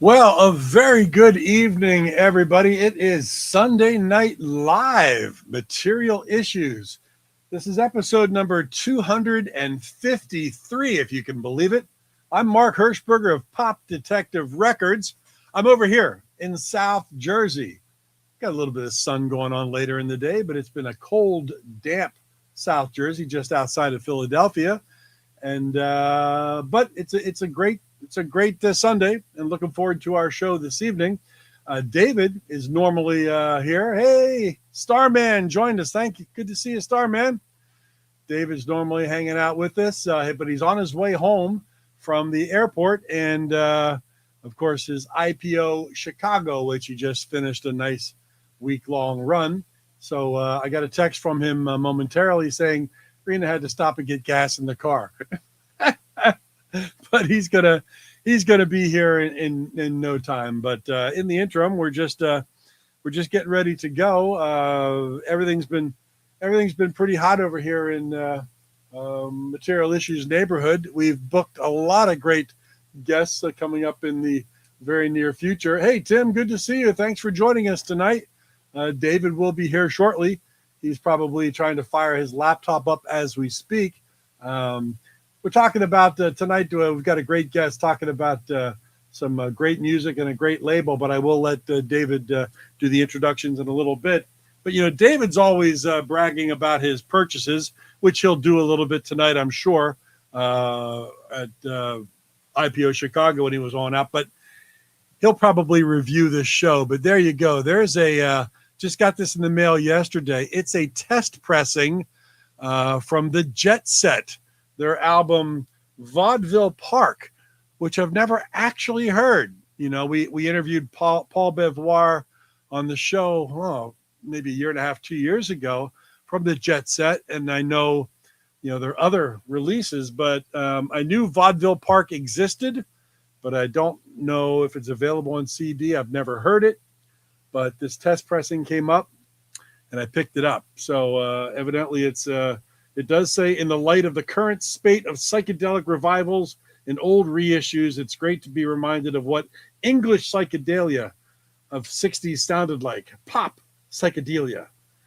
Well, a very good evening, everybody. It is Sunday Night Live Material Issues. This is episode number 253, if you can believe it. I'm Mark Hershberger of Pop Detective Records. I'm over here in South Jersey. Got a little bit of sun going on later in the day, but it's been a cold, damp South Jersey just outside of Philadelphia. And but it's a great Sunday, and looking forward to our show this evening. David is normally here. Hey, Starman joined us. Thank you. Good to see you, Starman. David's normally hanging out with us, but he's on his way home from the airport, and of course his IPO Chicago, which he just finished a nice week-long run. So I got a text from him momentarily saying Rena had to stop and get gas in the car. But he's gonna be here in no time. But in the interim, we're just getting ready to go. Everything's been pretty hot over here in Material Issues neighborhood. We've booked a lot of great guests coming up in the very near future. Hey, Tim, good to see you. Thanks for joining us tonight. David will be here shortly. He's probably trying to fire his laptop up as we speak. We're talking about tonight. We've got a great guest talking about some great music and a great label, but I will let David do the introductions in a little bit. But, David's always bragging about his purchases, which he'll do a little bit tonight, I'm sure, at IPO Chicago when he was on out. But he'll probably review this show. But there you go. There's just got this in the mail yesterday. It's a test pressing from the Jet Set, their album Vaudeville Park, which I've never actually heard. We interviewed Paul Bevoire on the show, maybe a year and a half, 2 years ago from the Jet Set. And I know, there are other releases, but I knew Vaudeville Park existed, but I don't know if it's available on CD. I've never heard it, but this test pressing came up and I picked it up. So evidently it does say, in the light of the current spate of psychedelic revivals and old reissues, it's great to be reminded of what English psychedelia of 60s sounded like. Pop psychedelia.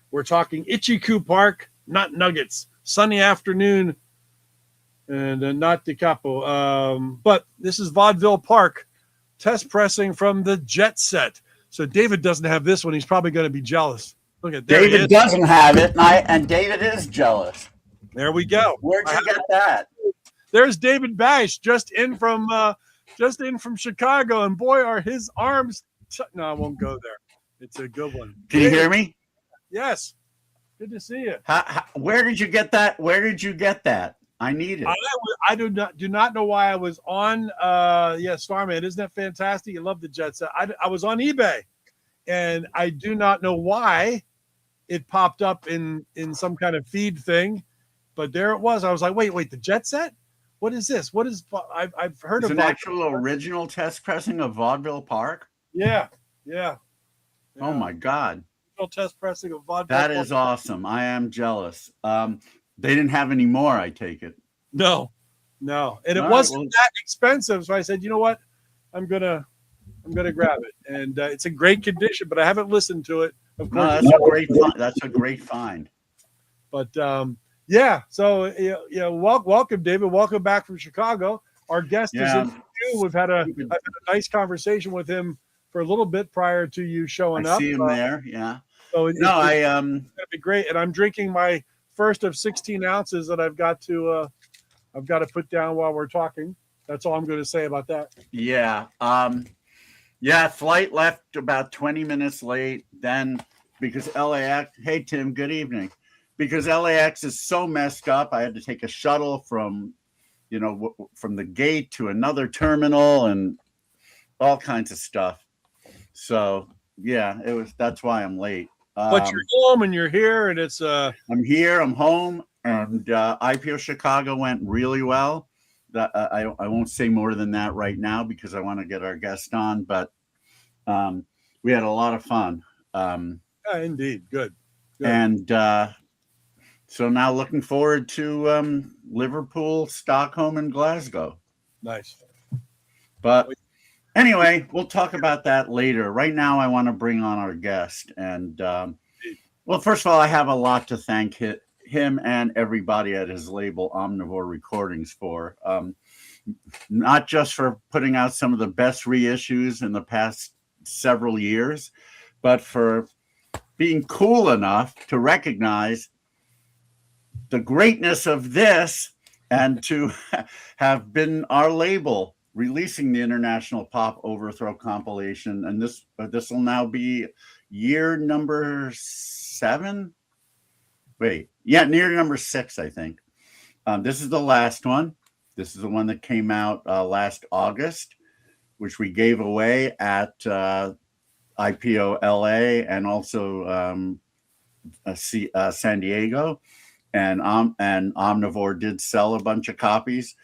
We're talking Itchy-Coo Park, not Nuggets, Sunny Afternoon, and not Da Capo. But this is Vaudeville Park, test pressing from the Jet Set. So David doesn't have this one. He's probably going to be jealous. Look at David doesn't have it, and David is jealous. There we go. Where'd you get that? There's David Bash just in from Chicago, and boy, are his arms. No, I won't go there. It's a good one. Can you hear me? Yes. Good to see you. Where did you get that? Where did you get that? I need it. I do not know why I was on. Starman, isn't that fantastic? You love the Jet Set. I was on eBay, and I do not know why it popped up in some kind of feed thing. But there it was. I was like, wait, the Jet Set? What is this? What is? I've heard of an actual original test pressing of Vaudeville Park. Yeah. Oh my God! Test pressing of Vaudeville. That is awesome. I am jealous. They didn't have any more. I take it. No, and it wasn't that expensive. So I said, you know what? I'm gonna grab it, and it's in great condition. But I haven't listened to it. Of course, that's a great find. But yeah. So welcome, David. Welcome back from Chicago. Our guest is in you. I've had a nice conversation with him for a little bit prior to you showing up. I see him there. Yeah. So it's gonna be great. And I'm drinking my first of 16 ounces that I've got to put down while we're talking. That's all I'm going to say about that. Yeah. Flight left about 20 minutes late. Then because LAX. Hey Tim, good evening. Because LAX is so messed up, I had to take a shuttle from the gate to another terminal and all kinds of stuff. So yeah, that's why I'm late. But you're home and you're here, and it's I'm here, I'm home, and IPO Chicago went really well. I won't say more than that right now because I want to get our guest on, but we had a lot of fun. Indeed, good. And so now looking forward to Liverpool, Stockholm, and Glasgow. Nice. But Anyway, we'll talk about that later. Right now, I want to bring on our guest. And well, first of all, I have a lot to thank him and everybody at his label, Omnivore Recordings, for. Not just for putting out some of the best reissues in the past several years, but for being cool enough to recognize the greatness of this and to have been our label releasing the International Pop Overthrow compilation. And this will now be year number 7. Year number 6, I think. This is the last one. This is the one that came out last August, which we gave away at IPO LA and also San Diego. And Omnivore did sell a bunch of copies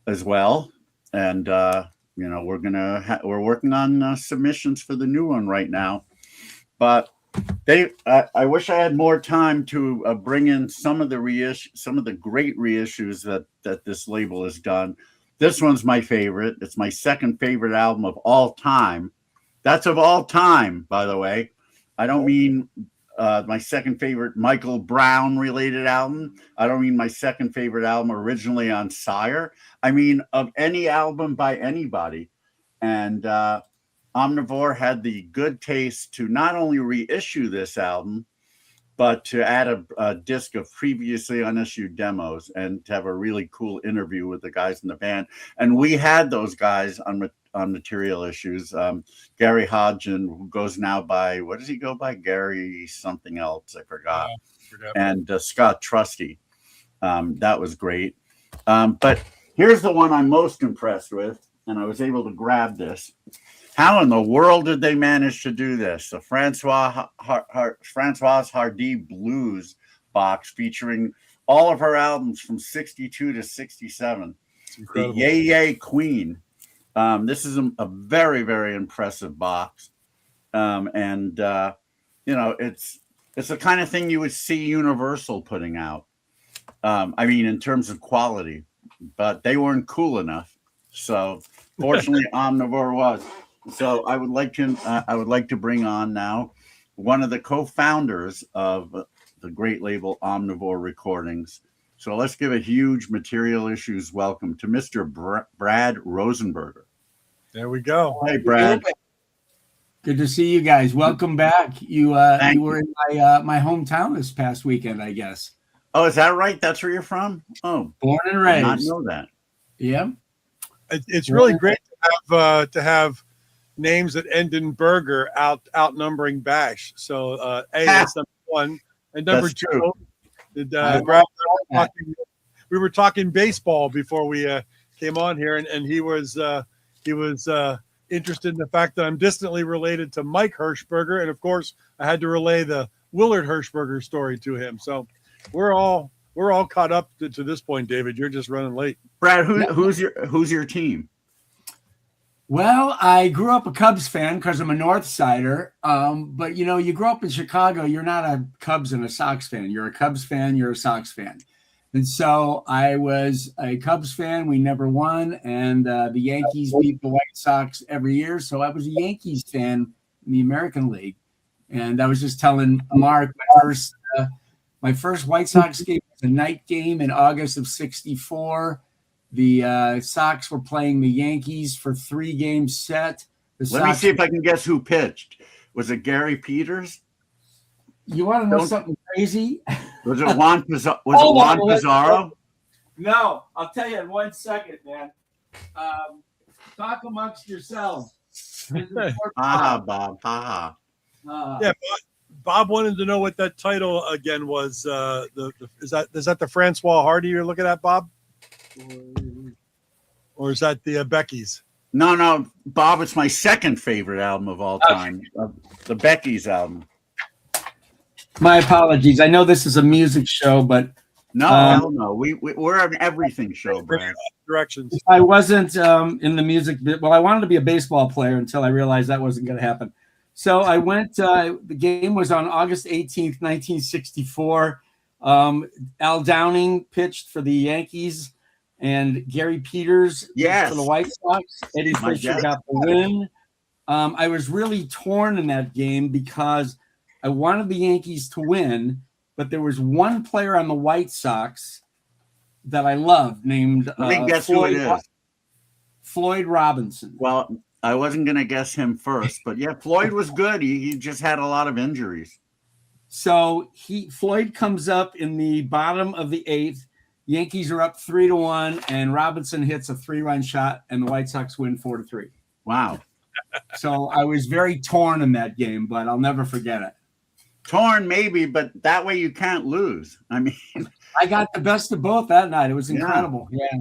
as well. And we're working on submissions for the new one right now. But I wish I had more time to bring in some of the great reissues that this label has done. This one's my favorite. It's my second favorite album of all time. That's of all time, by the way. I don't mean my second favorite Michael Brown related album. I don't mean my second favorite album originally on Sire. I mean of any album by anybody. And Omnivore had the good taste to not only reissue this album, but to add a disc of previously unissued demos and to have a really cool interview with the guys in the band. And we had those guys on Material Issues. Gary Hodgin, who goes now by, what does he go by? Gary something else, I forgot. And Scott Trusty. That was great. But here's the one I'm most impressed with, and I was able to grab this. How in the world did they manage to do this? The Françoise Hardy Blues box featuring all of her albums from 62 to 67. The Yay Yay Queen. This is a very, very impressive box. It's the kind of thing you would see Universal putting out. I mean, in terms of quality, but they weren't cool enough. So fortunately, Omnivore was. So I would like to bring on now one of the co-founders of the great label Omnivore Recordings. So let's give a huge Material Issues welcome to Mr. Brad Rosenberger. There we go. Hey, Brad. Good to see you guys. Welcome back. You were in my hometown this past weekend, I guess. Oh, is that right? That's where you're from? Oh, born and raised. I did not know that. Yeah. It's really great to have names that end in burger outnumbering bash. So that's number one. And number two, we were talking baseball before we came on here, and he was interested in the fact that I'm distantly related to Mike Hershberger, and of course I had to relay the Willard Hershberger story to him. So we're all caught up to this point, David. You're just running late. Brad, who's your team? Well, I grew up a Cubs fan because I'm a North Sider. But you grow up in Chicago, you're not a Cubs and a Sox fan. You're a Cubs fan, you're a Sox fan. And so I was a Cubs fan. We never won. And the Yankees beat the White Sox every year. So I was a Yankees fan in the American League. And I was just telling Mark, my first White Sox game was a night game in August of '64. The Sox were playing the Yankees for 3-game set. Let me see if I can guess who pitched. Was it Gary Peters? You want to know something crazy? Was it Juan Pizarro? No, I'll tell you in 1 second, man. Talk amongst yourselves. Bob. Yeah, Bob wanted to know what that title again was. Is that the Françoise Hardy you're looking at, Bob? Or is that the Becky's? No, Bob. It's my second favorite album of all time. The Becky's album. My apologies. I know this is a music show, but no. We're an everything show, Brad. Directions. I wasn't in the music bit. Well, I wanted to be a baseball player until I realized that wasn't going to happen. So I went. The game was on August 18th, 1964. Al Downing pitched for the Yankees. and Gary Peters Yes. for the White Sox. Eddie My Fisher dad. got the win. I was really torn in that game because I wanted the Yankees to win, but there was one player on the White Sox that I loved named Let me guess who it is. Floyd Robinson. Well, I wasn't going to guess him first, but yeah, Floyd was good. He just had a lot of injuries. So Floyd comes up in the bottom of the 8th. Yankees are up 3-1, and Robinson hits a 3-run shot, and the White Sox win 4-3. Wow. So I was very torn in that game, but I'll never forget it. Torn maybe, but that way you can't lose. I mean, I got the best of both that night. It was incredible. Yeah,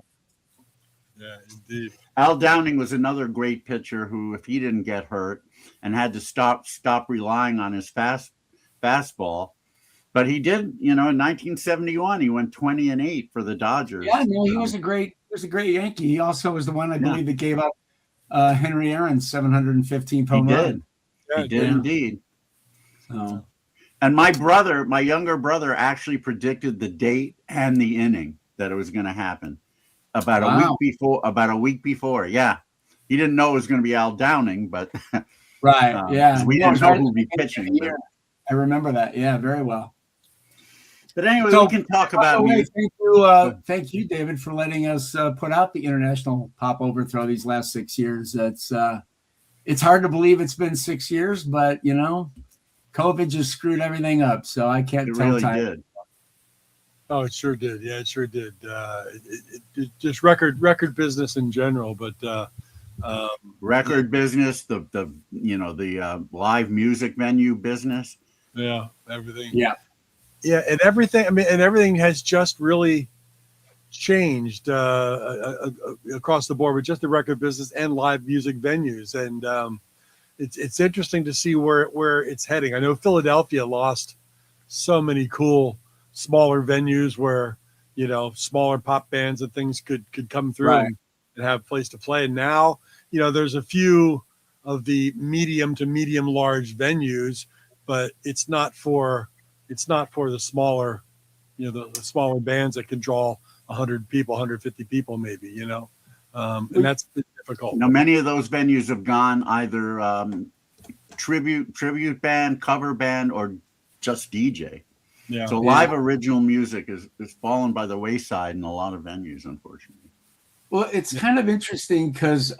indeed. Al Downing was another great pitcher who, if he didn't get hurt and had to stop relying on his fastball, but he did. In 1971, he went 20-8 for the Dodgers. Yeah, no, he was a great Yankee. He also was the one I believe that gave up Henry Aaron's 715th home run. He did indeed. So. And my younger brother actually predicted the date and the inning that it was going to happen about a week before. Yeah. He didn't know it was going to be Al Downing, but right. We didn't know who would be pitching. I remember that. Yeah, very well. But anyway, we can talk about music. Thank you, David, for letting us put out the International Pop Overthrow these last 6 years. It's hard to believe it's been 6 years, but COVID just screwed everything up. So I can't tell really time. Did. Oh, it sure did. Yeah, it sure did. It just record business in general, but record business, the live music venue business. Yeah, everything. Yeah, and everything. I mean, and everything has just really changed across the board with just the record business and live music venues, and it's interesting to see where it's heading. I know Philadelphia lost so many cool smaller venues where smaller pop bands and things could come through and have a place to play. And now there's a few of the medium to medium large venues, but it's not for the smaller the smaller bands that can draw 100 people, 150 people maybe, and that's difficult. Now many of those venues have gone either tribute band, cover band, or just DJ. Yeah. So live original music is fallen by the wayside in a lot of venues, unfortunately. Well, it's kind of interesting because just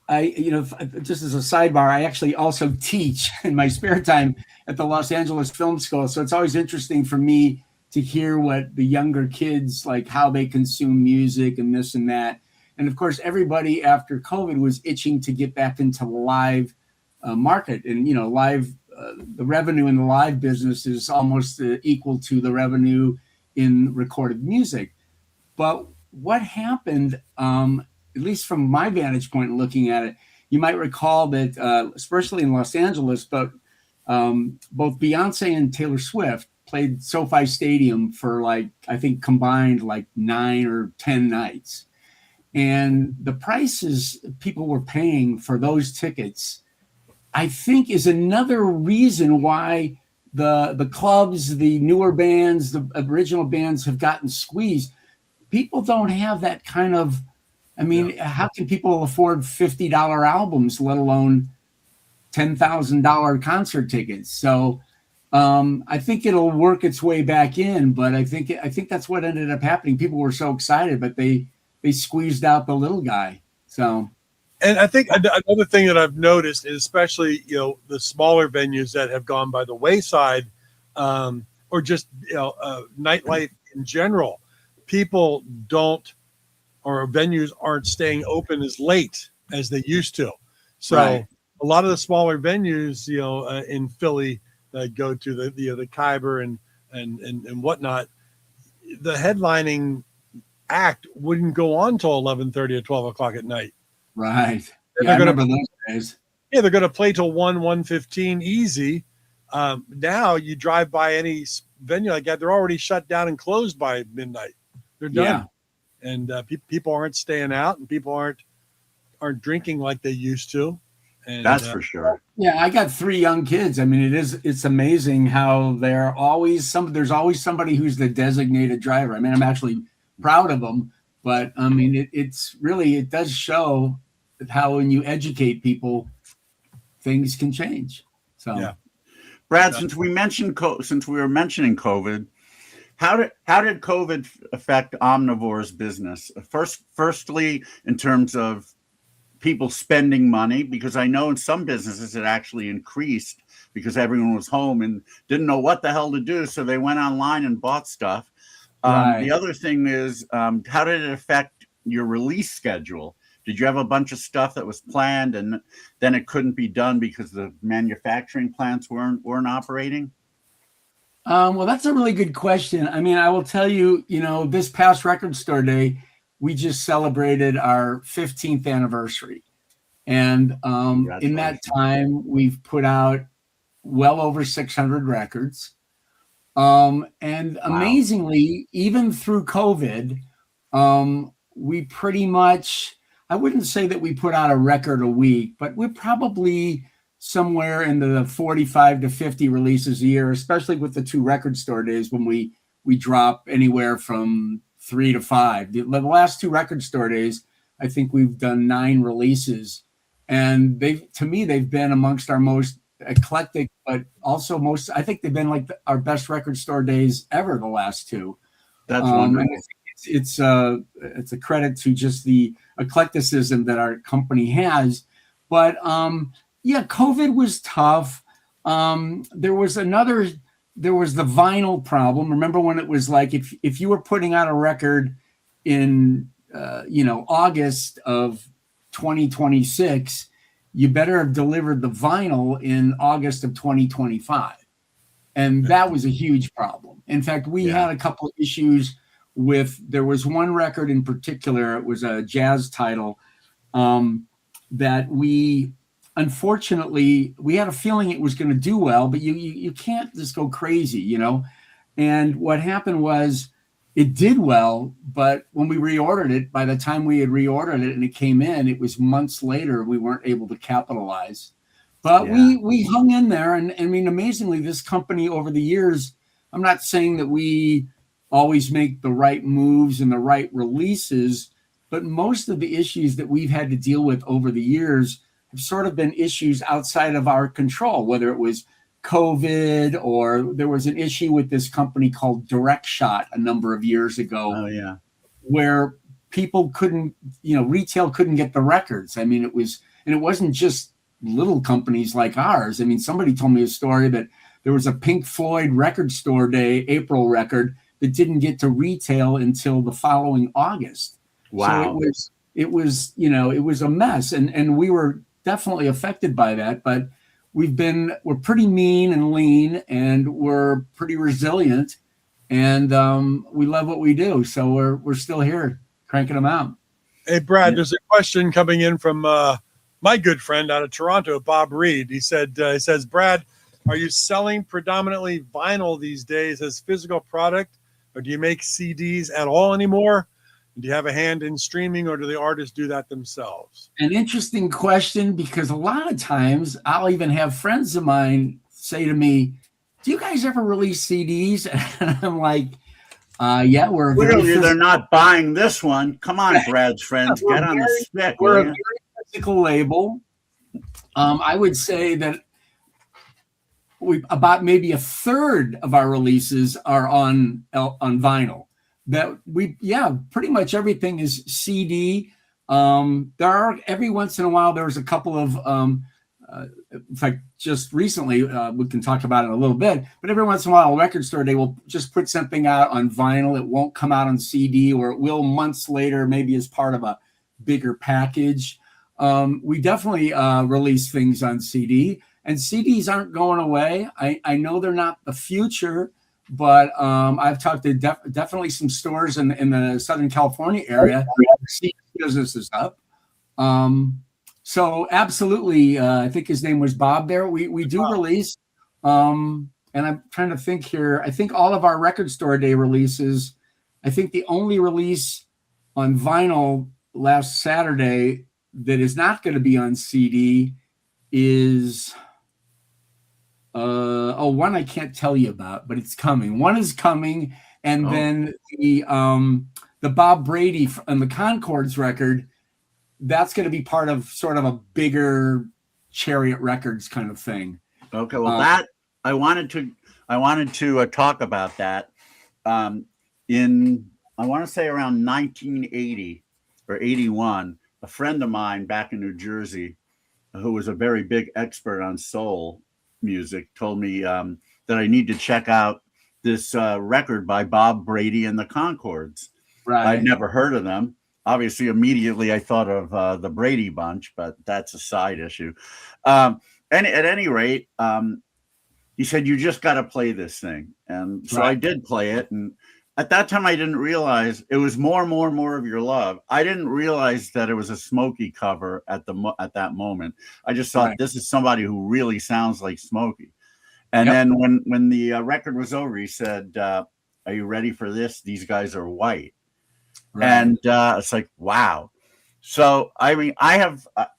as a sidebar, I actually also teach in my spare time at the Los Angeles Film School. So it's always interesting for me to hear what the younger kids, like how they consume music and this and that. And of course, everybody after COVID was itching to get back into the live market, and live. The revenue in the live business is almost equal to the revenue in recorded music. But what happened, at least from my vantage point looking at it, you might recall that, especially in Los Angeles, but both Beyonce and Taylor Swift played SoFi Stadium for I think combined 9 or 10 nights. And the prices people were paying for those tickets, I think, is another reason why the clubs, the newer bands, the original bands have gotten squeezed. People don't have that kind of, how can people afford $50 albums, let alone $10,000 concert tickets? So I think it'll work its way back in, but I think that's what ended up happening. People were so excited, but they squeezed out the little guy. So. And I think another thing that I've noticed is especially, the smaller venues that have gone by the wayside, or just, nightlife in general, people don't, or venues aren't staying open as late as they used to. So a lot of the smaller venues, in Philly that go to the Khyber and whatnot, the headlining act wouldn't go on till 11:30 or 12 o'clock at night. Right. Yeah, I remember those days. Yeah, they're going to play till 1:15 easy. Now you drive by any venue like that, they're already shut down and closed by midnight. They're done. Yeah. And people aren't staying out, and people aren't drinking like they used to. And that's for sure. Yeah, I got 3 young kids. It's amazing how there's always somebody who's the designated driver. I'm actually proud of them. But I mean, it's really, it does show how when you educate people, things can change. So, Yeah. Brad, since we were mentioning COVID, how did COVID affect Omnivore's business? Firstly, in terms of people spending money, because I know in some businesses it actually increased because everyone was home and didn't know what the hell to do, so they went online and bought stuff. right. The other thing is, how did it affect your release schedule? Did you have a bunch of stuff that was planned and then it couldn't be done because the manufacturing plants weren't operating? Well, that's a really good question. I mean, I will tell you, this past Record Store Day, we just celebrated our 15th anniversary. And in that time, we've put out well over 600 records. And amazingly, even through COVID, we pretty much, I wouldn't say that we put out a record a week, but we're probably somewhere in the 45 to 50 releases a year, especially with the 2 Record Store Days when we drop anywhere from 3 to 5. The last 2 Record Store Days, I think we've done 9 releases. And to me, they've been amongst our most eclectic, but also I think they've been like our best Record Store Days ever, the last 2. That's wonderful. And it's a credit to just the eclecticism that our company has. But yeah, COVID was tough. There was the vinyl problem. Remember when it was like, if you were putting out a record in, August of 2026, you better have delivered the vinyl in August of 2025. And that was a huge problem. In fact, we had a couple of issues there was one record in particular, it was a jazz title, that unfortunately, we had a feeling it was going to do well, but you can't just go crazy, And what happened was it did well, but when we reordered it, by the time we had reordered it and it came in, it was months later, we weren't able to capitalize. But we hung in there. And I mean, amazingly, this company over the years, I'm not saying that we always make the right moves and the right releases, but most of the issues that we've had to deal with over the years have sort of been issues outside of our control, whether it was COVID or there was an issue with this company called Direct Shot a number of years ago. Where people couldn't, retail couldn't get the records. I mean, it wasn't just little companies like ours. I mean, somebody told me a story that there was a Pink Floyd Record Store Day, April record, that didn't get to retail until the following August. Wow. So it was a mess. And we were definitely affected by that, but we're pretty mean and lean and we're pretty resilient and we love what we do. So we're still here cranking them out. Hey, Brad, there's a question coming in from my good friend out of Toronto, Bob Reed. He says, Brad, are you selling predominantly vinyl these days as physical product, or do you make CDs at all anymore? Do you have a hand in streaming, or do the artists do that themselves? An interesting question, because a lot of times I'll even have friends of mine say to me, do you guys ever release CDs? And I'm like, yeah, they're not buying this one. Come on, Brad's friends, get on the stick. We're a very physical label. I would say that about maybe a third of our releases are on vinyl. Pretty much everything is CD. There are every once in a while, there's a couple of, in fact, just recently, we can talk about it a little bit, but every once in a while, a Record Store Day will just put something out on vinyl. It won't come out on CD, or it will months later, maybe as part of a bigger package. We definitely release things on CD, and CDs aren't going away. I know they're not the future, but I've talked to definitely some stores in the Southern California area. CD business is up. So absolutely, I think his name was Bob there. We do release, and I'm trying to think here. I think all of our Record Store Day releases, I think the only release on vinyl last Saturday that is not going to be on CD is one I can't tell you about, but it's coming. One is coming, and then the Bob Brady on the Concords record, that's going to be part of sort of a bigger Chariot Records kind of thing. Okay, well, that I wanted to talk about that. In I want to say around 1980 or 81, a friend of mine back in New Jersey, who was a very big expert on soul music, told me that I need to check out this record by Bob Brady and the Concords. Right. I'd never heard of them. Obviously, immediately I thought of the Brady Bunch, but that's a side issue. And at any rate, he said, you just got to play this thing. And so I did play it. And at that time, I didn't realize it was more of your love. I didn't realize that it was a Smokey cover at that moment. I just thought this is somebody who really sounds like Smokey. And then when the record was over, he said, are you ready for this? These guys are white. And it's like, wow. So, I mean, I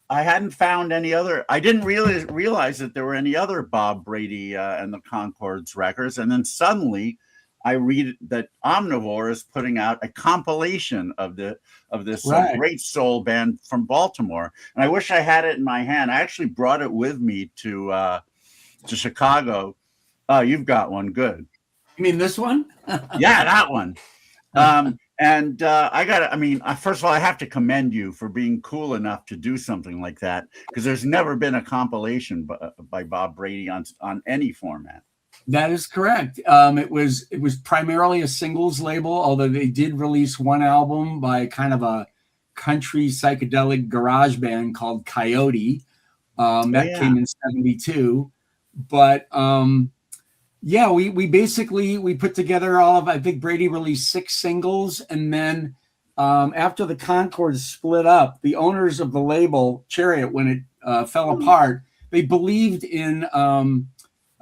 hadn't found any other, I didn't realize that there were any other Bob Brady and the Concords records. And then suddenly I read that Omnivore is putting out a compilation of this great soul band from Baltimore. And I wish I had it in my hand. I actually brought it with me to Chicago. Oh, you've got one. Good. You mean this one? Yeah, that one. And first of all, I have to commend you for being cool enough to do something like that, because there's never been a compilation by Bob Brady on any format. That is correct. It was primarily a singles label, although they did release one album by kind of a country psychedelic garage band called Coyote. That came in 72. But we basically put together all of, I think Brady released 6 singles. And then after the Concords split up, the owners of the label, Chariot, when it fell apart, they believed in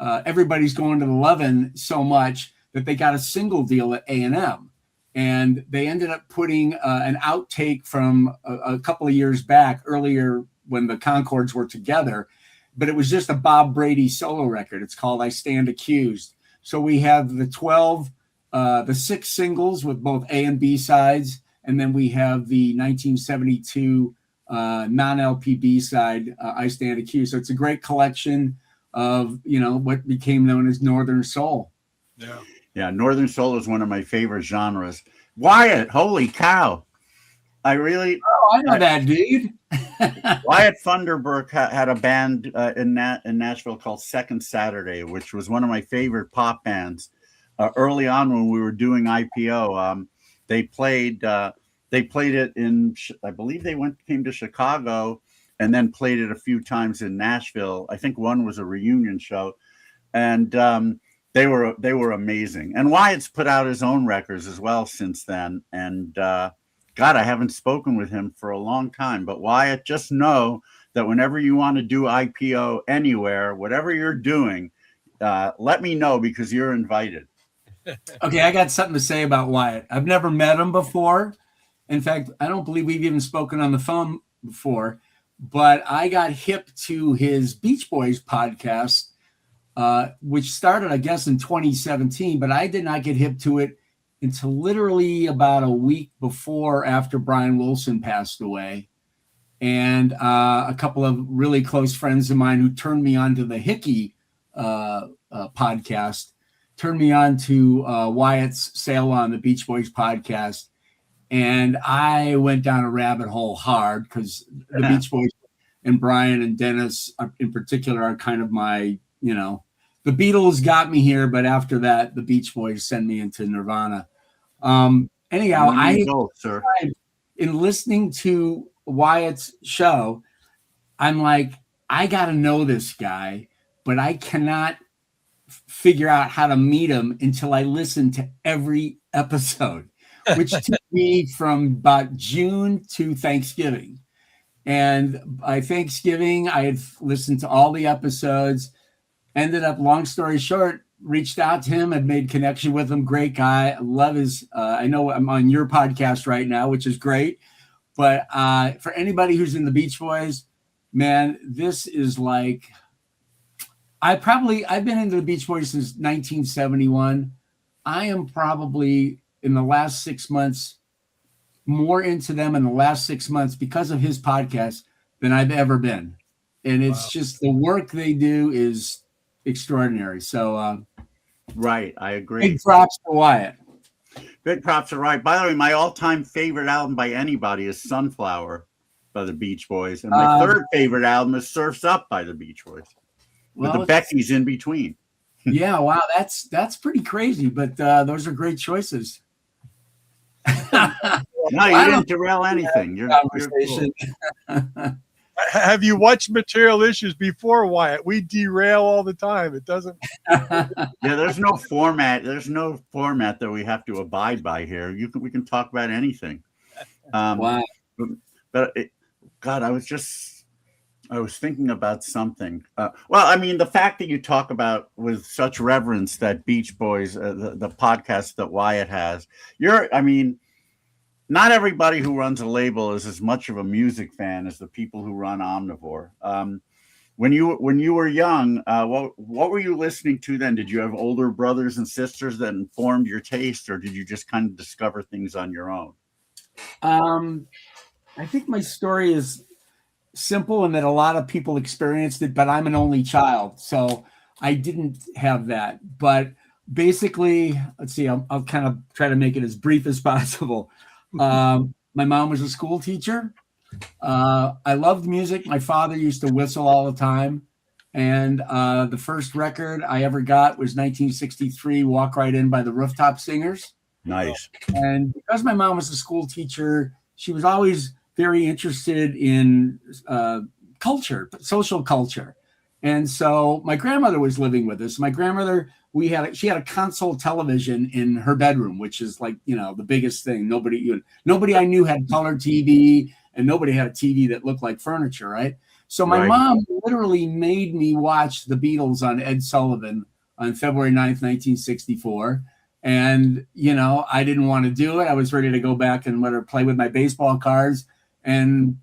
Everybody's Going to the Lovin' so much that they got a single deal at A&M. And they ended up putting an outtake from a couple of years back, earlier when the Concords were together. But it was just a Bob Brady solo record. It's called I Stand Accused. So we have the 6 singles with both A and B sides. And then we have the 1972 non-LP B side, I Stand Accused. So it's a great collection of, what became known as Northern Soul. Yeah, Northern Soul is one of my favorite genres. Wyatt, holy cow. I know that dude. Wyatt Funderburk had a band in Nashville called Second Saturday, which was one of my favorite pop bands. Early on when we were doing IPO, they played it in, I believe they came to Chicago and then played it a few times in Nashville. I think one was a reunion show, and they were amazing. And Wyatt's put out his own records as well since then. And God, I haven't spoken with him for a long time. But Wyatt, just know that whenever you want to do IPO anywhere, whatever you're doing, let me know, because you're invited. Okay, I got something to say about Wyatt. I've never met him before. In fact, I don't believe we've even spoken on the phone before. But I got hip to his Beach Boys podcast, which started, I guess, in 2017. But I did not get hip to it until literally about a week after Brian Wilson passed away. And a couple of really close friends of mine who turned me on to the Hickey podcast, turned me on to Wyatt's Sail On, the Beach Boys podcast. And I went down a rabbit hole hard, because the Beach Boys and Brian and Dennis in particular are kind of my, the Beatles got me here, but after that, the Beach Boys sent me into Nirvana. Anyhow, in listening to Wyatt's show, I'm like, I got to know this guy, but I cannot figure out how to meet him until I listen to every episode, which took me from about June to Thanksgiving. And by Thanksgiving, I had listened to all the episodes, ended up, long story short, reached out to him, had made connection with him. Great guy. I love his, I know I'm on your podcast right now, which is great. But for anybody who's in the Beach Boys, man, this is like, I've been into the Beach Boys since 1971. I am probably in the last 6 months more into them in the last 6 months because of his podcast than I've ever been. And it's just the work they do is extraordinary. So, right. I agree. big props to Wyatt. Big props are right. By the way, my all-time favorite album by anybody is Sunflower by the Beach Boys. And my third favorite album is Surf's Up by the Beach Boys. With the Beckys in between. Yeah, wow, that's pretty crazy, but those are great choices. No, you didn't derail anything. You're cool. Have you watched Material Issues before, Wyatt? We derail all the time. It doesn't. Yeah, there's no format. There's no format that we have to abide by here. We can talk about anything. Wow. But God, I was thinking about something. Well, I mean, the fact that you talk about with such reverence that Beach Boys, the podcast that Wyatt has, not everybody who runs a label is as much of a music fan as the people who run Omnivore. When you were young, what were you listening to then? Did you have older brothers and sisters that informed your taste, or did you just kind of discover things on your own? I think my story is simple in that a lot of people experienced it, but I'm an only child, so I didn't have that. But basically, let's see, I'll kind of try to make it as brief as possible. My mom was a school teacher. I loved music. My father used to whistle all the time. And the first record I ever got was 1963, Walk Right In by the Rooftop Singers. Nice. And because my mom was a school teacher, she was always very interested in culture, social culture. And so my grandmother was living with us. My grandmother, she had a console television in her bedroom, which is like, the biggest thing. Nobody I knew had color TV, and nobody had a TV that looked like furniture, right? So my mom literally made me watch the Beatles on Ed Sullivan on February 9th, 1964. And, I didn't want to do it. I was ready to go back and let her play with my baseball cards. And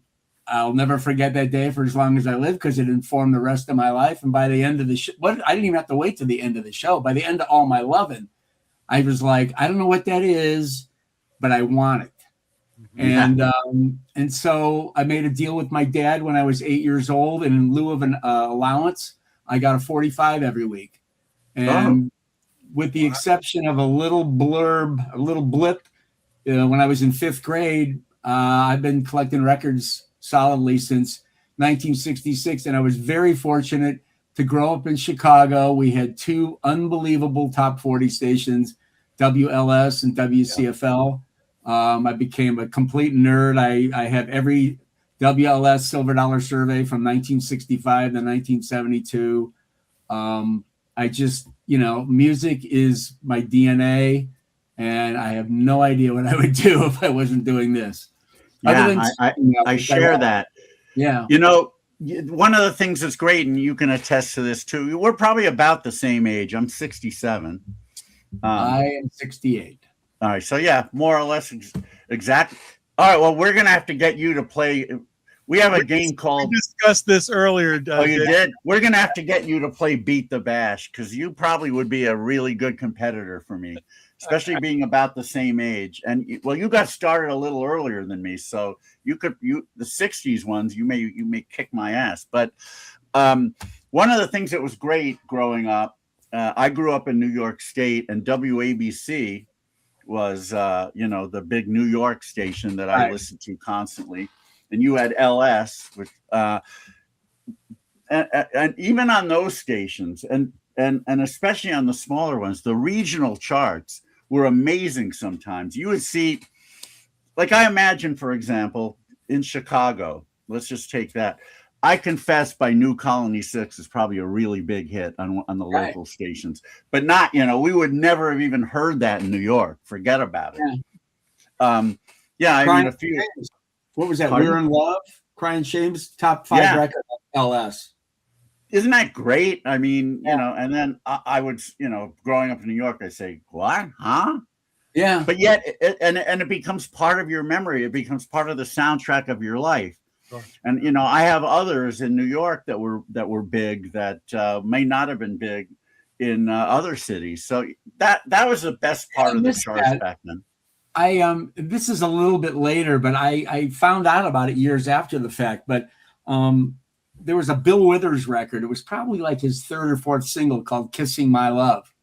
I'll never forget that day for as long as I live, because it informed the rest of my life. And by the end of the show, I didn't even have to wait to the end of the show. By the end of All My Lovin', I was like, I don't know what that is, but I want it. Yeah. And so I made a deal with my dad when I was 8 years old, and in lieu of an allowance, I got a 45 every week. And with the exception of a little blip, when I was in fifth grade, I've been collecting records solidly since 1966, and I was very fortunate to grow up in Chicago. We had two unbelievable top 40 stations, WLS and WCFL. I became a complete nerd. I have every WLS Silver Dollar Survey from 1965 to 1972. I just, music is my DNA, and I have no idea what I would do if I wasn't doing this. Yeah, I share that. Yeah. One of the things that's great, and you can attest to this too, we're probably about the same age. I'm 67. I am 68. All right. So, yeah, more or less exactly. All right. Well, we're going to have to get you to play. We have a game called. We discussed this earlier. Oh, you did? We're going to have to get you to play Beat the Bash, because you probably would be a really good competitor for me, especially being about the same age. And you got started a little earlier than me, so the 60s ones, you may kick my ass. But one of the things that was great growing up, I grew up in New York State, and WABC was the big New York station that I listened to constantly. And you had LS, which and even on those stations, and especially on the smaller ones, the regional charts were amazing sometimes. You would see, like, I imagine, for example, in Chicago, let's just take that. I Confess by New Colony 6 is probably a really big hit on the local stations, but not, we would never have even heard that in New York. Forget about it. Yeah. I mean, a few. What was that? Pardon? We're in Love, Crying Shame's top 5 record on LS. Isn't that great? I mean, and then I would, growing up in New York, I say, what? Huh? Yeah. But yet, it becomes part of your memory. It becomes part of the soundtrack of your life. Sure. And, I have others in New York that were big that may not have been big in other cities. So that was the best part of the charts back then. This is a little bit later, but I found out about it years after the fact. But there was a Bill Withers record. It was probably like his third or fourth single called "Kissing My Love,"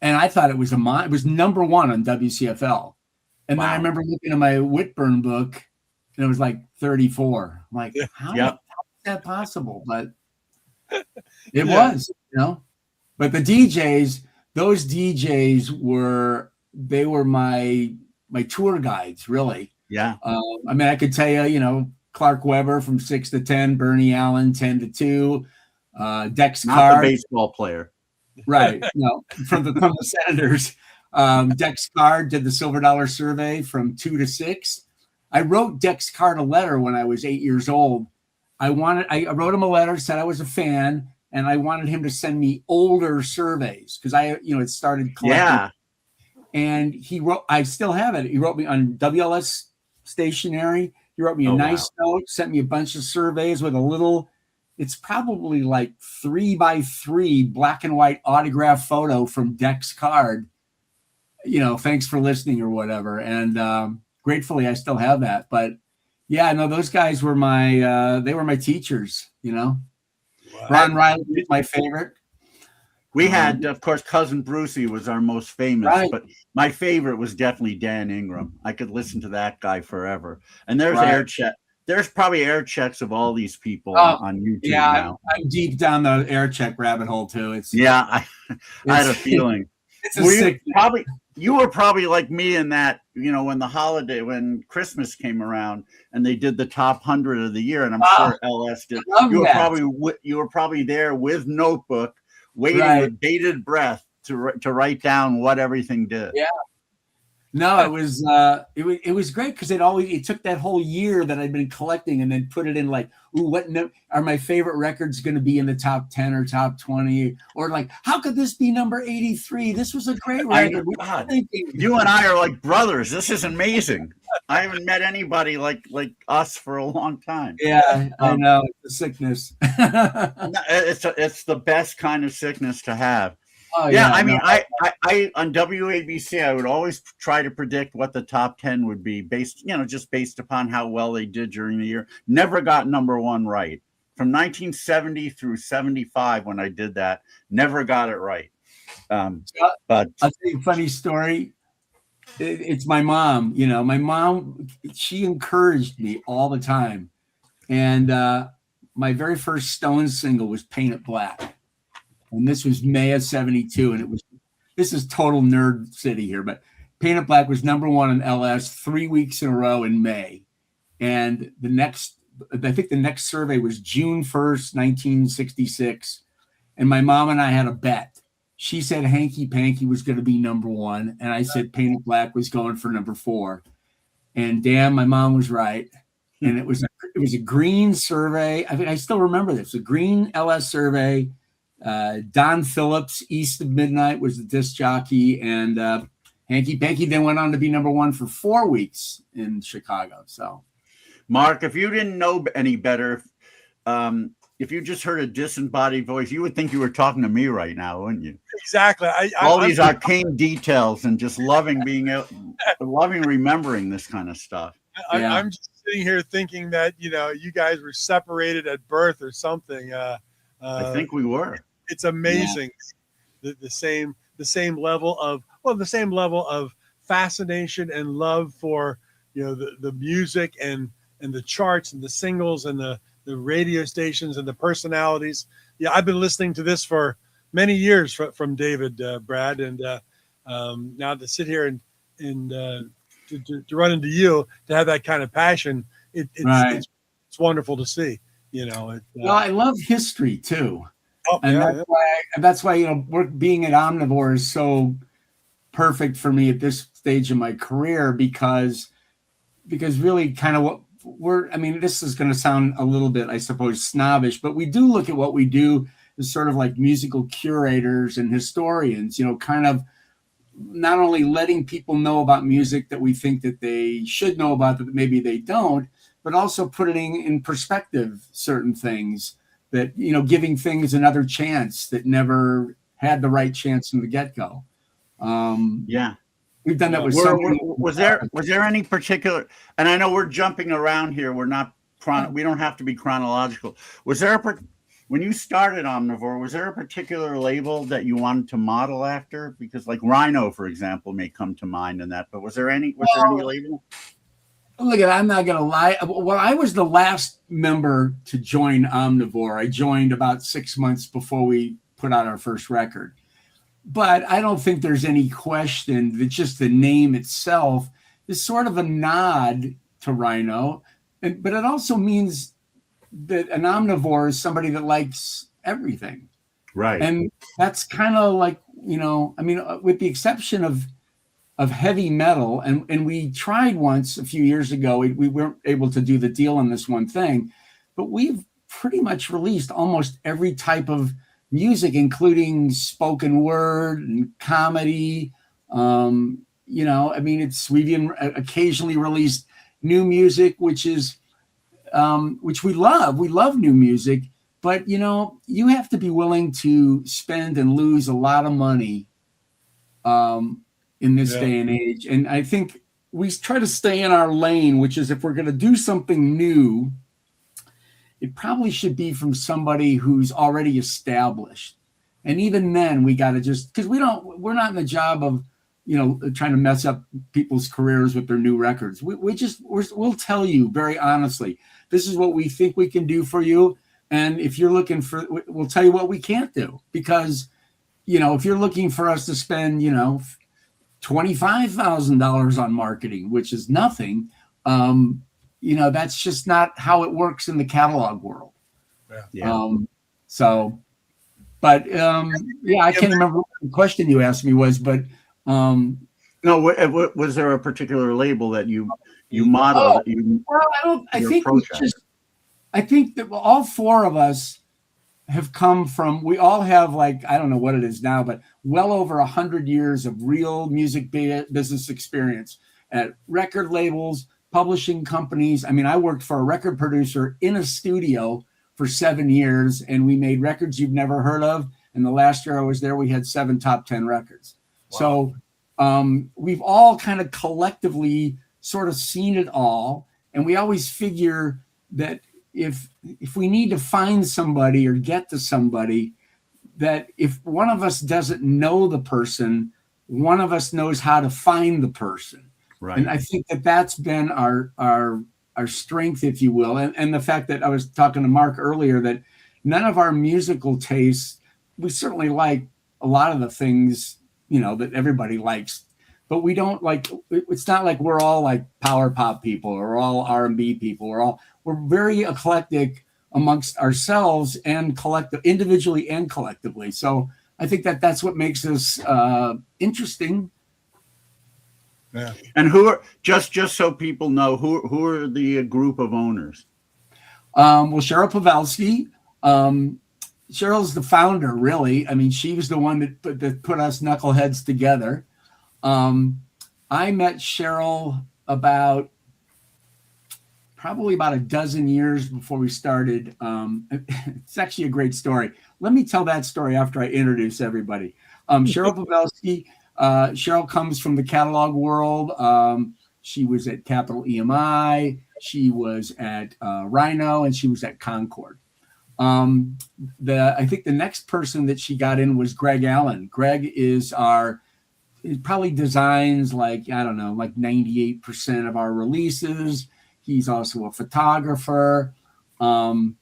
and I thought it was it was number one on WCFL. And then I remember looking at my Whitburn book, and it was like 34. I'm like, how is that possible? But it was, you know. But the DJs, those DJs were my tour guides, really. Yeah. I mean, I could tell you, you know, Clark Weber from 6 to 10, Bernie Allen 10 to 2, Dex Not Card, the baseball player. right? No, from the Senators. Dex Card did the Silver Dollar Survey from 2 to 6. I wrote Dex Card a letter when I was 8 years old. I wrote him a letter, said I was a fan, and I wanted him to send me older surveys because it started collecting. Yeah. And he wrote, I still have it. He wrote me on WLS stationery. He wrote me a nice note, sent me a bunch of surveys with a little, it's probably like 3x3 black and white autograph photo from Dex Card. You know, thanks for listening or whatever. And gratefully, I still have that. But yeah, no, those guys were they were my teachers, you know. Wow. Ron Riley was my favorite. We had, of course, Cousin Brucey was our most famous, but my favorite was definitely Dan Ingram. I could listen to that guy forever. And there's air check. There's probably air checks of all these people on YouTube now. I'm deep down the air check rabbit hole too. I had a feeling. You were probably like me in that, you know, when Christmas came around and they did the top 100 of the year, and I'm sure LS did. You were probably there with notebook, waiting with bated breath to write down what everything did. Yeah. No, it was great because it took that whole year that I'd been collecting and then put it in like, what are my favorite records going to be in the top 10 or top 20? Or like, how could this be number 83? This was a great record. You and I are like brothers. This is amazing. I haven't met anybody like us for a long time. Yeah, I know. It's a sickness. It's the best kind of sickness to have. Oh, I mean, I on WABC, I would always try to predict what the top 10 would be based upon how well they did during the year. Never got number one right. From 1970 through 75, when I did that, never got it right. But I'll tell you a funny story. It's my mom. You know, my mom, she encouraged me all the time. And my very first Stones single was Paint It Black. And this was May of 72. And this is total nerd city here, but Paint It Black was number one in LS 3 weeks in a row in May. And I think the next survey was June 1st, 1966. And my mom and I had a bet. She said Hanky Panky was going to be number one. And I said Paint It Black was going for number 4. And damn, my mom was right. And it was a green survey. I mean, I still remember this. A green LS survey. Don Phillips, East of Midnight, was the disc jockey, and Hanky Panky then went on to be number one for 4 weeks in Chicago. So, Mark, if you didn't know any better, if you just heard a disembodied voice, you would think you were talking to me right now, wouldn't you? Exactly. All these arcane details and just loving remembering this kind of stuff. I'm just sitting here thinking that, you know, you guys were separated at birth or something. I think we were. It's amazing. The same level of fascination and love for, you know, the music and the charts and the singles and the radio stations and the personalities. Yeah, I've been listening to this for many years from David, Brad, and now to sit here and to run into you, to have that kind of passion, it's wonderful to see. You know, I love history too, that's why you know, being at Omnivore is so perfect for me at this stage of my career because really kind of what this is going to sound a little bit, I suppose, snobbish, but we do look at what we do as sort of like musical curators and historians. You know, kind of not only letting people know about music that we think that they should know about that maybe they don't, but also putting in perspective certain things that, you know, giving things another chance that never had the right chance from the get-go. We've done that with so many. Was there any particular? And I know we're jumping around here. We're not we don't have to be chronological. Was there when you started Omnivore? Was there a particular label that you wanted to model after? Because like Rhino, for example, may come to mind in that. But was there any label? Look, I'm not gonna lie. Well, I was the last member to join Omnivore. I joined about 6 months before we put out our first record. But I don't think there's any question that just the name itself is sort of a nod to Rhino. But it also means that an omnivore is somebody that likes everything. Right. And that's kind of like, I mean, with the exception of heavy metal, and we tried once a few years ago, we weren't able to do the deal on this one thing, but we've pretty much released almost every type of music, including spoken word and comedy. I mean, we've even occasionally released new music, which we love. We love new music, but you have to be willing to spend and lose a lot of money in this day and age. And I think we try to stay in our lane, which is if we're going to do something new, it probably should be from somebody who's already established. And even then we got to because we're not in the job of, trying to mess up people's careers with their new records. We'll tell you very honestly, this is what we think we can do for you. And if you're looking for, we'll tell you what we can't do, because, if you're looking for us to spend, $25,000 on marketing, which is nothing, that's just not how it works in the catalog world. Yeah. I can't remember what the question you asked me was, but no, was there a particular label that you modeled? I think that all four of us have come from, we all have I don't know what it is now, but well over 100 years of real music business experience at record labels, publishing companies. I mean, I worked for a record producer in a studio for 7 years, and we made records you've never heard of. And the last year I was there, we had 7 top 10 records. Wow. So we've all kind of collectively sort of seen it all. And we always figure that if we need to find somebody or get to somebody, that if one of us doesn't know the person, one of us knows how to find the person. Right. And I think that that's been our strength, if you will. And the fact that I was talking to Mark earlier, that none of our musical tastes, we certainly like a lot of the things, that everybody likes, but we don't it's not like we're all like power pop people or all R&B people. We're very eclectic amongst ourselves and individually and collectively. So I think that that's what makes us interesting. Yeah. And who are just so people know who are the group of owners? Well, Cheryl Pavelski. Cheryl's the founder, really. I mean, she was the one that put us knuckleheads together. I met Cheryl probably about a dozen years before we started. It's actually a great story. Let me tell that story after I introduce everybody. Cheryl Pavelski. Cheryl comes from the catalog world. She was at Capital EMI. She was at Rhino, and she was at Concord. I think the next person that she got in was Greg Allen. Greg he probably designs 98% of our releases. He's also a photographer. Cheryl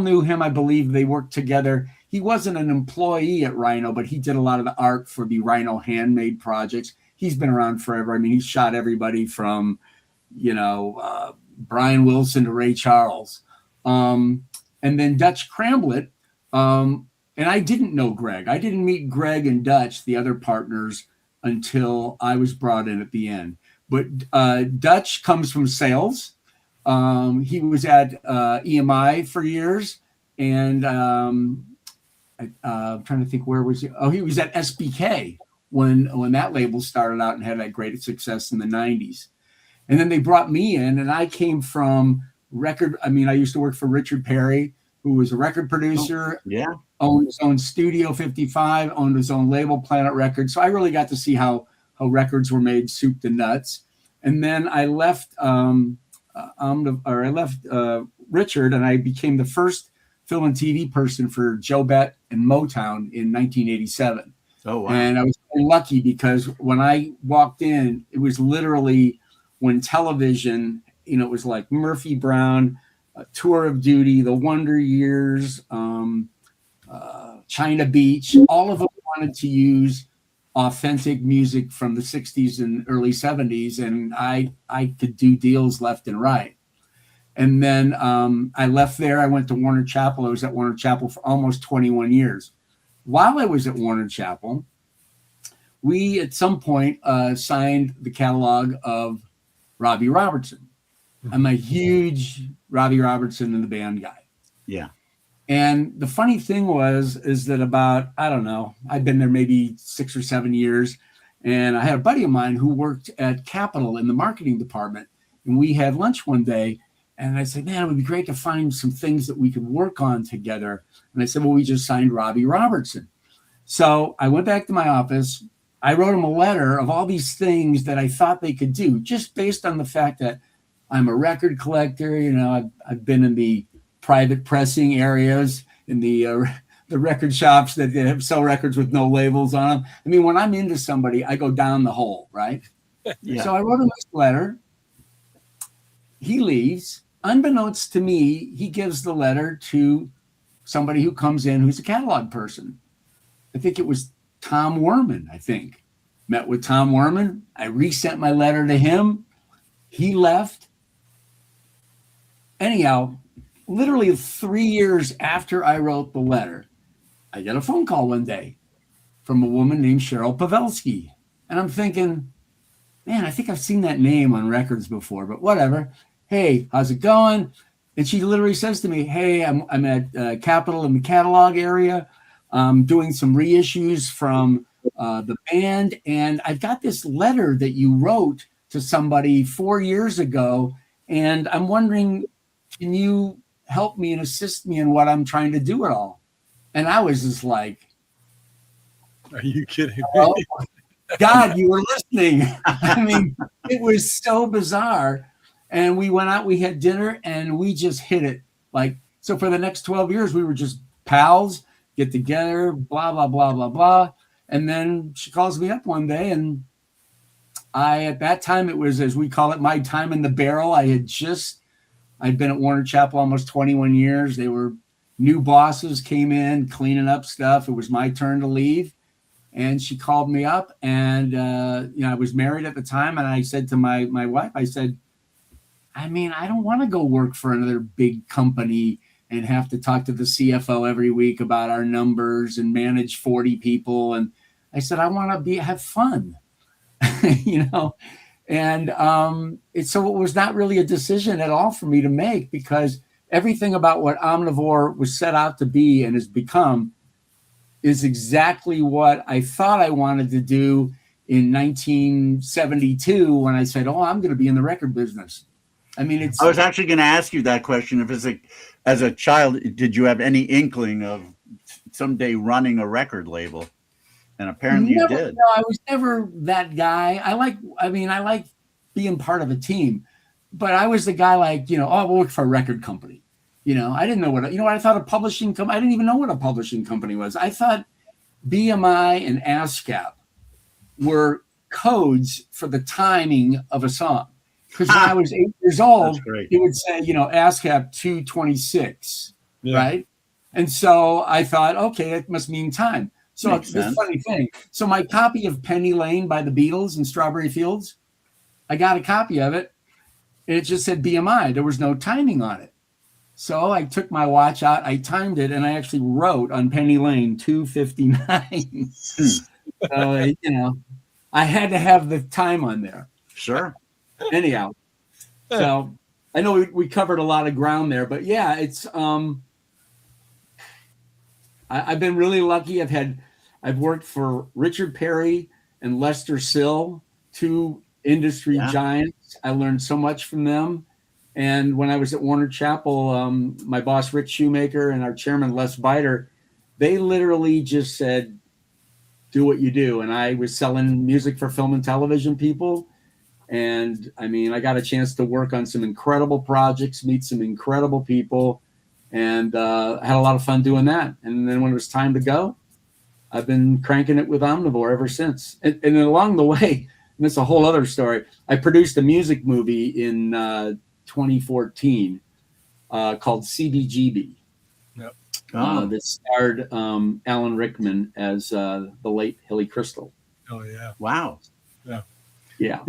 knew him. I believe they worked together. He wasn't an employee at Rhino, but he did a lot of the art for the Rhino handmade projects. He's been around forever. I mean, he's shot everybody from, Brian Wilson to Ray Charles. And then Dutch Cramblett. And I didn't know Greg. I didn't meet Greg and Dutch, the other partners, until I was brought in at the end. But Dutch comes from sales. He was at EMI for years. And I'm trying to think, where was he? Oh, he was at SBK when that label started out and had that great success in the 90s. And then they brought me in, and I came from record. I mean, I used to work for Richard Perry, who was a record producer. Yeah. owned his own Studio 55, owned his own label, Planet Records. So I really got to see how records were made, soup to nuts. And then I left Richard, and I became the first film and TV person for Joe Bett and Motown in 1987. Oh, wow. And I was very lucky because when I walked in, it was literally when television, it was like Murphy Brown, Tour of Duty, The Wonder Years, China Beach, all of them wanted to use authentic music from the 60s and early 70s, and I could do deals left and right. And then I left there. I went to Warner Chappell. I was at Warner Chappell for almost 21 years. While I was at Warner Chappell, we at some point signed the catalog of Robbie Robertson. I'm a huge Robbie Robertson and the Band guy. Yeah. And the funny thing is that about, I don't know, I've been there maybe 6 or 7 years. And I had a buddy of mine who worked at Capitol in the marketing department. And we had lunch one day. And I said, man, it would be great to find some things that we could work on together. And I said, well, we just signed Robbie Robertson. So I went back to my office. I wrote him a letter of all these things that I thought they could do, just based on the fact that I'm a record collector. I've been in the private pressing areas, in the record shops that sell records with no labels on them. I mean, when I'm into somebody, I go down the hole, right? Yeah. So I wrote him this letter. He leaves. Unbeknownst to me, he gives the letter to somebody who comes in who's a catalog person. I think it was Tom Werman, Met with Tom Werman. I resent my letter to him. He left. Anyhow, literally 3 years after I wrote the letter, I get a phone call one day from a woman named Cheryl Pavelski. And I'm thinking, man, I think I've seen that name on records before, but whatever. Hey, how's it going? And she literally says to me, hey, I'm at Capitol in the catalog area. Doing some reissues from the band. And I've got this letter that you wrote to somebody 4 years ago. And I'm wondering, can you help me and assist me in what I'm trying to do at all? And I was just like, are you kidding me? Oh, God, you were listening. I mean, it was so bizarre. And we went out, we had dinner, and we just hit it. So for the next 12 years, we were just pals, get together, blah, blah, blah, blah, blah. And then she calls me up one day, and at that time, it was, as we call it, my time in the barrel. I'd been at Warner Chappell almost 21 years. They were new bosses, came in, cleaning up stuff. It was my turn to leave. And she called me up, and I was married at the time. And I said to my wife, I said, I mean, I don't want to go work for another big company and have to talk to the CFO every week about our numbers and manage 40 people. And I said, I want to have fun, And so it was not really a decision at all for me to make, because everything about what Omnivore was set out to be and has become is exactly what I thought I wanted to do in 1972 when I said, oh, I'm going to be in the record business. I mean, I was actually going to ask you that question. As a child, did you have any inkling of someday running a record label? And apparently you did. No, I was never that guy. I like being part of a team, but I was the guy I'll work for a record company. I didn't know what I thought a publishing company. I didn't even know what a publishing company was. I thought BMI and ASCAP were codes for the timing of a song. Because when I was 8 years old, it would say, ASCAP 226, right? And so I thought, okay, it must mean time. So this funny thing. So my copy of Penny Lane by the Beatles and Strawberry Fields, I got a copy of it, and it just said BMI. There was no timing on it. So I took my watch out, I timed it, and I actually wrote on Penny Lane 2:59. So, I had to have the time on there. Sure. Anyhow, so I know we covered a lot of ground there, but yeah, it's I've been really lucky. I've worked for Richard Perry and Lester Sill, two industry giants. I learned so much from them. And when I was at Warner Chappell, my boss Rich Shoemaker and our chairman Les Biter, They literally just said, do what you do. And I was selling music for film and television people. And I mean, I got a chance to work on some incredible projects, meet some incredible people, and had a lot of fun doing that. And then when it was time to go, I've been cranking it with Omnivore ever since. And then along the way, and it's a whole other story, I produced a music movie in 2014 called CBGB. Yep. That starred Alan Rickman as the late Hilly Crystal. Oh, yeah. Wow. Yeah.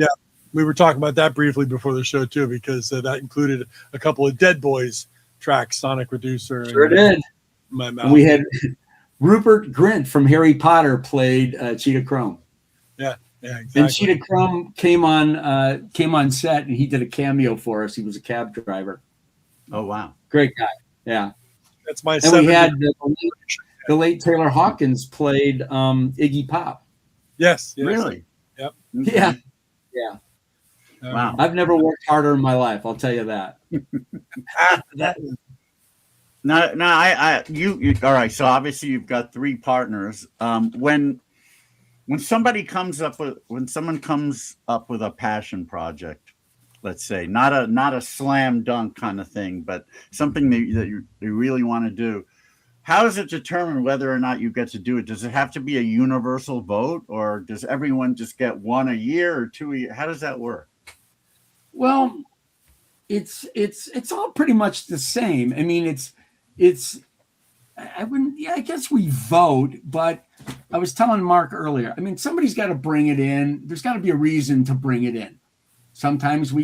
We were talking about that briefly before the show, too, because that included a couple of Dead Boys tracks, Sonic Reducer. Sure did. My Mouth. And we had Rupert Grint from Harry Potter played Cheetah Chrome. Yeah, exactly. And Cheetah Chrome came on set, and he did a cameo for us. He was a cab driver. Oh, wow. Great guy. Yeah. That's my And we had the late Taylor Hawkins played Iggy Pop. Yes. Really? Yep. Yeah. Wow. I've never worked harder in my life. I'll tell you that. No, you all right. So obviously you've got 3 partners. When someone comes up with a passion project, let's say, not a slam dunk kind of thing, but something that you really want to do, how does it determine whether or not you get to do it? Does it have to be a universal vote, or does everyone just get 1 a year or 2 a year? How does that work? Well, it's all pretty much the same. I mean, I guess we vote, but I was telling Mark earlier, I mean, somebody's got to bring it in. There's got to be a reason to bring it in. Sometimes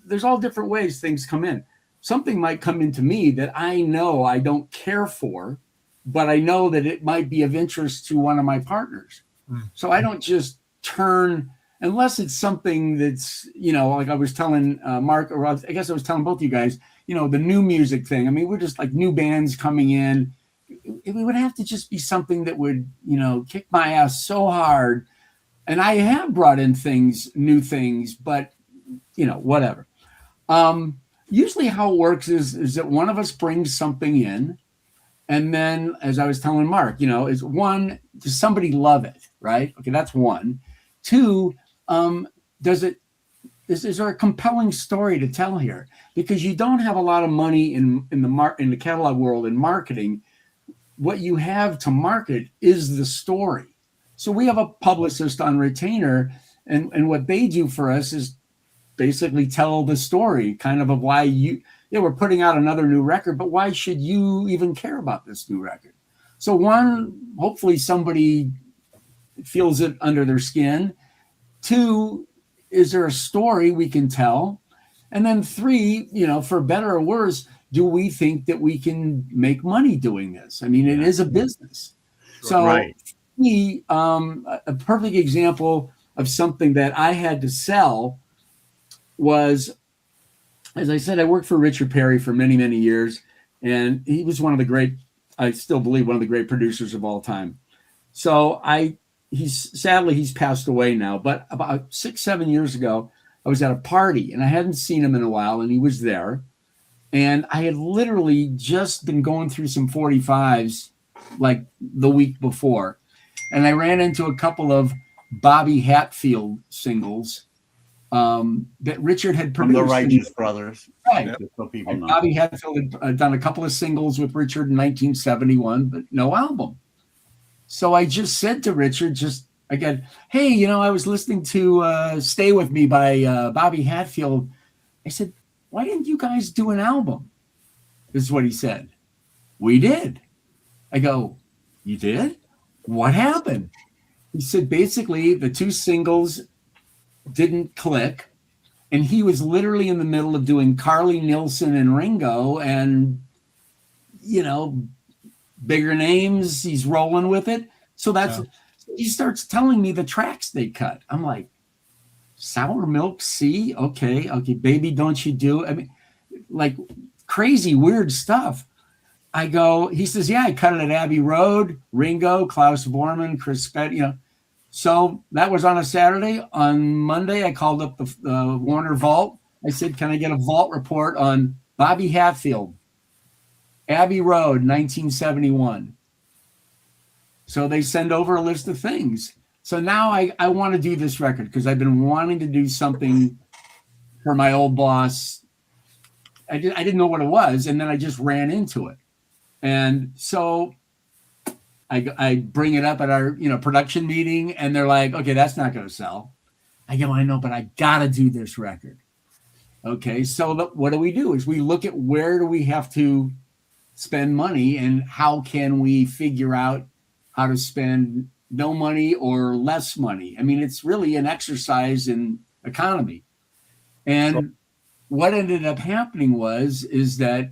there's all different ways things come in. Something might come into me that I know I don't care for, but I know that it might be of interest to one of my partners. So I don't just turn, unless it's something that's, like I was telling Mark, or I guess I was telling both of you guys, the new music thing. I mean, we're just like new bands coming in. It would have to just be something that would, kick my ass so hard. And I have brought in new things, but, whatever. Usually how it works is that one of us brings something in. And then, as I was telling Mark, is one, does somebody love it, right? Okay, that's one. 2, is there a compelling story to tell here? Because you don't have a lot of money in the catalog world in marketing. What you have to market is the story. So we have a publicist on retainer, and what they do for us is basically tell the story kind of why we're putting out another new record, but why should you even care about this new record? So 1, hopefully somebody feels it under their skin. 2, is there a story we can tell? And then 3, for better or worse, do we think that we can make money doing this? I mean, it is a business. So Right. Me, a perfect example of something that I had to sell was, as I said, I worked for Richard Perry for many, many years, and he was I still believe one of the great producers of all time. So he's passed away now, but about 6-7 years ago, I was at a party and I hadn't seen him in a while, and he was there. And I had literally just been going through some 45s like the week before. And I ran into a couple of Bobby Hatfield singles that Richard had produced. From the Righteous Brothers. Right. Just so people know. Bobby Hatfield had done a couple of singles with Richard in 1971, but no album. So I just said to Richard, hey, I was listening to Stay With Me by Bobby Hatfield. I said, why didn't you guys do an album? This is what he said. We did. I go, you did? What happened? He said, basically, the 2 singles didn't click. And he was literally in the middle of doing Carly Nilsson and Ringo and, bigger names. He's rolling with it. So he starts telling me the tracks they cut. I'm like, Sour Milk Sea? Okay, Baby Don't You Do? I mean, like crazy, weird stuff. He says, yeah, I cut it at Abbey Road, Ringo, Klaus Bormann, Chris Spett, So that was on a Saturday. On Monday, I called up the Warner Vault. I said, can I get a vault report on Bobby Hatfield, Abbey Road, 1971? So they send over a list of things. So now I want to do this record because I've been wanting to do something for my old boss. I didn't know what it was, and then I just ran into it. And so I bring it up at our production meeting, and they're like, okay, that's not going to sell. I go, I know, but I got to do this record. Okay, so what do? Is we look at where do we have to spend money and how can we figure out how to spend no money or less money. I mean, it's really an exercise in economy. And what ended up happening is that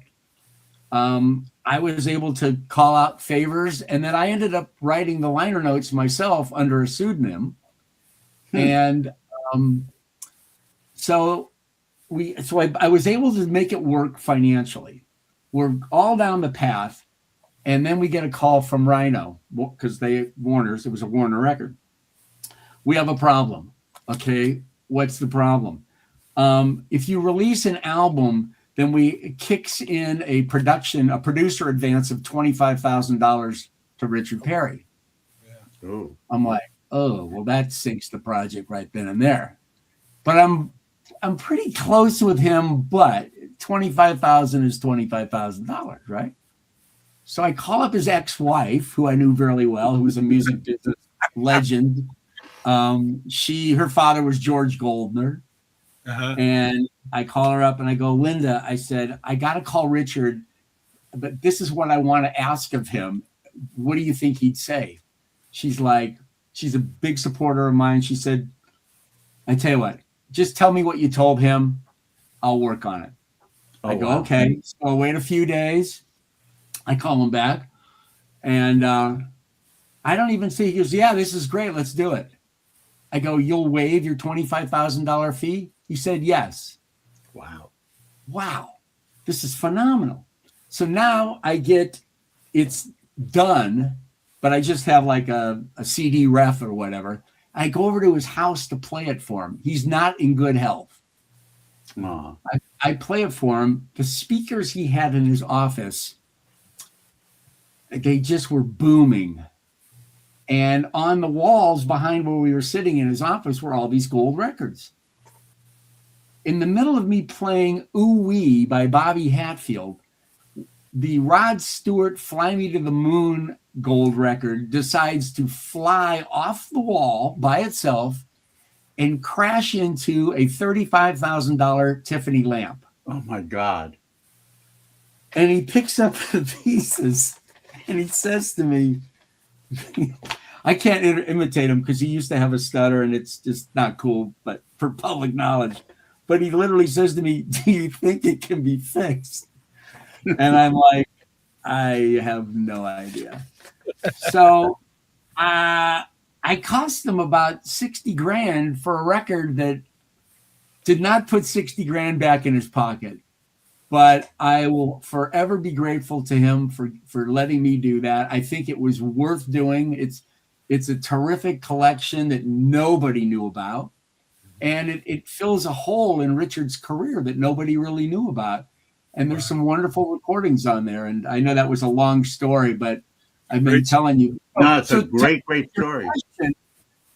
I was able to call out favors, and then I ended up writing the liner notes myself under a pseudonym. And so I was able to make it work financially. We're all down the path, and then we get a call from Rhino because it was a Warner record. We have a problem. Okay, what's the problem? If you release an album, then it kicks in a producer advance of $25,000 to Richard Perry. Yeah. Ooh. I'm like, oh, well, that sinks the project right then and there. But I'm pretty close with him, but $25,000 is $25,000, right? So I call up his ex-wife, who I knew very well, who was a music business legend. Her father was George Goldner. Uh-huh. And I call her up and I go, Linda, I said, I got to call Richard, but this is what I want to ask of him. What do you think he'd say? She's like, she's a big supporter of mine. She said, I tell you what, just tell me what you told him. I'll work on it. I go, wow. Okay. So I'll wait a few days. I call him back and I don't even see, he goes, yeah, this is great. Let's do it. I go, you'll waive your $25,000 fee? He said, yes. Wow. This is phenomenal. So now it's done, but I just have like a CD ref or whatever. I go over to his house to play it for him. He's not in good health. I play it for him. The speakers he had in his office, they just were booming. And on the walls behind where we were sitting in his office were all these gold records. In the middle of me playing Ooh Wee by Bobby Hatfield, the Rod Stewart Fly Me to the Moon gold record decides to fly off the wall by itself and crash into a $35,000 Tiffany lamp. Oh my God. And he picks up the pieces and he says to me, I can't imitate him because he used to have a stutter and it's just not cool, but for public knowledge. But he literally says to me, do you think it can be fixed? And I'm like, I have no idea. So I cost him about 60 grand for a record that did not put 60 grand back in his pocket. But I will forever be grateful to him for letting me do that. I think it was worth doing. It's a terrific collection that nobody knew about. And it fills a hole in Richard's career that nobody really knew about. And there's some wonderful recordings on there. And I know that was a long story, but I've been telling you. No, it's a great story.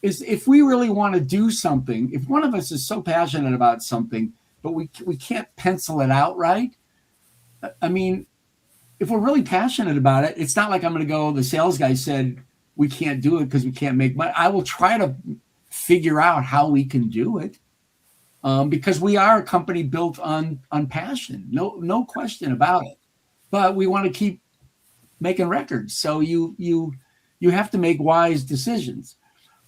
Is if we really want to do something, if one of us is so passionate about something, but we can't pencil it out right. I mean, if we're really passionate about it, it's not like I'm going to go, the sales guy said we can't do it because we can't make money. I will try to figure out how we can do it because we are a company built on passion. No question about it. But we want to keep making records. So you have to make wise decisions.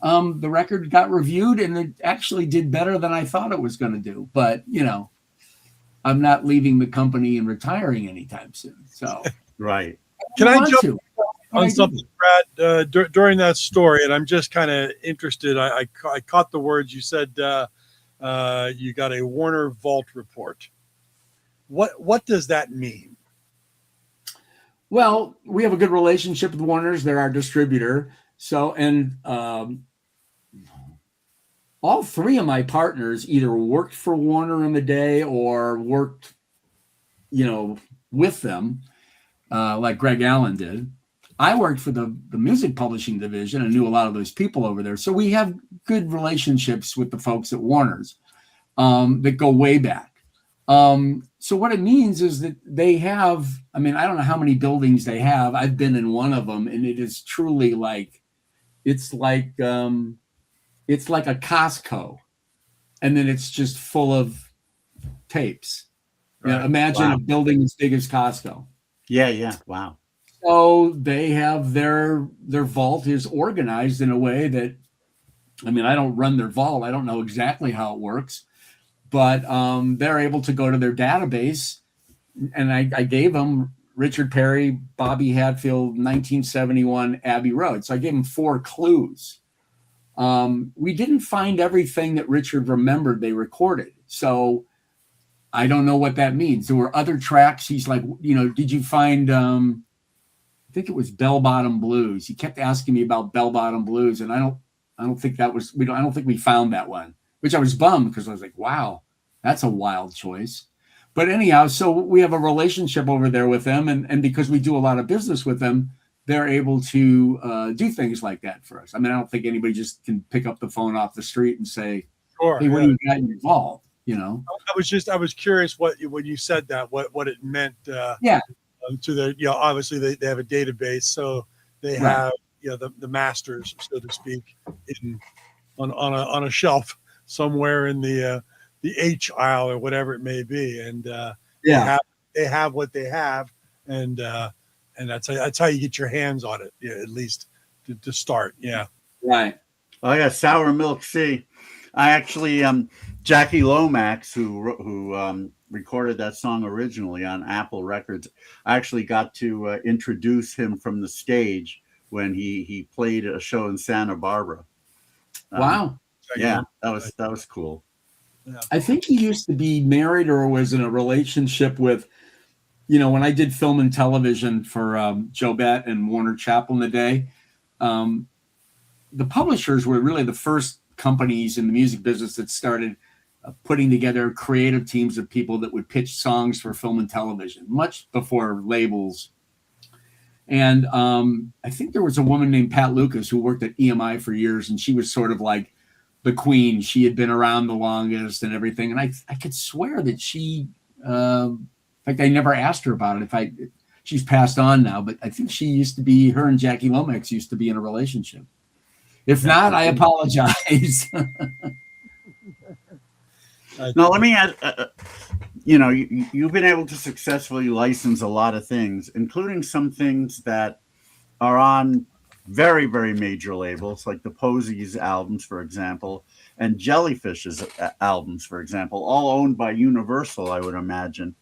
The record got reviewed and it actually did better than I thought it was going to do. But, I'm not leaving the company and retiring anytime soon. So, right. Can I jump on something, Brad, during that story? And I'm just kind of interested. I caught the words you said. You got a Warner Vault report. What does that mean? Well, we have a good relationship with Warner's. They're our distributor. So, and all three of my partners either worked for Warner in the day or worked, with them, like Greg Allen did. I worked for the music publishing division and knew a lot of those people over there. So we have good relationships with the folks at Warner's that go way back. So what it means is that they have, I mean, I don't know how many buildings they have. I've been in one of them, and it is truly like, it's like a Costco, and then it's just full of tapes. Right. You know, imagine a building as big as Costco. Yeah. Wow. So they have their vault is organized in a way that, I mean, I don't run their vault. I don't know exactly how it works, but they're able to go to their database. And I gave them Richard Perry, Bobby Hatfield, 1971 Abbey Road. So I gave them 4 clues. We didn't find everything that Richard remembered they recorded. So I don't know what that means. There were other tracks. He's like, you know, did you find, I think it was Bell Bottom Blues. He kept asking me about Bell Bottom Blues. And I don't think that was, I don't think we found that one, which I was bummed because I was like, wow, that's a wild choice. But anyhow, so we have a relationship over there with them. And because we do a lot of business with them, they're able to do things like that for us. I mean, I don't think anybody just can pick up the phone off the street and say, Sure, hey, what do you got involved? You know, I was curious when you said that, what it meant. Yeah. To their, you know, obviously they have a database, so they have, you know, the masters, so to speak, on a shelf somewhere in the H aisle or whatever it may be, and they have what they have, and that's how you get your hands on it, yeah, at least to start. Yeah. Right. Oh, I got Sour Milk Sea. I actually Jackie Lomax, who recorded that song originally on Apple Records, I actually got to introduce him from the stage when he played a show in Santa Barbara. Wow. Yeah, that was cool. Yeah. I think he used to be married or was in a relationship with, you know, when I did film and television for Joe Bett and Warner Chappell in the day, the publishers were really the first companies in the music business that started putting together creative teams of people that would pitch songs for film and television, much before labels. And I think there was a woman named Pat Lucas who worked at EMI for years, and she was sort of like the queen. She had been around the longest and everything. And I could swear that she, in fact, I never asked her about it. She's passed on now, but I think her and Jackie Lomax used to be in a relationship. If not, I apologize. Now, let me ask, you know, you've been able to successfully license a lot of things, including some things that are on very, very major labels, like the Posies albums, for example, and Jellyfish's albums, for example, all owned by Universal, I would imagine.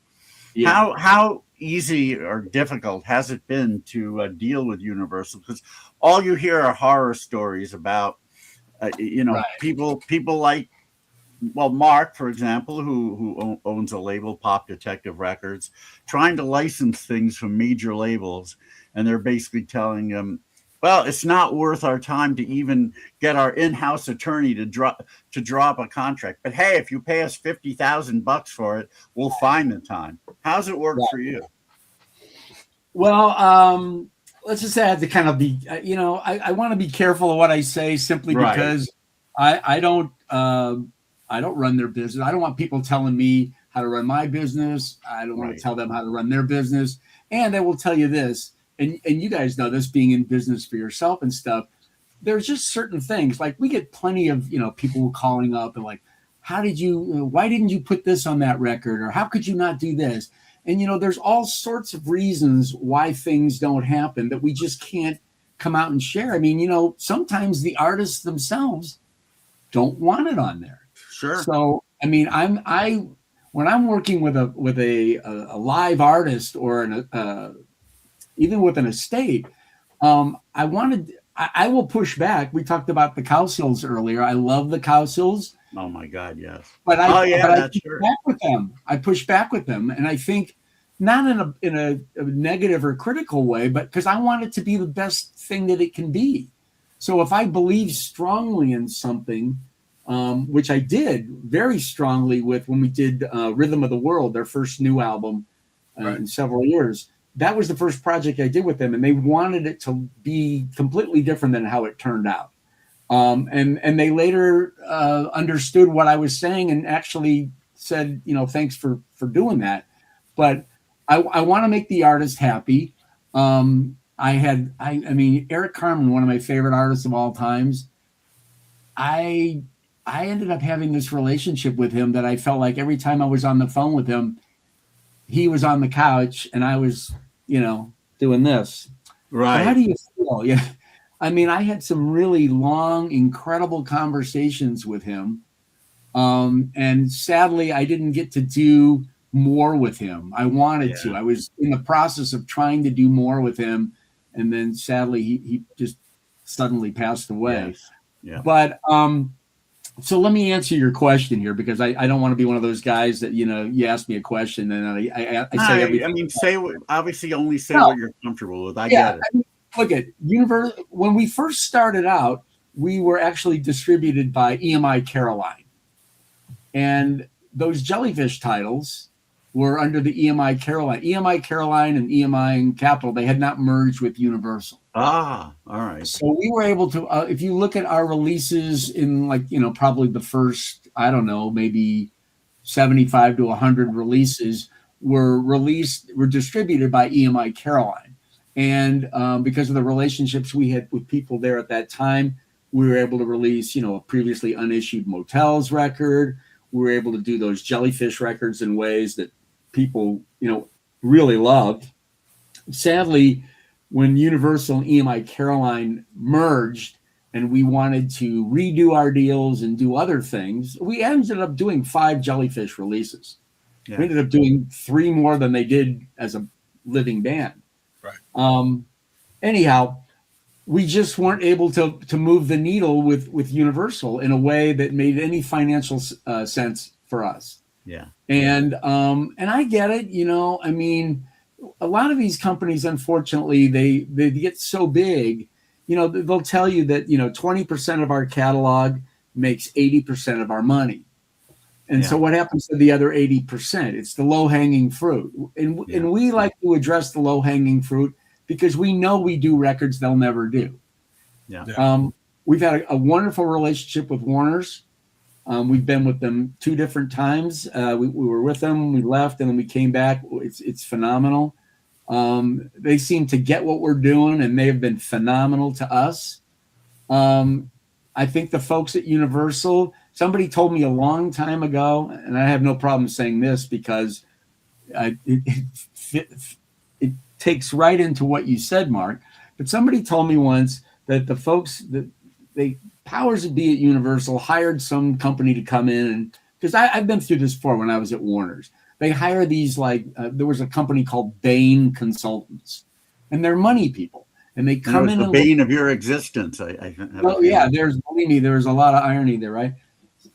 Yeah. How easy or difficult has it been to deal with Universal? Because all you hear are horror stories about, you know, right. people like, well, Mark, for example, who owns a label, Pop Detective Records, trying to license things from major labels, and they're basically telling them, well, it's not worth our time to even get our in-house attorney to drop a contract. But hey, if you pay us $50,000 for it, we'll find the time. How's it work for you? Well, let's just say I have to kind of be, you know, I want to be careful of what I say simply because I don't run their business. I don't want people telling me how to run my business. I don't want to tell them how to run their business. And I will tell you this, and you guys know this, being in business for yourself and stuff, there's just certain things. Like we get plenty of, you know, people calling up and like, why didn't you put this on that record? Or how could you not do this? And, you know, there's all sorts of reasons why things don't happen that we just can't come out and share. I mean, you know, sometimes the artists themselves don't want it on there. Sure. So, I mean, when I'm working with a live artist or even with an estate, I will push back. We talked about the Cowsills earlier. I love the Cowsills. Oh my God, yes. But I push back with them, and I think not in a negative or critical way, but because I want it to be the best thing that it can be. So if I believe strongly in something, which I did very strongly with when we did Rhythm of the World, their first new album in several years. that was the first project I did with them, and they wanted it to be completely different than how it turned out. And they later understood what I was saying and actually said, thanks for doing that. But I want to make the artist happy. I mean, Eric Carmen, one of my favorite artists of all times. I ended up having this relationship with him that I felt like every time I was on the phone with him, he was on the couch and I was, doing this. Right. But how do you feel? Yeah. I mean, I had some really long, incredible conversations with him. And sadly, I didn't get to do more with him. I wanted to. I was in the process of trying to do more with him. And then sadly, he just suddenly passed away. Yes. Yeah. But so let me answer your question here, because I don't want to be one of those guys that, you ask me a question and I say everything. I mean, obviously only say what you're comfortable with. I get it. I mean, look at Universal. When we first started out, we were actually distributed by EMI Caroline. And those Jellyfish titles were under the EMI Caroline. EMI Caroline and EMI and Capitol, they had not merged with Universal. Ah, all right. So we were able to, if you look at our releases in probably the first, I don't know, maybe 75 to 100 releases were distributed by EMI Caroline. And because of the relationships we had with people there at that time, we were able to release, a previously unissued Motels record. We were able to do those Jellyfish records in ways that people, really loved. Sadly, when Universal and EMI Caroline merged and we wanted to redo our deals and do other things, we ended up doing 5 Jellyfish releases. Yeah. We ended up doing 3 more than they did as a living band. Right. Anyhow, we just weren't able to move the needle with Universal in a way that made any financial sense for us. Yeah. And I get it, I mean, a lot of these companies, unfortunately, they get so big, they'll tell you that, 20% of our catalog makes 80% of our money. And so what happens to the other 80%? It's the low-hanging fruit. And we like to address the low-hanging fruit because we know we do records they'll never do. Yeah. We've had a wonderful relationship with Warner's. We've been with them 2 different times. We were with them, we left, and then we came back. It's phenomenal. They seem to get what we're doing, and they have been phenomenal to us. I think the folks at Universal, somebody told me a long time ago, and I have no problem saying this because it takes right into what you said, Mark. But somebody told me once that the folks that they powers that be at Universal hired some company to come in, and because I've been through this before when I was at Warner's. They hire these there was a company called Bain Consultants, and they're money people, and they come in. The bane of your existence. Believe me, there's a lot of irony there, right?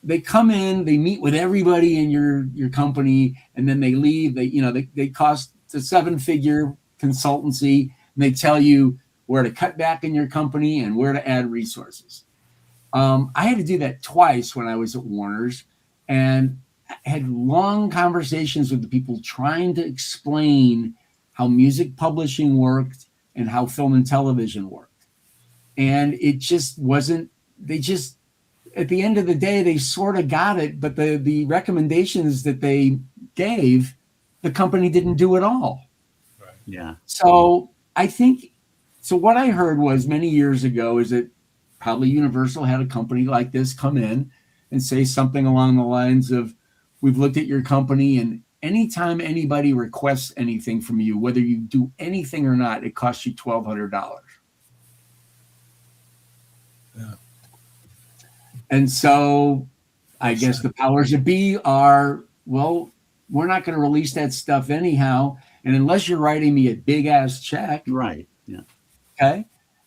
They come in, they meet with everybody in your company, and then they leave. They cost a 7-figure consultancy, and they tell you where to cut back in your company and where to add resources. I had to do that twice when I was at Warner's, and I had long conversations with the people trying to explain how music publishing worked and how film and television worked. And it just wasn't, at the end of the day, they sort of got it, but the recommendations that they gave, the company didn't do at all. Right. Yeah. So what I heard was many years ago is that probably Universal had a company like this come in and say something along the lines of, we've looked at your company, and anytime anybody requests anything from you, whether you do anything or not, it costs you $1,200. Yeah. And so I guess the powers that be are, well, we're not going to release that stuff anyhow. And unless you're writing me a big ass check. Right. Yeah. Okay.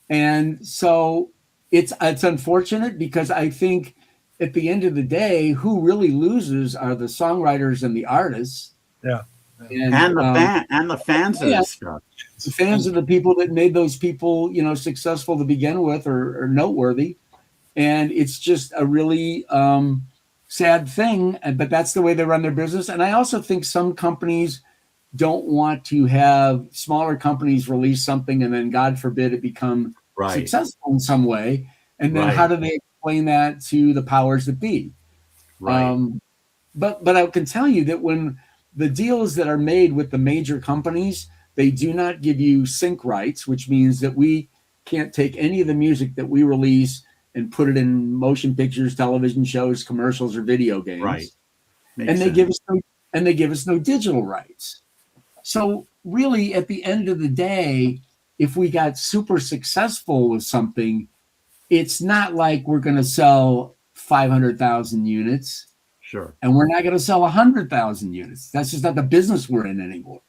And so it's unfortunate because I think at the end of the day, who really loses are the songwriters and the artists. Yeah. And the fans of this stuff. The fans are the people that made those people, successful to begin with or noteworthy. And it's just a really sad thing, but that's the way they run their business. And I also think some companies don't want to have smaller companies release something and then, God forbid, it become successful in some way. And then how do they explain that to the powers that be? Right. But I can tell you that when the deals that are made with the major companies, they do not give you sync rights, which means that we can't take any of the music that we release and put it in motion pictures, television shows, commercials, or video games. Right. And they give us no digital rights. So really, at the end of the day, if we got super successful with something, it's not like we're going to sell 500,000 units. Sure. And we're not going to sell 100,000 units. That's just not the business we're in anymore.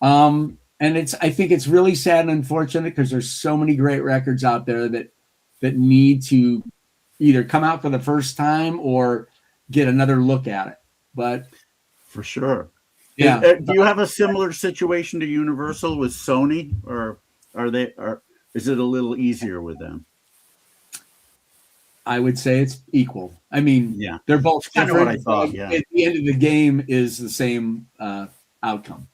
And I think it's really sad and unfortunate because there's so many great records out there that need to either come out for the first time or get another look at it. But for sure. Yeah. Do you have a similar situation to Universal with Sony, or is it a little easier with them? I would say it's equal. I mean, yeah, they're both kind of different. what I thought. Yeah. At the end of the game is the same outcome.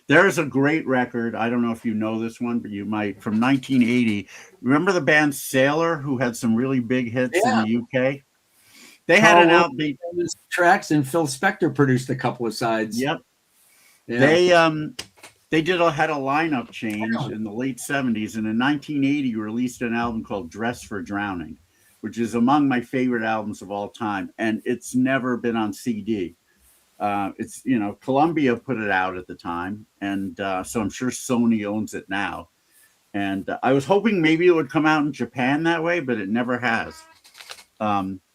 There's a great record. I don't know if you know this one, but you might, from 1980. Remember the band Sailor, who had some really big hits in the UK? They had an album. Tracks, and Phil Spector produced a couple of sides. Yep. Yeah. They had a lineup change in the late 70s, and in 1980 released an album called Dress for Drowning, which is among my favorite albums of all time, and it's never been on CD. It's, Columbia put it out at the time, and so I'm sure Sony owns it now. And I was hoping maybe it would come out in Japan that way, but it never has.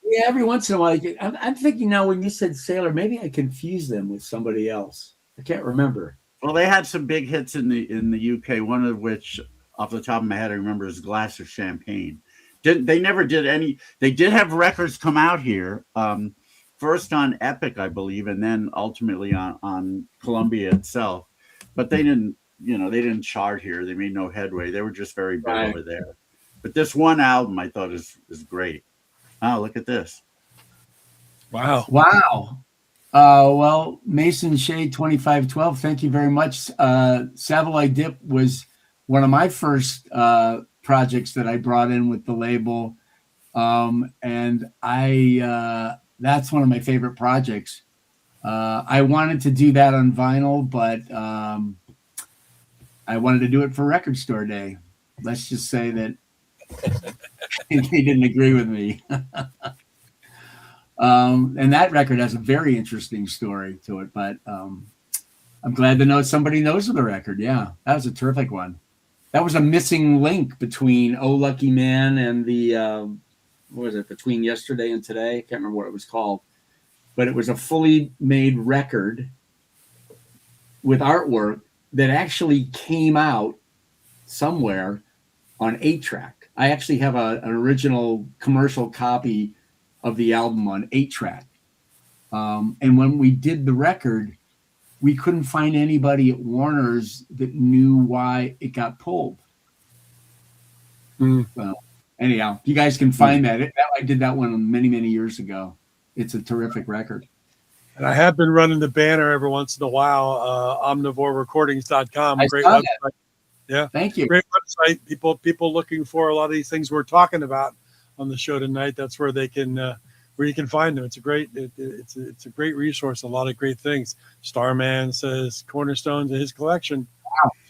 Yeah, every once in a while. I'm thinking now when you said Sailor, maybe I confused them with somebody else. I can't remember. Well, they had some big hits in the UK, one of which, off the top of my head, I remember is Glass of Champagne. They never did any. They did have records come out here, first on Epic, I believe, and then ultimately on Columbia itself. But they didn't, they didn't chart here. They made no headway. They were just very big over there. But this one album I thought is great. Oh, look at this. Wow. Well, Mason Shade 2512, thank you very much. Savaloy Dip was one of my first projects that I brought in with the label. And that's one of my favorite projects. I wanted to do that on vinyl, but I wanted to do it for Record Store Day. Let's just say that they didn't agree with me. And that record has a very interesting story to it, but I'm glad to know somebody knows of the record. Yeah, that was a terrific one. That was a missing link between Oh Lucky Man and the, between Yesterday and Today? I can't remember what it was called, but it was a fully made record with artwork that actually came out somewhere on 8-track. I actually have an original commercial copy of the album on 8-track. And when we did the record, we couldn't find anybody at Warner's that knew why it got pulled. Well, anyhow, you guys can find that. I did that one many, many years ago. It's a terrific record. And I have been running the banner every once in a while, omnivorerecordings.com. Great website. That. Yeah. Thank you. Great website. People looking for a lot of these things we're talking about on the show tonight. That's where they can where you can find them. It's a great it's a great resource. A lot of great things. Starman says cornerstones of his collection.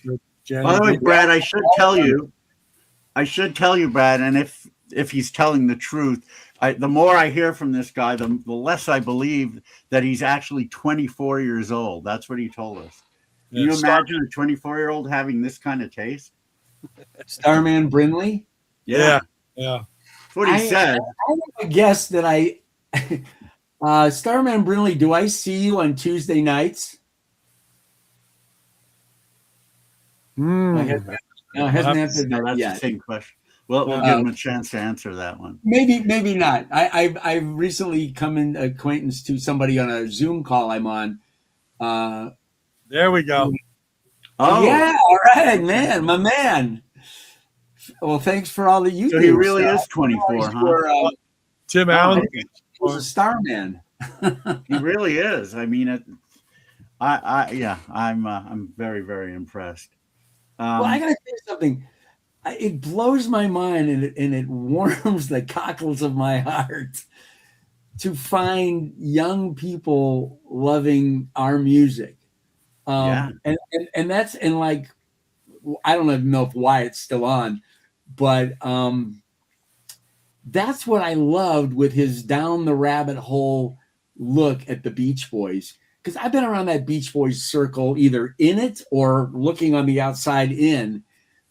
Wow. By the way, Brad, I should tell you, Brad, and if he's telling the truth, the more I hear from this guy, the less I believe that he's actually 24 years old. That's what he told us. Can you imagine a 24-year-old having this kind of taste? Starman Brinley? Yeah. That's what he said. I guess that Starman Brinley, do I see you on Tuesday nights? Hasn't answered that that's yet. the same question. Well, we'll give him a chance to answer that one. Maybe not. I've recently come in acquaintance to somebody on a Zoom call I'm on. There we go. Oh yeah, all right, man, my man. Well, thanks for all that you do. He really is 24, huh? Tim Allen. He's a star man. He really is. I mean, I'm very, very impressed. Well, I gotta tell you something. It blows my mind and it warms the cockles of my heart to find young people loving our music. Yeah. And that's, and like, I don't even know if why it's still on, but that's what I loved with his down the rabbit hole look at the Beach Boys. Because I've been around that Beach Boys circle, either in it or looking on the outside in,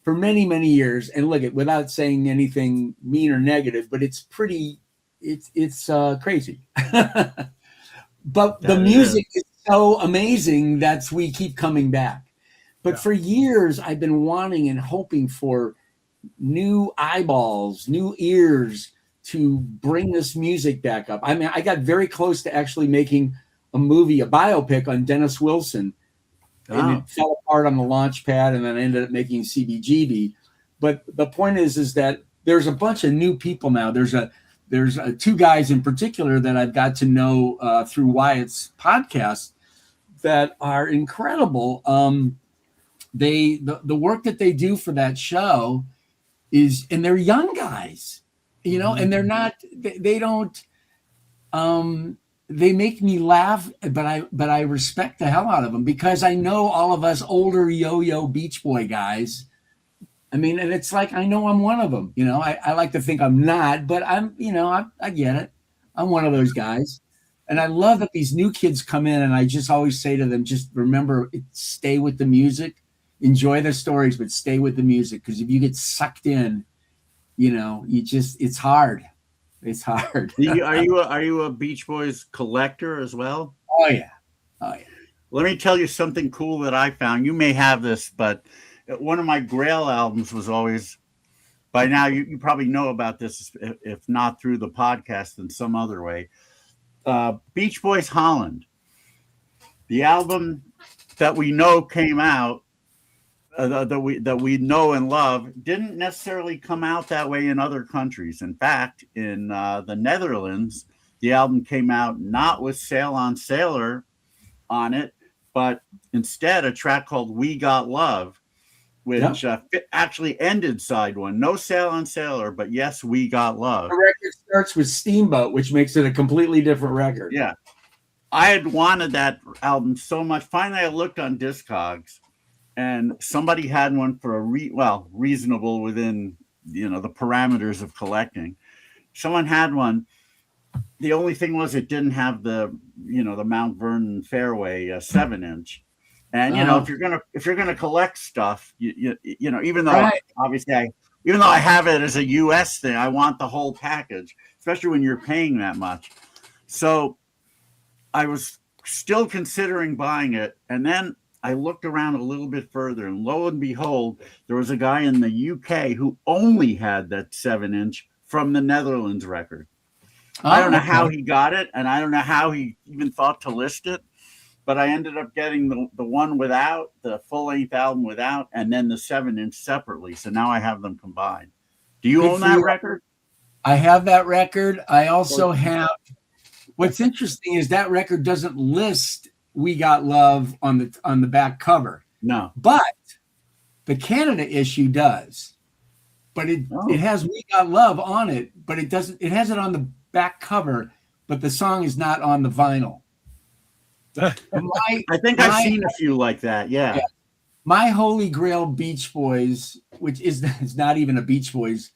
for many, many years. And look, at without saying anything mean or negative, but it's pretty, it's crazy. But the music is so amazing that we keep coming back. But for years, I've been wanting and hoping for new eyeballs, new ears to bring this music back up. I mean, I got very close to actually making a movie, a biopic on Dennis Wilson, and it fell apart on the launch pad, and then I ended up making CBGB. But the point is that there's a bunch of new people now. There's two guys in particular that I've got to know through Wyatt's podcast that are incredible. The work that they do for that show is, and they're young guys, you know, and they're not, they don't, they make me laugh, but I respect the hell out of them, because I know all of us older yo-yo Beach Boy guys. I mean, and it's like, I know I'm one of them, you know. I like to think I'm not, but I'm, you know, I get it. I'm one of those guys. And I love that these new kids come in, and I just always say to them, just remember, stay with the music, enjoy the stories, but stay with the music. Because if you get sucked in, you know, it's hard. It's hard. Are you a Beach Boys collector as well? Oh yeah. Let me tell you something cool that I found. You may have this, but one of my Grail albums was always, by now you probably know about this, if not through the podcast in some other way. Beach Boys Holland, the album that we know came out, that we know and love, didn't necessarily come out that way in other countries. In fact, in the Netherlands, the album came out not with Sail on Sailor on it, but instead a track called We Got Love, which actually ended side one. No Sail on Sailor, but yes, We Got Love. The record starts with Steamboat, which makes it a completely different record. Yeah. I had wanted that album so much. Finally, I looked on Discogs, and somebody had one for reasonable within, you know, the parameters of collecting. Someone had one. The only thing was it didn't have the, you know, the Mount Vernon Fairway 7-inch. And you know, if you're gonna collect stuff, you know, even though obviously even though I have it as a US thing, I want the whole package, especially when you're paying that much. So I was still considering buying it, and then I looked around a little bit further, and lo and behold, there was a guy in the UK who only had that 7-inch from the Netherlands record. I don't know how he got it, and I don't know how he even thought to list it, but I ended up getting the one without, the full-length album without, and then the 7-inch separately. So now I have them combined. Do you own that record? I have that record. I also have, what's interesting is that record doesn't list We Got Love on the back cover. No. But the Canada issue does. But it has We Got Love on it, but it doesn't, it has it on the back cover, but the song is not on the vinyl. I think I've seen a few like that. Yeah. My Holy Grail Beach Boys, which is not even a Beach Boys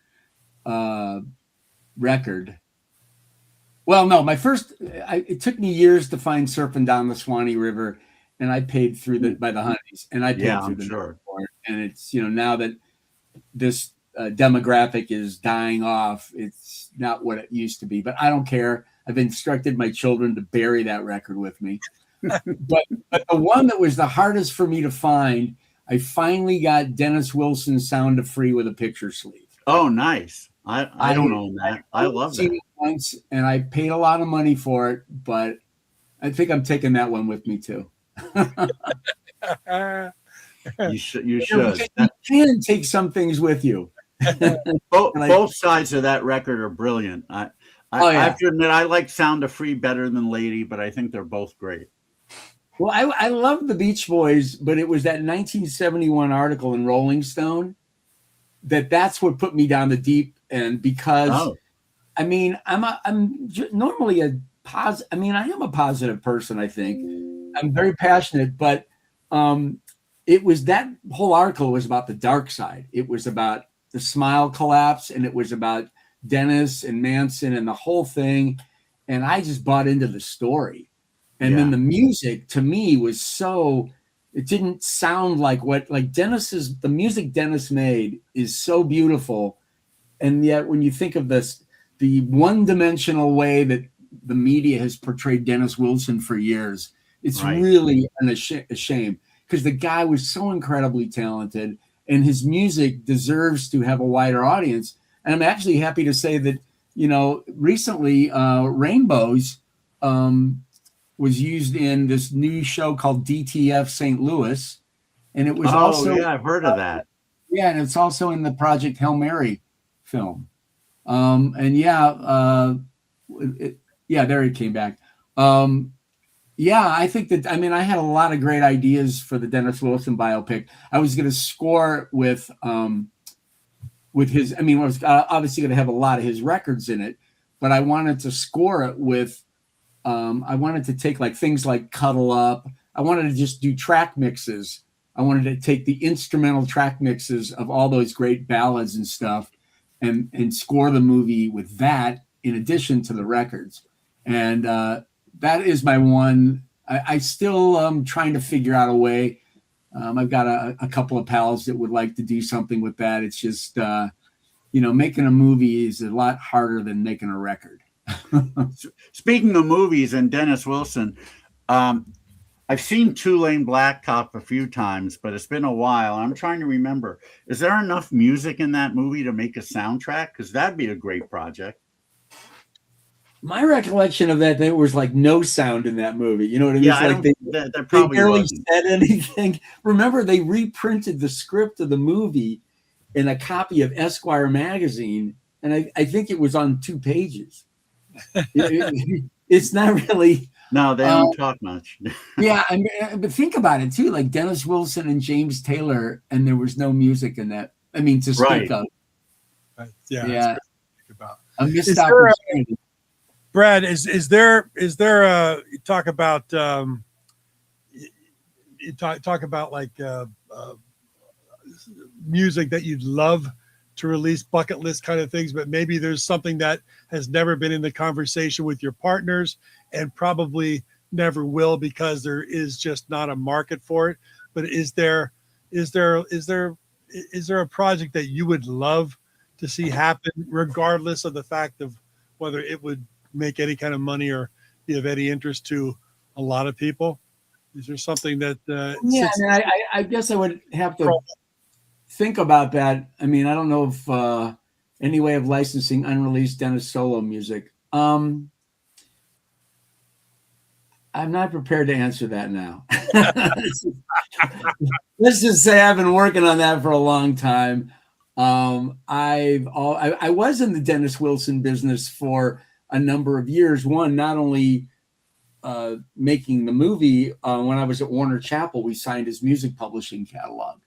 record. Well, no, my first, it took me years to find Surfing Down the Swanee River, and I paid through by the Honeys, and I paid through the sure. And it's, you know, now that this demographic is dying off, it's not what it used to be, but I don't care. I've instructed my children to bury that record with me. but the one that was the hardest for me to find, I finally got Dennis Wilson's Sound of Free with a picture sleeve. Oh, nice. I don't own that. I love that. It once, and I paid a lot of money for it, but I think I'm taking that one with me too. You should. You can take some things with you. Both sides of that record are brilliant. I have to admit, I like Sound of Free better than Lady, but I think they're both great. Well, I love the Beach Boys, but it was that 1971 article in Rolling Stone that's what put me down the deep end, because I mean, normally a positive. I mean, I am a positive person. I think I'm very passionate, but it was that whole article was about the dark side. It was about the Smile collapse, and it was about Dennis and Manson and the whole thing. And I just bought into the story. And then the music to me was it didn't sound like the music Dennis made is so beautiful. And yet when you think of the one-dimensional way that the media has portrayed Dennis Wilson for years, it's really a shame, because the guy was so incredibly talented and his music deserves to have a wider audience. And I'm actually happy to say that, recently Rainbows was used in this new show called DTF St. Louis. And it was I've heard of that. Yeah, and it's also in the Project Hail Mary film. There it came back. I think that, I had a lot of great ideas for the Dennis Wilson biopic. I was going to score with his, I was obviously going to have a lot of his records in it, but I wanted to score it with, I wanted to take things like Cuddle Up. I wanted to just do track mixes. I wanted to take the instrumental track mixes of all those great ballads and stuff and score the movie with that in addition to the records. And that is my one. I still am trying to figure out a way. I've got a couple of pals that would like to do something with that. It's just, making a movie is a lot harder than making a record. Speaking of movies and Dennis Wilson, I've seen Two-Lane Blacktop a few times, but it's been a while. I'm trying to remember, is there enough music in that movie to make a soundtrack? Because that'd be a great project. My recollection of that, there was no sound in that movie. You know what I mean? Yeah, they barely said anything. Remember, they reprinted the script of the movie in a copy of Esquire magazine, and I think it was on 2 pages. It's not really. No, they don't talk much. Yeah, but think about it too. Like Dennis Wilson and James Taylor, and there was no music in that. To speak of. Right. Yeah. About. A missed opportunity. Brad, is there you talk about music that you'd love to release, bucket list kind of things, but maybe there's something that has never been in the conversation with your partners and probably never will because there is just not a market for it. But is there a project that you would love to see happen, regardless of the fact of whether it would make any kind of money or be of any interest to a lot of people? Is there something that I guess I would have to think about that. I don't know if any way of licensing unreleased Dennis solo music. I'm not prepared to answer that now. Let's just say I've been working on that for a long time. I was in the Dennis Wilson business for a number of years. One, not only making the movie, when I was at Warner Chappell, we signed his music publishing catalog.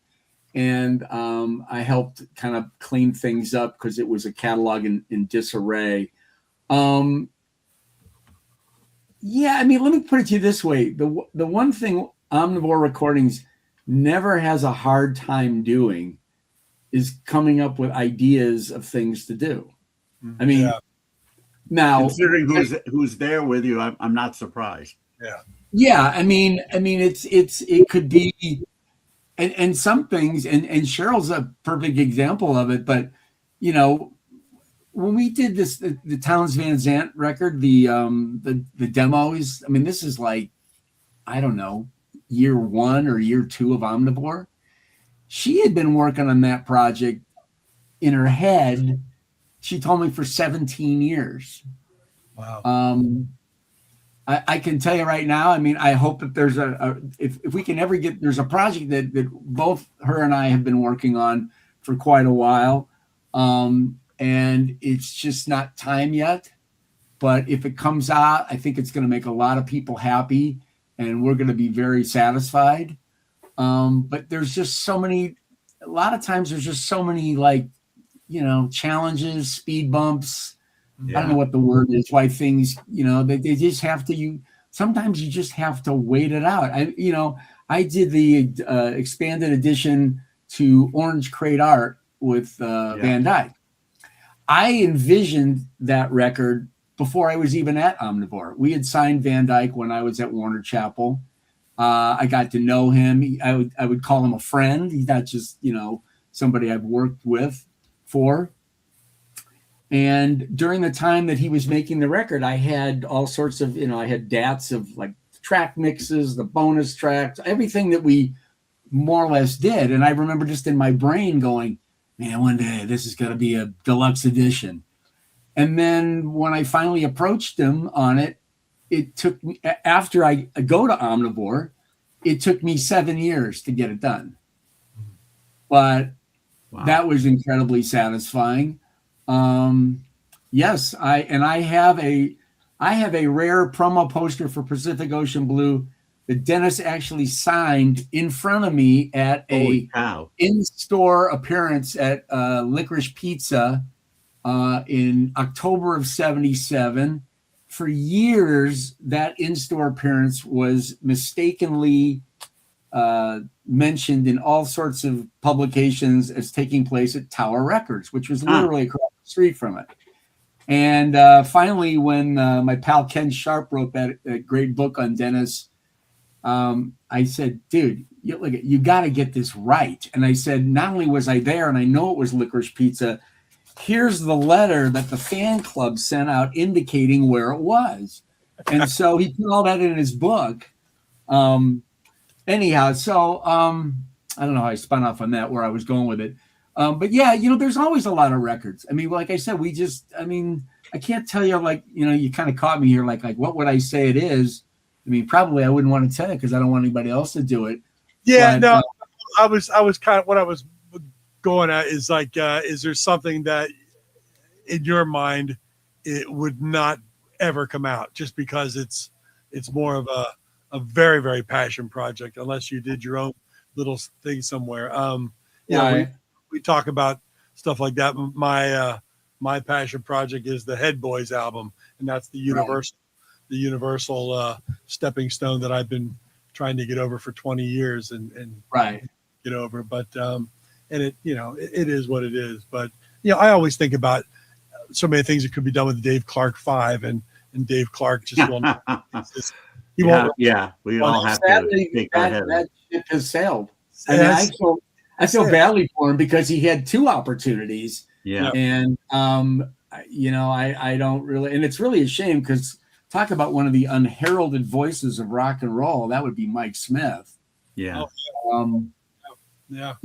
And I helped kind of clean things up because it was a catalog in disarray. Let me put it to you this way. The one thing Omnivore Recordings never has a hard time doing is coming up with ideas of things to do. Now considering who's there with you, I'm not surprised. It could be, and some things, and Cheryl's a perfect example of it. But when we did this, the Townes Van Zandt record, the demos. This is I don't know, year 1 or year 2 of Omnivore. She had been working on that project in her head. She told me for 17 years. Wow. I can tell you right now, I hope that there's if we can ever there's a project that both her and I have been working on for quite a while. And it's just not time yet. But if it comes out, I think it's going to make a lot of people happy. and we're going to be very satisfied. But there's just so many, a lot of times there's just so many, like, challenges, speed bumps. I don't know what the word is, why things, they just have to, sometimes you just have to wait it out. I did the expanded edition to Orange Crate Art with Van Dyke. I envisioned that record before I was even at Omnivore. We had signed Van Dyke when I was at Warner Chappell. I got to know him. I would call him a friend. He's not just, somebody I've worked with for. And during the time that he was making the record, I had all sorts of, I had DATs of like track mixes, the bonus tracks, everything that we more or less did. And I remember just in my brain going, man, one day this is going to be a deluxe edition. And then when I finally approached him on it, it took me, after I go to Omnivore, it took me 7 years to get it done. But that was incredibly satisfying. Yes, I have a rare promo poster for Pacific Ocean Blue that Dennis actually signed in front of me at a in-store appearance at Licorice Pizza in October of '77. For years, that in-store appearance was mistakenly mentioned in all sorts of publications as taking place at Tower Records, which was literally across the street from it. And finally, when my pal Ken Sharp wrote that great book on Dennis, I said, dude, you got to get this right. And I said, not only was I there and I know it was Licorice Pizza, here's the letter that the fan club sent out indicating where it was. And so he put all that in his book. Anyhow, so I don't know how I spun off on that, where I was going with it. But yeah, there's always a lot of records. I mean, like I said, I can't tell you, like, you kind of caught me here, like what would I say it is? I mean, probably I wouldn't want to tell you because I don't want anybody else to do it. Yeah, but, I was kind of, what I was going at is like, is there something that in your mind it would not ever come out just because it's more of a very, very passion project, unless you did your own little thing somewhere. We talk about stuff like that. My passion project is the Head Boys album, and that's the universal stepping stone that I've been trying to get over for 20 years and get over. But and it is what it is. But I always think about so many things that could be done with the Dave Clark 5, and Dave Clark just will not. We all have to take that ship has sailed. I mean, I feel badly for him because he had 2 opportunities. Yeah. And I don't really, and it's really a shame because talk about one of the unheralded voices of rock and roll, that would be Mike Smith. Yeah. No,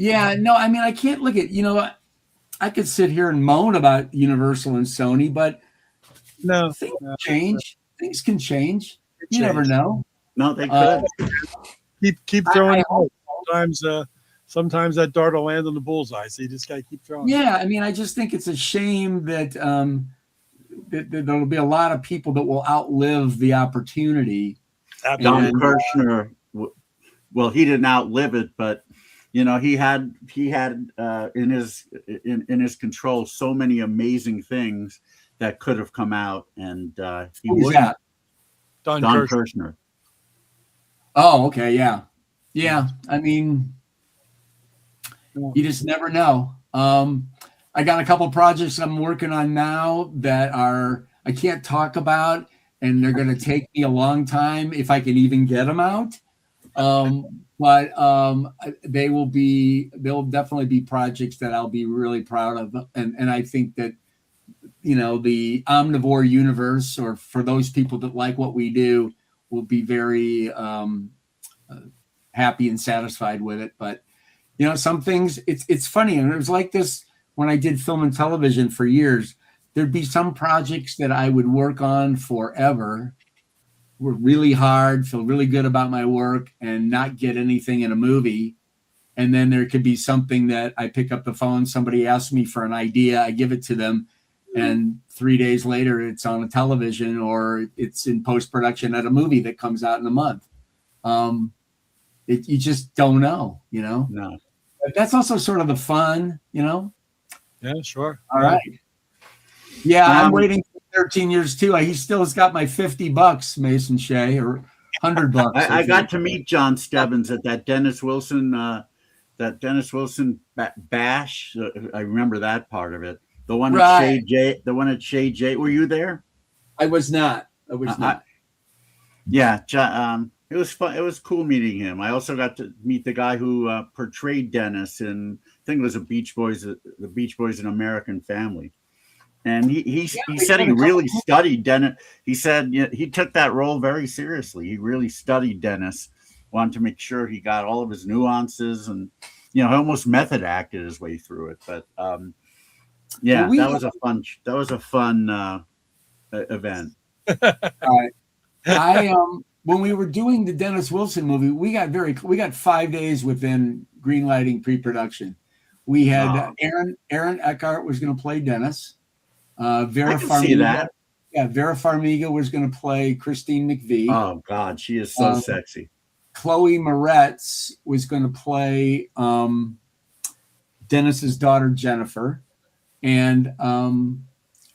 I mean, I can't look at, I could sit here and moan about Universal and Sony, but things change. Things can change. You never know. No, they could. Keep throwing. Sometimes that dart will land on the bullseye. So you just got to keep throwing. Yeah, I mean, I just think it's a shame that that there'll be a lot of people that will outlive the opportunity. Don Kirshner, well, he didn't outlive it, but he had in his control so many amazing things that could have come out, and he was that? Don Kirshner. Oh, okay, yeah. I mean, you just never know. I got a couple projects I'm working on now that I can't talk about, and they're going to take me a long time if I can even get them out. But they'll definitely be projects that I'll be really proud of. And I think that, the Omnivore universe, or for those people that like what we do, will be very happy and satisfied with it. But, some things, it's funny. And it was like this when I did film and television for years. There'd be some projects that I would work on forever, work really hard, feel really good about my work, and not get anything in a movie. And then there could be something that I pick up the phone, somebody asks me for an idea, I give it to them, and 3 days later it's on a television or it's in post-production at a movie that comes out in a month. You just don't know, No. But that's also sort of the fun, Yeah, sure. All right. Yeah, I'm waiting for 13 years too. He still has got my $50, Mason Shea, or $100. I got to meet John Stebbins at that Dennis Wilson bash. I remember that part of it. The one at Shea J. The one at Shea J. Were you there? I was not. Yeah, it was fun. It was cool meeting him. I also got to meet the guy who portrayed Dennis in, I think it was the Beach Boys, An American Family. And he said he really studied Dennis. He said he took that role very seriously. He really studied Dennis, wanted to make sure he got all of his nuances, and almost method acted his way through it. But that was a fun event. When we were doing the Dennis Wilson movie, we got 5 days within greenlighting pre-production. We had Aaron Eckhart was going to play Dennis. Vera Farmiga. Yeah, Vera Farmiga was going to play Christine McVie. Oh God, she is so sexy. Chloe Moretz was going to play Dennis's daughter Jennifer, and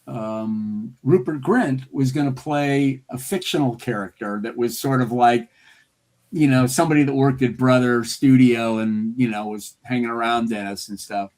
Rupert Grint was going to play a fictional character that was sort of like, somebody that worked at Brother Studio and was hanging around Dennis and stuff.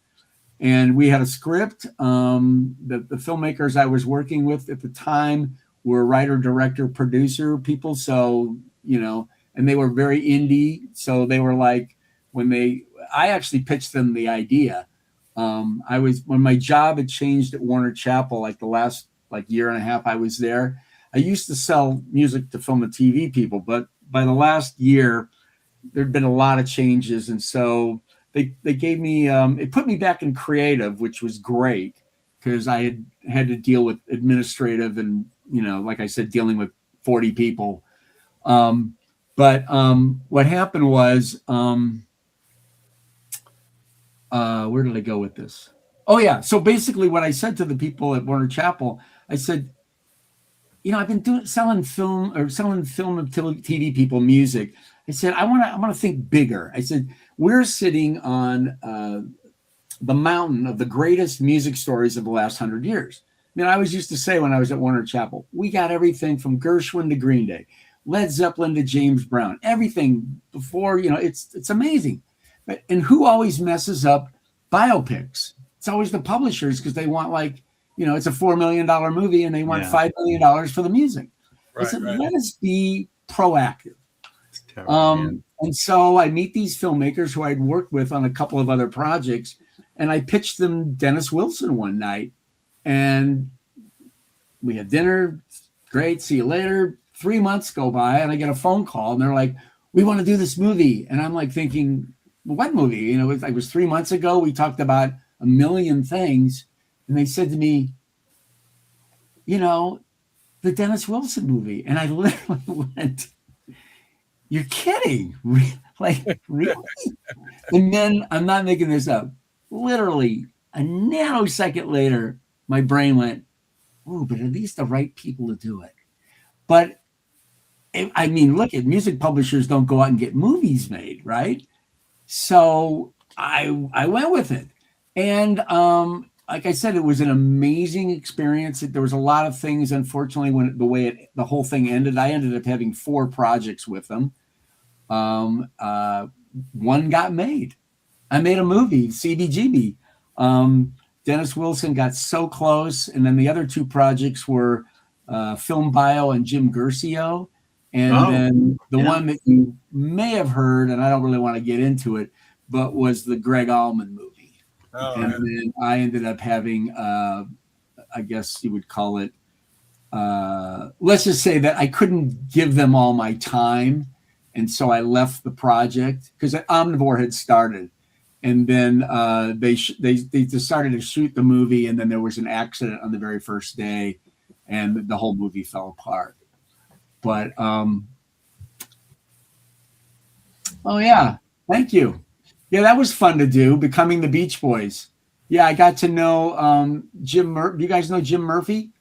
And we had a script. The filmmakers I was working with at the time were writer, director, producer people. So, and they were very indie. So they were like, I actually pitched them the idea. When my job had changed at Warner Chappell, like the last year and a half I was there, I used to sell music to film and TV people, but by the last year, there'd been a lot of changes. And so they gave me, it put me back in creative, which was great because I had to deal with administrative and, like I said, dealing with 40 people. But what happened was, where did I go with this? Oh yeah. So basically what I said to the people at Warner Chappell, I said, I've been selling film and TV people music. I said, I want to think bigger. I said, we're sitting on the mountain of the greatest music stories of the last 100 years. I always used to say when I was at Warner Chappell, we got everything from Gershwin to Green Day, Led Zeppelin to James Brown, everything before, it's amazing. And who always messes up biopics? It's always the publishers because they want it's a $4 million movie and they want $5 million for the music. I said, let us be proactive. And so I meet these filmmakers who I'd worked with on a couple of other projects, and I pitched them Dennis Wilson one night. And we had dinner. Great. See you later. 3 months go by and I get a phone call and they're like, we want to do this movie. And I'm like thinking, what movie? It was 3 months ago. We talked about a million things. And they said to me, the Dennis Wilson movie. And I literally went, you're kidding. Really? And then I'm not making this up. Literally a nanosecond later, my brain went, oh, but are these the right people to do it? But look at music publishers don't go out and get movies made, right? So I went with it. And like I said, it was an amazing experience. There was a lot of things, unfortunately, when the whole thing ended. I ended up having 4 projects with them. One got made. I made a movie, CBGB. Dennis Wilson got so close. And then the other 2 projects were Film Bio and Jim Guercio. And then the one that you may have heard, and I don't really want to get into it, but was the Greg Allman movie. Then I ended up having, I guess you would call it, let's just say that I couldn't give them all my time. And so I left the project because Omnivore had started. And then they decided to shoot the movie. And then there was an accident on the very first day. And the whole movie fell apart. But, oh, yeah. Thank you. Yeah, that was fun to do, Becoming the Beach Boys. Yeah, I got to know Jim Murphy. You guys know Jim Murphy?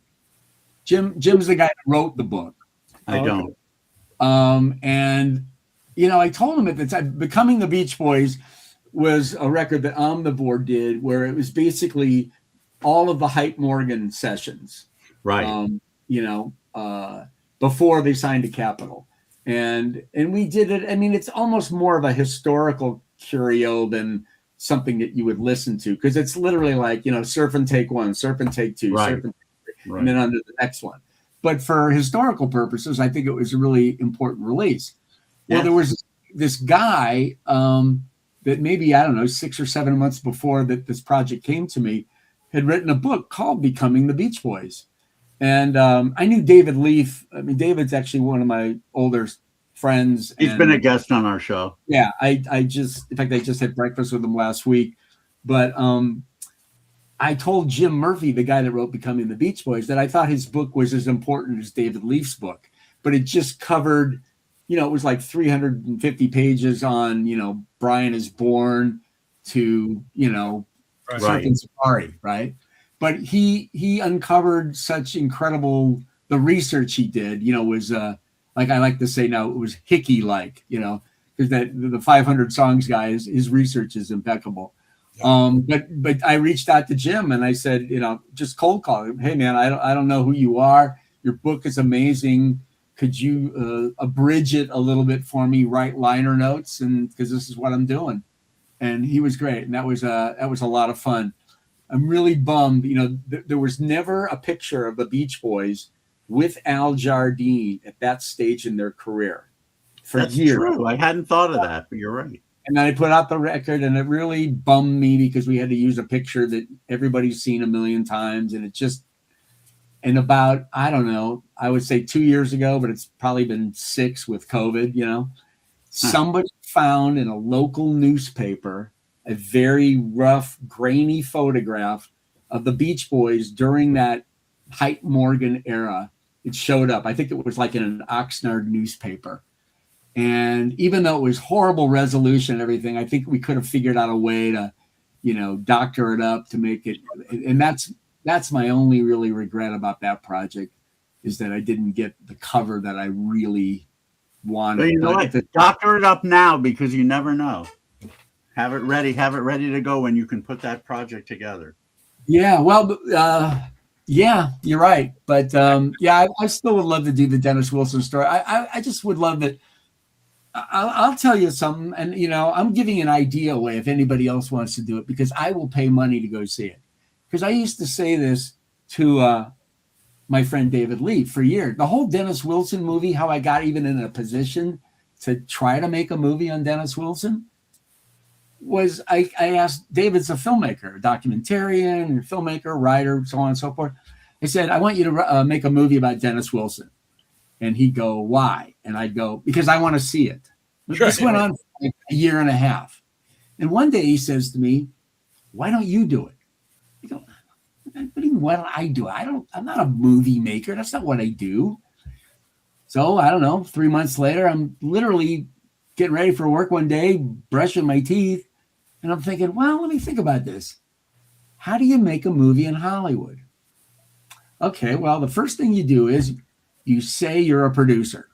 Jim's the guy that wrote the book. I don't. And I told him at the time, Becoming the Beach Boys was a record that Omnivore did, where it was basically all of the Hype Morgan sessions, Right. you know, before they signed to Capitol. And we did it. I mean, it's almost more of a historical curio than something that you would listen to, because it's literally like, surf and take one, surf and take two, Right. surf and take three, and then on to the next one. But for historical purposes, I think it was a really important release. Well, there was this guy that maybe, I don't know, 6 or 7 months before that this project came to me, had written a book called Becoming the Beach Boys. And I knew David Leaf. I mean, David's actually one of my older friends. He's been a guest on our show. Yeah, in fact, I just had breakfast with him last week. But I told Jim Murphy, the guy that wrote Becoming the Beach Boys, that I thought his book was as important as David Leaf's book. But it just covered, it was like 350 pages on, Brian is Born to, Surfing Safari, right? But he uncovered such incredible, the research he did, was like I like to say now, it was Hickey-like, because that the 500 songs guy, his research is impeccable. But I reached out to Jim and I said, just cold call him. Hey man, I don't know who you are. Your book is amazing. Could you abridge it a little bit for me? Write liner notes, and because this is what I'm doing. And he was great, and that was a lot of fun. I'm really bummed. There was never a picture of the Beach Boys with Al Jardine at that stage in their career for years. True. I hadn't thought of that, but you're right. And then I put out the record, and it really bummed me because we had to use a picture that everybody's seen a million times. And it just, and about, I don't know, I would say 2 years ago, but it's probably been 6 with COVID, somebody found in a local newspaper a very rough, grainy photograph of the Beach Boys during that Hype Morgan era. It showed up. I think it was like in an Oxnard newspaper. And even though it was horrible resolution and everything, I think we could have figured out a way to, doctor it up to make it. And that's my only really regret about that project, is that I didn't get the cover that I really wanted. But doctor it up now, because you never know. Have it ready to go when you can put that project together. Yeah, well, yeah, you're right. But I still would love to do the Dennis Wilson story. I just would love it. I'll tell you something, and I'm giving an idea away if anybody else wants to do it, because I will pay money to go see it. Because I used to say this to my friend David Leaf for years. The whole Dennis Wilson movie, how I got even in a position to try to make a movie on Dennis Wilson, was I asked, David's a filmmaker, a documentarian, filmmaker, writer, so on and so forth. I said, I want you to make a movie about Dennis Wilson. And he'd go, why? And I'd go, because I want to see it. Sure. This went on for like a year and a half. And one day he says to me, why don't you do it? I go, what do you mean, why don't I do it? I'm not a movie maker. That's not what I do. So I don't know, 3 months later, I'm literally getting ready for work one day, brushing my teeth. And I'm thinking, well, let me think about this. How do you make a movie in Hollywood? Okay, well, the first thing you do is you say you're a producer.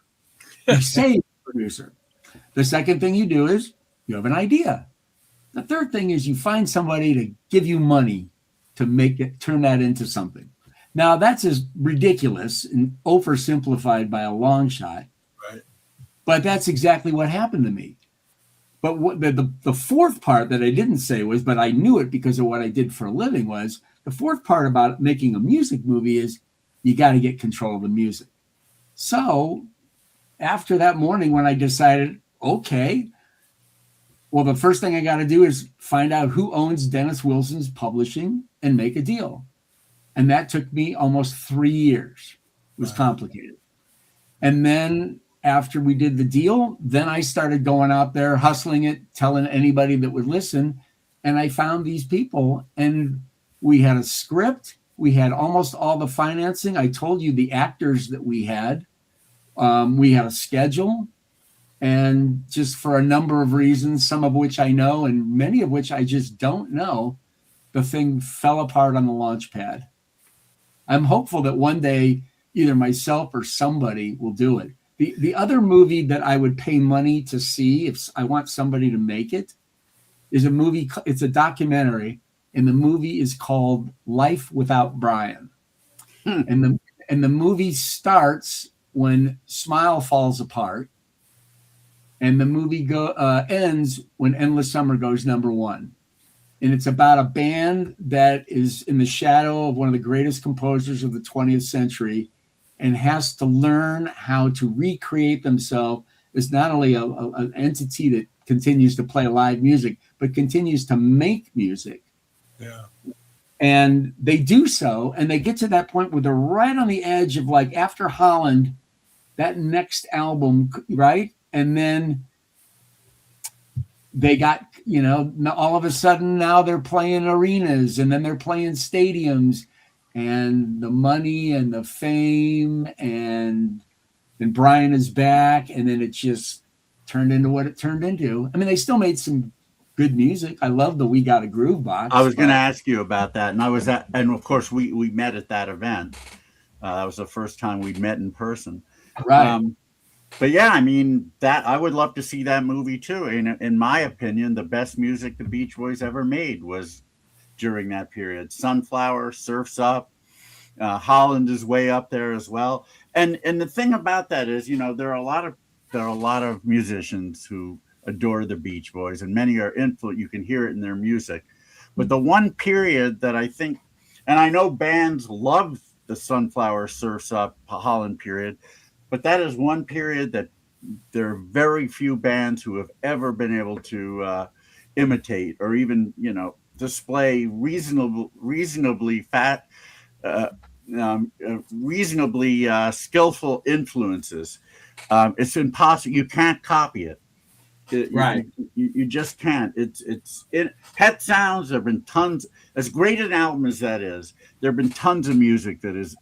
You say you're a producer. The second thing you do is you have an idea. The third thing is you find somebody to give you money to turn that into something. Now, that's as ridiculous and oversimplified by a long shot. Right. But that's exactly what happened to me. But what the fourth part that I didn't say was, but I knew it because of what I did for a living, was the fourth part about making a music movie is you got to get control of the music. So after that morning when I decided, okay, well, the first thing I got to do is find out who owns Dennis Wilson's publishing and make a deal. And that took me almost 3 years. It was complicated. And then after we did the deal, then I started going out there, hustling it, telling anybody that would listen. And I found these people, and we had a script. We had almost all the financing. I told you the actors that we had. We had a schedule. And just for a number of reasons, some of which I know and many of which I just don't know, the thing fell apart on the launch pad. I'm hopeful that one day either myself or somebody will do it. The other movie that I would pay money to see if I want somebody to make it is a movie. It's a documentary, and the movie is called Life Without Brian. And the movie starts when Smile falls apart, and the movie ends when Endless Summer goes #1. And it's about a band that is in the shadow of one of the greatest composers of the 20th century and has to learn how to recreate themselves as not only an entity that continues to play live music, but continues to make music. Yeah. And they do so, and they get to that point where they're right on the edge of, like, after Holland, that next album, right? And then they got, all of a sudden now they're playing arenas, and then they're playing stadiums, and the money and the fame, and Brian is back, and then it just turned into what it turned into. I mean, they still made some good music. I love the We Got a Groove box. I was going to ask you about that, and of course we met at that event. That was the first time we met in person, right? But yeah, I mean, that I would love to see that movie too. In my opinion, the best music the Beach Boys ever made was during that period. Sunflower, Surf's Up, Holland is way up there as well. And the thing about that is, there are a lot of musicians who adore the Beach Boys, and many are influenced. You can hear it in their music. But the one period that I think, and I know bands love the Sunflower, Surf's Up, Holland period, but that is one period that there are very few bands who have ever been able to imitate or even, display reasonably skillful influences. It's impossible. You can't copy it. Right. You just can't. Pet Sounds, there have been tons, as great an album as that is, there have been tons of music that has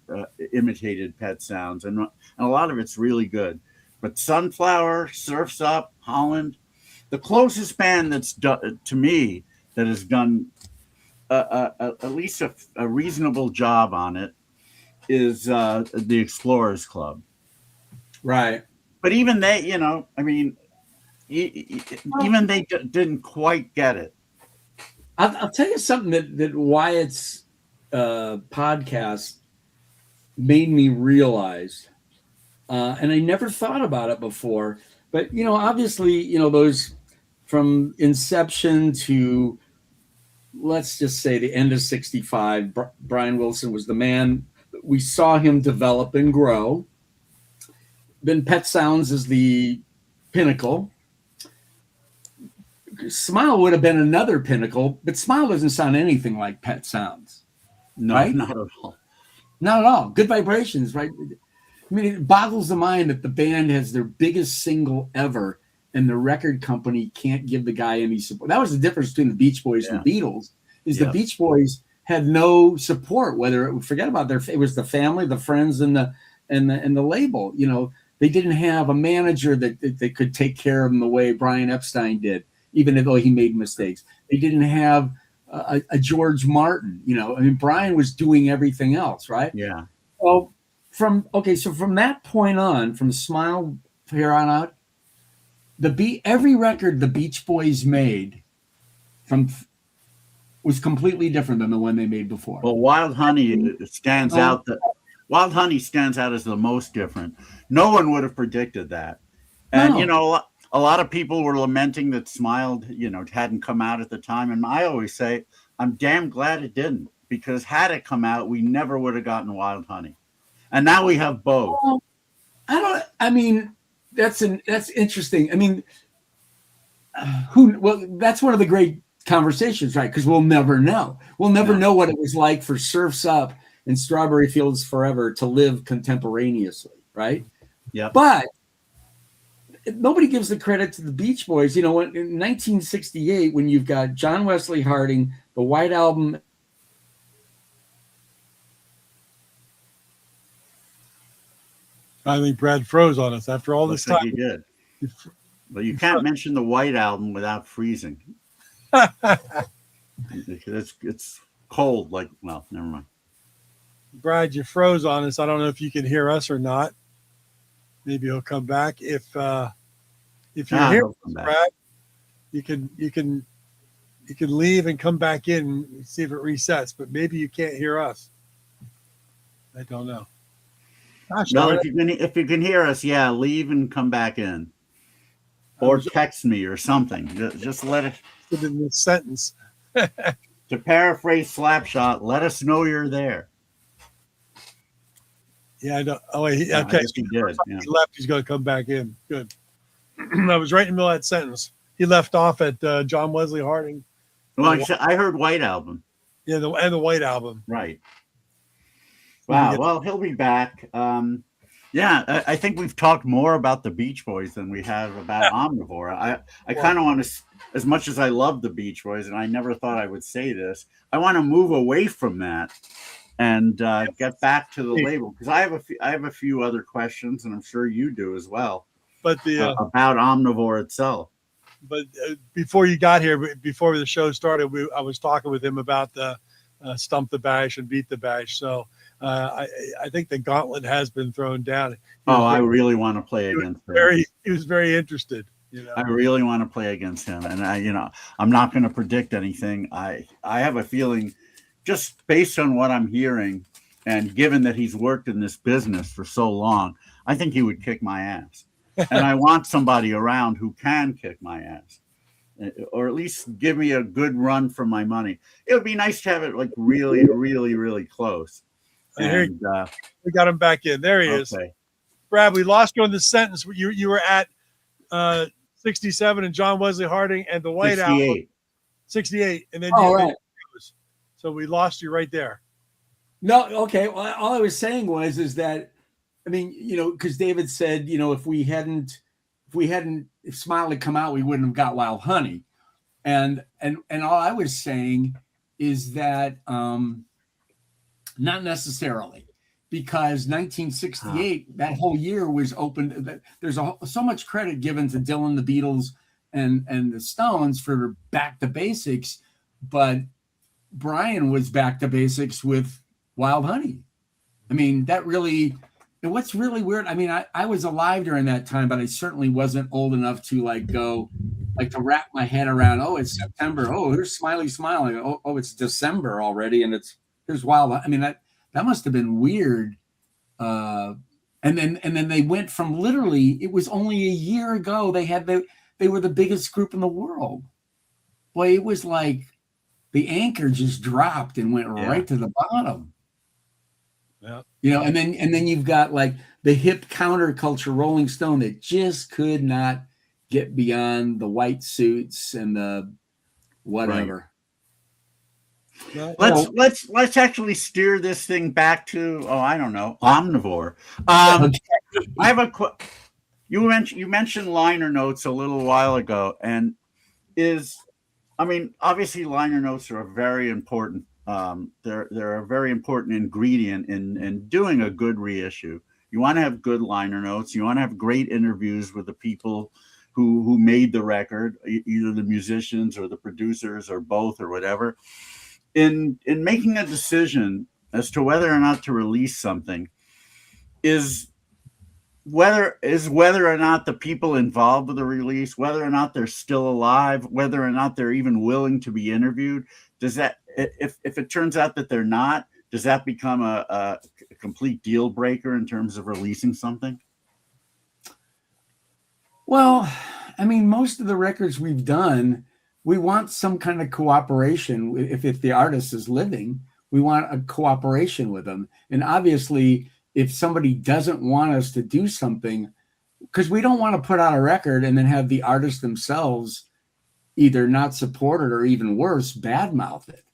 imitated Pet Sounds, and a lot of it's really good. But Sunflower, Surf's Up, Holland, the closest band that's done, to me, that has done at least a reasonable job on it is the Explorers Club. Right. But even they, even they didn't quite get it. I'll tell you something that Wyatt's podcast made me realize, and I never thought about it before. But obviously, those from inception to, let's just say, the end of '65, Brian Wilson was the man. We saw him develop and grow. Then Pet Sounds is the pinnacle. Smile would have been another pinnacle, but Smile doesn't sound anything like Pet Sounds. No, right? Not at all. Not at all. Good Vibrations, right? I mean, it boggles the mind that the band has their biggest single ever, and the record company can't give the guy any support. That was the difference between the Beach Boys and the Beatles. The Beach Boys had no support. Forget about it was the family, the friends, and the label. They didn't have a manager that could take care of them the way Brian Epstein did, even though he made mistakes. They didn't have a George Martin. Brian was doing everything else, right? Yeah. Well, from that point on, from Smile here on out, every record the Beach Boys made was completely different than the one they made before. Well, Wild Honey stands out. Wild Honey stands out as the most different. No one would have predicted that. And, a lot of people were lamenting that Smile, hadn't come out at the time. And I always say, I'm damn glad it didn't, because had it come out, we never would have gotten Wild Honey. And now we have both. That's interesting. That's one of the great conversations, right? Because we'll never know. We'll never know what it was like for Surf's Up and Strawberry Fields Forever to live contemporaneously, right? Yeah. But nobody gives the credit to the Beach Boys. In 1968, when you've got John Wesley Harding, the White Album. I think Brad froze on us after all this time. He did. But you can't mention the White Album without freezing. It's cold. Never mind. Brad, you froze on us. I don't know if you can hear us or not. maybe he'll come back. If you're here, he'll come back. Brad, you can leave and come back in and see if it resets. But maybe you can't hear us. I don't know. Gosh, No, if you can hear us, yeah, leave and come back in, or text me or something. Just let it. In this sentence. To paraphrase Slapshot, let us know you're there. Yeah, I know. Oh, wait, Yeah, okay. he did. Yeah. He left. He's going to come back in. Good. I was right in the middle of that sentence. He left off at John Wesley Harding. Well, I heard White Album. Yeah, and the White Album. Right. Wow. Well, he'll be back. Yeah, I think we've talked more about the Beach Boys than we have about Omnivore. I kind of want to, as much as I love the Beach Boys, and I never thought I would say this, I want to move away from that and get back to the label, because I have a few other questions, and I'm sure you do as well. But about Omnivore itself. But before you got here, before the show started, I was talking with him about the Stump the Bash and Beat the Bash. So I think the gauntlet has been thrown down. I really want to play against him. He was very interested. I really want to play against him, and I'm not going to predict anything. I have a feeling, just based on what I'm hearing, and given that he's worked in this business for so long, I think he would kick my ass. And I want somebody around who can kick my ass, or at least give me a good run for my money. It would be nice to have it like really, really, really close. And, we got him back in. There he is. Brad, we lost you on the sentence. You were at 67 and John Wesley Harding and the White Album. 68. And then right. So we lost you right there. Right. Let's actually steer this thing back to I don't know, Omnivore. I have you mentioned liner notes a little while ago, and obviously liner notes are a very important. They're a very important ingredient in doing a good reissue. You want to have good liner notes. You want to have great interviews with the people who made the record, either the musicians or the producers or both or whatever. In making a decision as to whether or not to release something, is whether or not the people involved with the release, whether or not they're still alive, whether or not they're even willing to be interviewed, does that, if it turns out that they're not, does that become a complete deal breaker in terms of releasing something? Well, I mean, most of the records we've done, we want some kind of cooperation. If the artist is living, we want a cooperation with them. And obviously, if somebody doesn't want us to do something, because we don't want to put out a record and then have the artists themselves either not support it or even worse, badmouth it.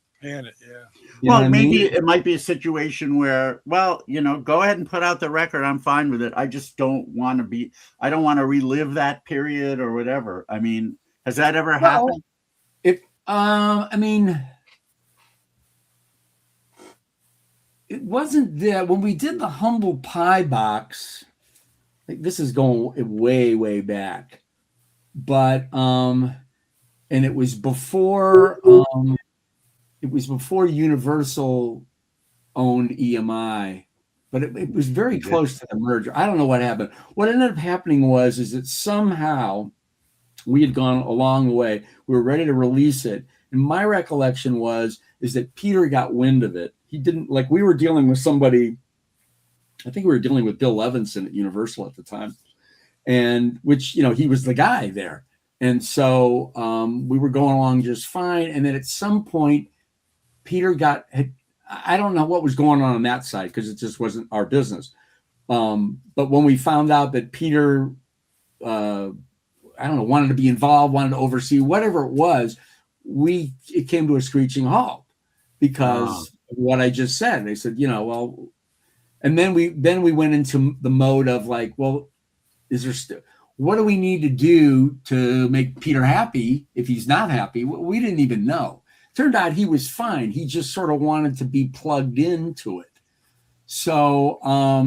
Well, maybe it might be a situation where, go ahead and put out the record. I'm fine with it. I just don't want to relive that period or whatever. I mean, has that ever happened? It wasn't that when we did the Humble Pie box, this is going way, way back, but, and it was before, Universal owned EMI, but it was very close to the merger. I don't know what happened. What ended up happening is that somehow we had gone a long way. We were ready to release it. And my recollection is that Peter got wind of it. He didn't, like, we were dealing with somebody, I think we were dealing with Bill Levinson at Universal at the time, and which, he was the guy there. And so we were going along just fine. And then at some point, Peter I don't know what was going on that side because it just wasn't our business. But when we found out that Peter, wanted to be involved, wanted to oversee, whatever it was, it came to a screeching halt because of what I just said. They said, well, and then we went into the mode of like, well, what do we need to do to make Peter happy if he's not happy? We didn't even know. Turned out he was fine. He just sort of wanted to be plugged into it. So I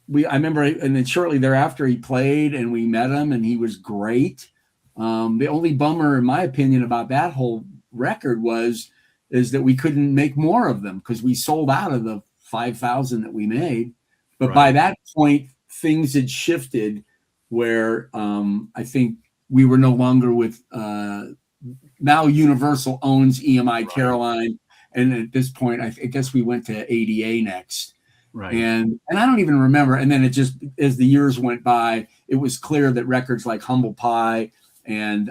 remember, and then shortly thereafter he played and we met him and he was great. The only bummer, in my opinion, about that whole record is that we couldn't make more of them because we sold out of the 5,000 that we made. But by that point, things had shifted where I think we were no longer with now Universal owns EMI Caroline. And at this point, I guess we went to ADA next. Right. And I don't even remember. And then it just, as the years went by, it was clear that records like Humble Pie and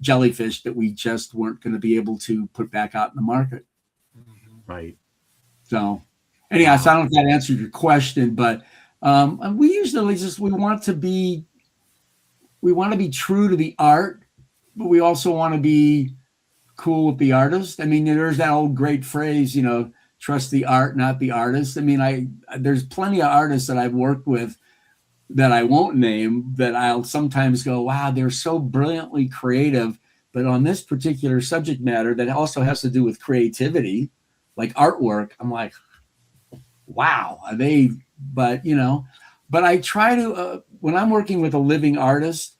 Jellyfish that we just weren't going to be able to put back out in the market. Right. So anyhow, so I don't know if that answered your question, but we usually we want to be true to the art, but we also want to be cool with the artist. I mean, there's that old great phrase, trust the art, not the artist. I mean, there's plenty of artists that I've worked with that I won't name that I'll sometimes go, wow, they're so brilliantly creative. But on this particular subject matter that also has to do with creativity, like artwork, I'm like, wow, but I try to, when I'm working with a living artist,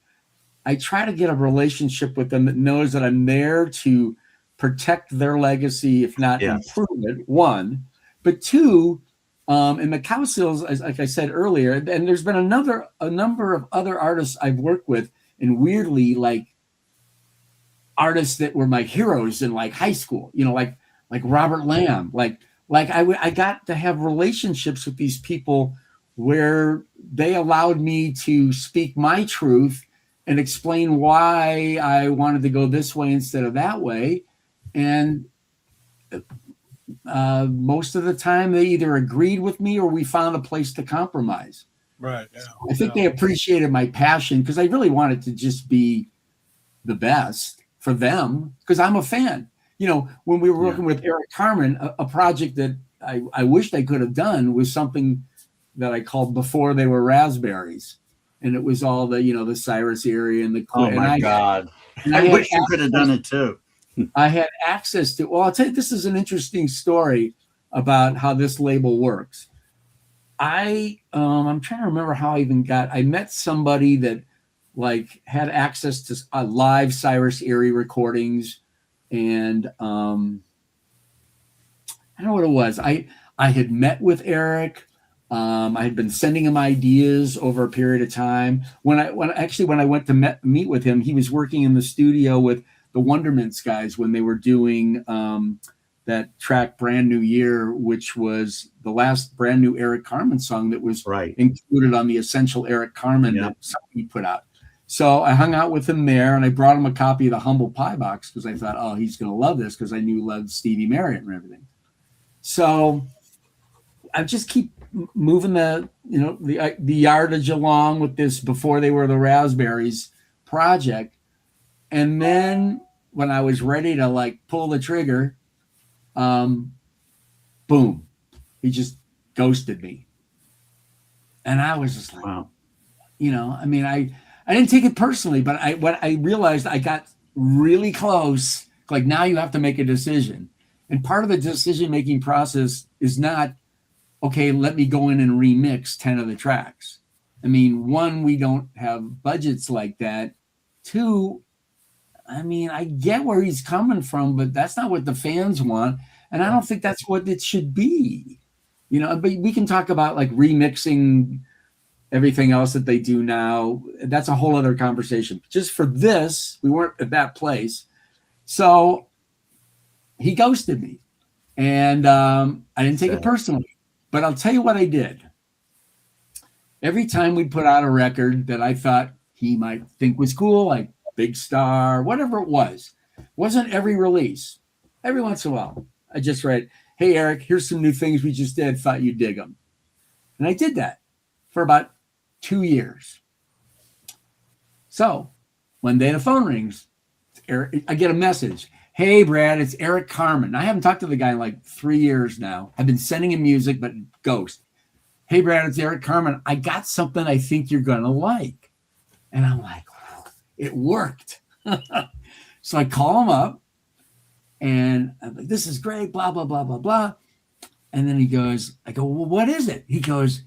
I try to get a relationship with them that knows that I'm there to protect their legacy, if not improve it, one. But two, in Macau Seals, like I said earlier, and there's been a number of other artists I've worked with, and weirdly, like artists that were my heroes in like high school, like Robert Lamb, like I got to have relationships with these people where they allowed me to speak my truth and explain why I wanted to go this way instead of that way. And most of the time they either agreed with me or we found a place to compromise. Right. Yeah. I think they appreciated my passion because I really wanted to just be the best for them because I'm a fan. When we were working with Eric Carmen, a project that I wished I could have done was something that I called Before They Were Raspberries. And it was all the Cyrus area and the. Oh my God! I wish you could have done it too. I had access to. Well, I'll tell you, this is an interesting story about how this label works. I'm trying to remember how I met somebody that like had access to live Cyrus Erie recordings, and I don't know what it was. I had met with Eric. I had been sending him ideas over a period of time. When I went to meet with him, he was working in the studio with the Wondermints guys when they were doing that track Brand New Year, which was the last brand new Eric Carmen song that was included on the Essential Eric Carmen that he put out. So I hung out with him there, and I brought him a copy of the Humble Pie box because I thought, oh, he's going to love this because I knew he loved Stevie Marriott and everything. So I just keep moving the yardage along with this Before They Were the Raspberries project. And then when I was ready to like pull the trigger, boom, he just ghosted me. And I was just like, wow. I didn't take it personally, but I realized I got really close. Like now you have to make a decision. And part of the decision-making process is not, okay, let me go in and remix 10 of the tracks. I mean, one, we don't have budgets like that. Two, I get where he's coming from, but that's not what the fans want. And I don't think that's what it should be. But we can talk about like remixing everything else that they do now. That's a whole other conversation. Just for this, we weren't at that place. So he ghosted me, and I didn't take it personally, but I'll tell you what I did. Every time we'd put out a record that I thought he might think was cool, like Big Star, whatever it was, wasn't every release. Every once in a while, I just read, hey, Eric, here's some new things we just did. Thought you'd dig them. And I did that for about 2 years. So one day the phone rings. Eric, I get a message. Hey, Brad, it's Eric Carmen. I haven't talked to the guy in like 3 years now. I've been sending him music, but ghost. Hey, Brad, it's Eric Carmen. I got something I think you're going to like. And I'm like, it worked. So I call him up and I'm like, this is great, blah, blah, blah, blah, blah. And then he goes, I go, well, what is it? He goes,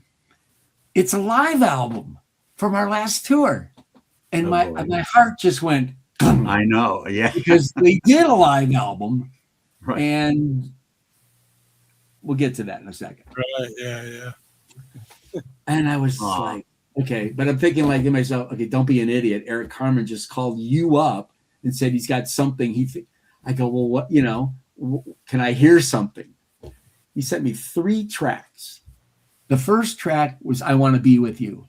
it's a live album from our last tour. And my heart just went, I know, yeah. Because they did a live album, right. And we'll get to that in a second. Right, yeah. And I was like, okay, but I'm thinking like to myself, okay, don't be an idiot. Eric Carmen just called you up and said he's got something. I go, well, what, can I hear something? He sent me 3 tracks. The first track was I Want to Be With You.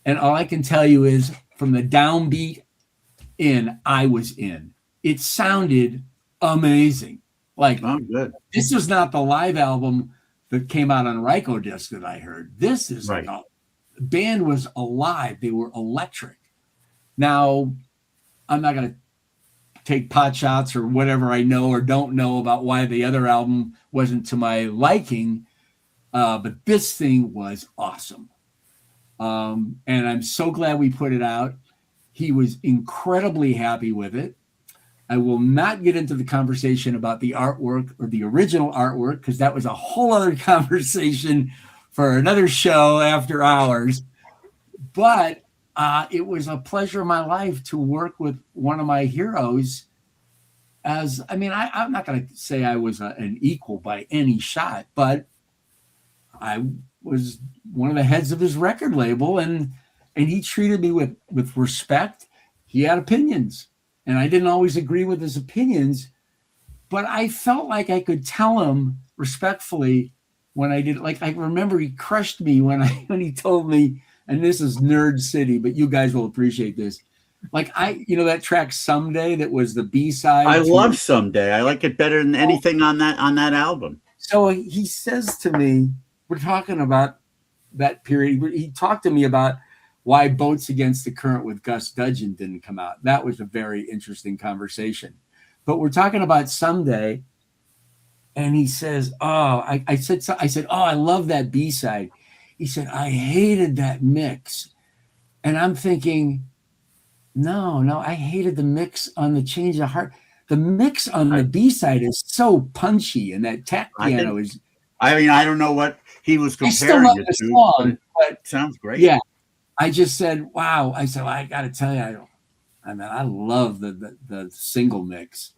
And all I can tell you is from the downbeat in, I was in. It sounded amazing. Like, good. This was not the live album that came out on Ryko Disc that I heard. This is right. The band was alive. They were electric. Now, I'm not going to take pot shots or whatever I know or don't know about why the other album wasn't to my liking, but this thing was awesome. And I'm so glad we put it out. He was incredibly happy with it. I will not get into the conversation about the artwork or the original artwork because that was a whole other conversation for another show after hours. But it was a pleasure of my life to work with one of my heroes. I'm not going to say I was an equal by any shot, but I was one of the heads of his record label, and he treated me with respect. He had opinions, and I didn't always agree with his opinions, but I felt like I could tell him respectfully when I did. Like, I remember he crushed me when he told me, and this is Nerd City, but you guys will appreciate this. Like, that track Someday, that was the B-side. I love Someday. I like it better than anything on that album. So he says to me, we're talking about that period. He talked to me about why Boats Against the Current with Gus Dudgeon didn't come out. That was a very interesting conversation. But we're talking about Someday, and he says, I said, oh, I love that B-side. He said, I hated that mix. And I'm thinking, no, I hated the mix on the Change of Heart. The mix on the B-side is so punchy, and that tap piano is. I don't know what he was comparing it to, song, but it sounds great. Yeah, I just said, wow. I said, well, I got to tell you, I love the single mix.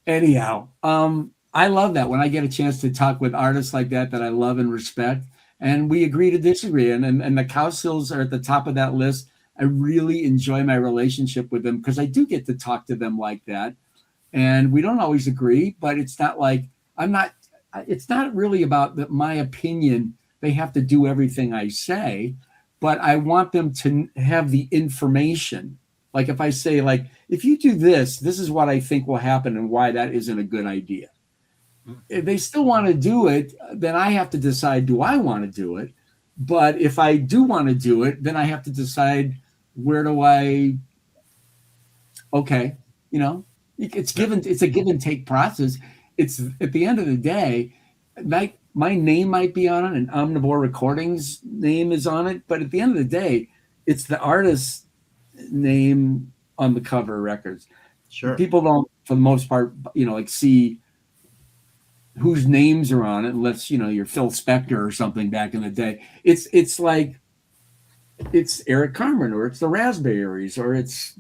Anyhow, I love that when I get a chance to talk with artists like that I love and respect, and we agree to disagree. And the Cowsills are at the top of that list. I really enjoy my relationship with them because I do get to talk to them like that. And we don't always agree, but it's not like it's not really about my opinion. They have to do everything I say, but I want them to have the information. Like if I say, like, if you do this, this is what I think will happen and why that isn't a good idea. If they still want to do it, then I have to decide, do I want to do it? But if I do want to do it, then I have to decide where do I, okay, it's a give and take process. It's at the end of the day, my name might be on it and Omnivore Recordings name is on it. But at the end of the day, it's the artist's name on the cover of records. Sure. People don't, for the most part, see whose names are on it, unless, you're Phil Spector or something back in the day. It's like, it's Eric Carmen, or it's the Raspberries, or it's,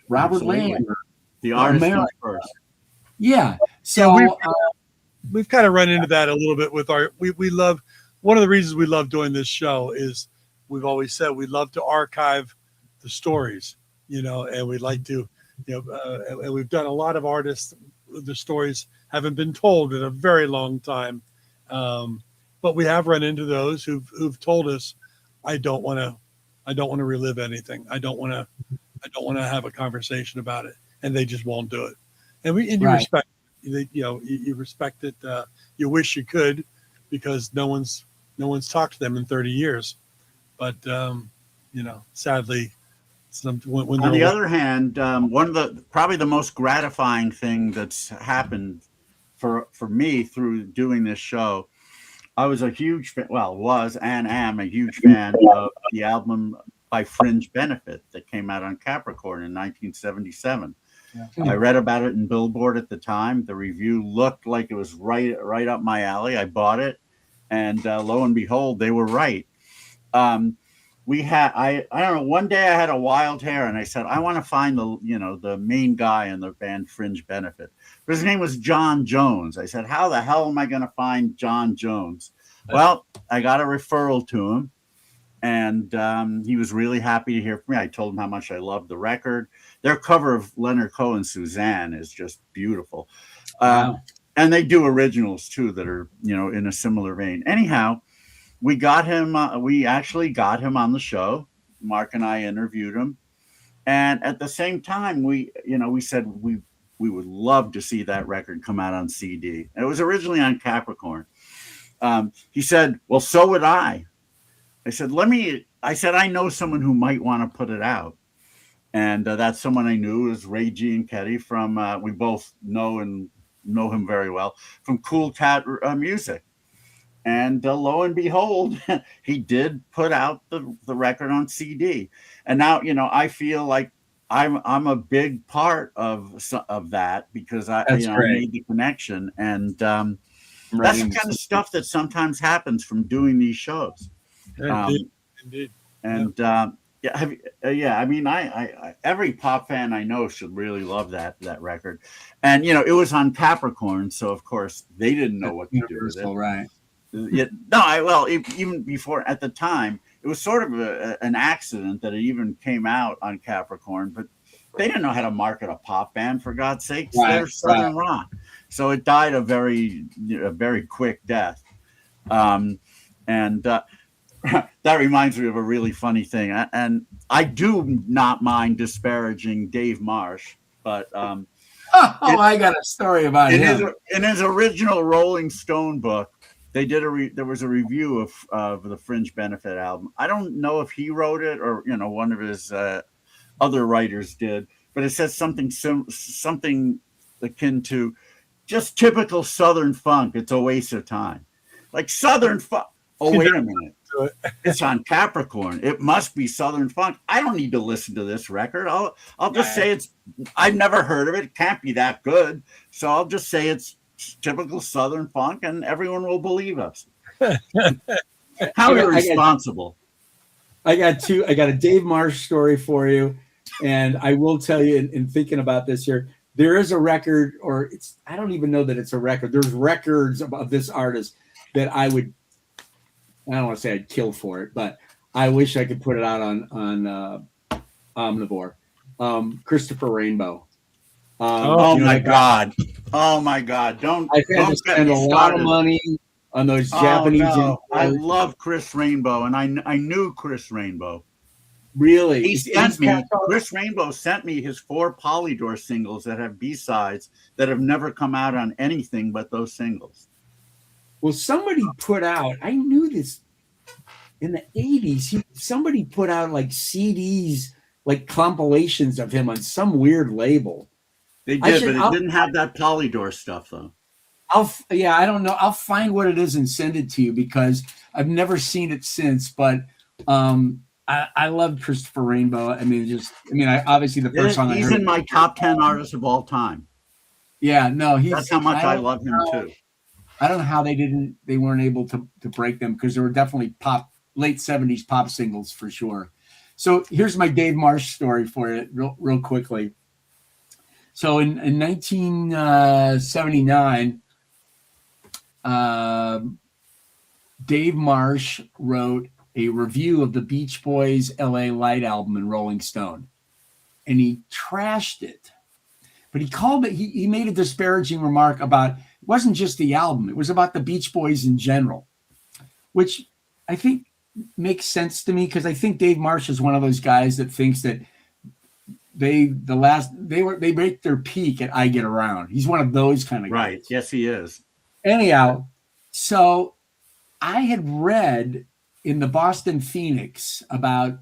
Robert Lamb. The artist comes first. Yeah. So we've kind of run into that a little bit with we love one of the reasons we love doing this show is we've always said we love to archive the stories, and we like to, and we've done a lot of artists. The stories haven't been told in a very long time, but we have run into those who've told us, I don't want to relive anything. I don't want to have a conversation about it, and they just won't do it. And you Right. respect, you respect it. You wish you could, because no one's talked to them in 30 years. But sadly, when on the other hand, one of the probably the most gratifying thing that's happened for me through doing this show, I was a huge fan, was and am a huge fan of the album by Fringe Benefit that came out on Capricorn in 1977. Yeah. I read about it in Billboard at the time. The review looked like it was right up my alley. I bought it, and lo and behold, they were right. We had, I don't know, one day I had a wild hair and I said, I want to find the main guy in the band Fringe Benefit. But his name was John Jones. I said, how the hell am I going to find John Jones? Well, I got a referral to him, and he was really happy to hear from me. I told him how much I loved the record. Their cover of Leonard Cohen's Suzanne is just beautiful. Wow. And they do originals too that are, in a similar vein. Anyhow, we got him. We actually got him on the show. Mark and I interviewed him, and at the same time, we said we would love to see that record come out on CD. And it was originally on Capricorn. He said, "Well, so would I." I said, I know someone who might want to put it out, and that someone I knew is Ray Gianchetti from. We both know him very well from Cool Cat Music. And lo and behold, he did put out the record on CD. And now, I feel like I'm a big part of that, because I made the connection. And that's the kind of stuff that sometimes happens from doing these shows. Indeed. And every pop fan I know should really love that record. And it was on Capricorn, so of course they didn't know what to do with it. Right. Yeah, no, even before, at the time, it was sort of an accident that it even came out on Capricorn, but they didn't know how to market a pop band, for God's sake. They're Southern rock. So it died a very quick death. And that reminds me of a really funny thing. And I do not mind disparaging Dave Marsh, but I got a story about him. In his original Rolling Stone book, they did there was a review of the Fringe Benefit album. I don't know if he wrote it or one of his other writers did, but it says something akin to just typical Southern funk. It's a waste of time, like Southern funk. Oh, wait a minute, it's on Capricorn. It must be Southern funk. I don't need to listen to this record. I'll just say I've never heard of it. It can't be that good, so I'll just say it's typical Southern funk, and everyone will believe us. How irresponsible. I got a Dave Marsh story for you, and I will tell you, in thinking about this here, there is a record, or I don't even know that it's a record. There's records of this artist that I don't want to say I'd kill for it, but I wish I could put it out on Omnivore. Christopher Rainbow. My God! Don't spend a lot of money on those Japanese. No. I love Chris Rainbow, and I knew Chris Rainbow. Really, Chris Rainbow sent me his 4 Polydor singles that have B-sides that have never come out on anything but those singles. Well, somebody put out. I knew this in the 80s. Somebody put out like CDs, like compilations of him on some weird label. They did, but it didn't have that Polydor stuff, though. I don't know. I'll find what it is and send it to you, because I've never seen it since. But I love Christopher Rainbow. Obviously the first song he's in my top 10 artists of all time. Yeah, no, that's how much I love him too. I don't know how they weren't able to break them, because there were definitely late 70s pop singles for sure. So here's my Dave Marsh story for you real quickly. So in 1979, Dave Marsh wrote a review of the Beach Boys' LA Light album in Rolling Stone, and he trashed it. But he called it, he made a disparaging remark about, it wasn't just the album, it was about the Beach Boys in general, which I think makes sense to me, because I think Dave Marsh is one of those guys that thinks that they break their peak at I Get Around. He's one of those kind of guys. Right. Yes, he is. Anyhow, so I had read in the Boston Phoenix about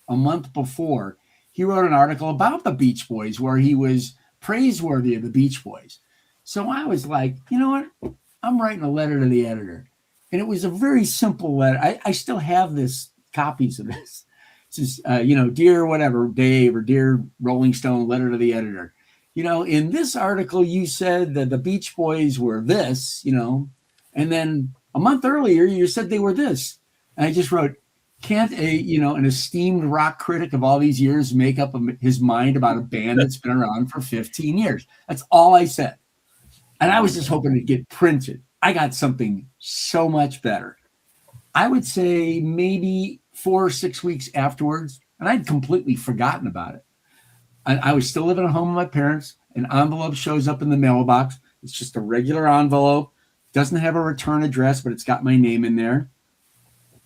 a month before, he wrote an article about the Beach Boys where he was praiseworthy of the Beach Boys. So I was like, you know what? I'm writing a letter to the editor. And it was a very simple letter. I still have this, copies of this. It's just, dear whatever, Dave, or dear Rolling Stone, letter to the editor. In this article, you said that the Beach Boys were this, and then a month earlier, you said they were this. And I just wrote, can't an esteemed rock critic of all these years make up his mind about a band that's been around for 15 years? That's all I said. And I was just hoping to get printed. I got something so much better. I would say maybe 4 or 6 weeks afterwards, and I'd completely forgotten about it. I was still living at home with my parents. An envelope shows up in the mailbox. It's just a regular envelope. Doesn't have a return address, but it's got my name in there.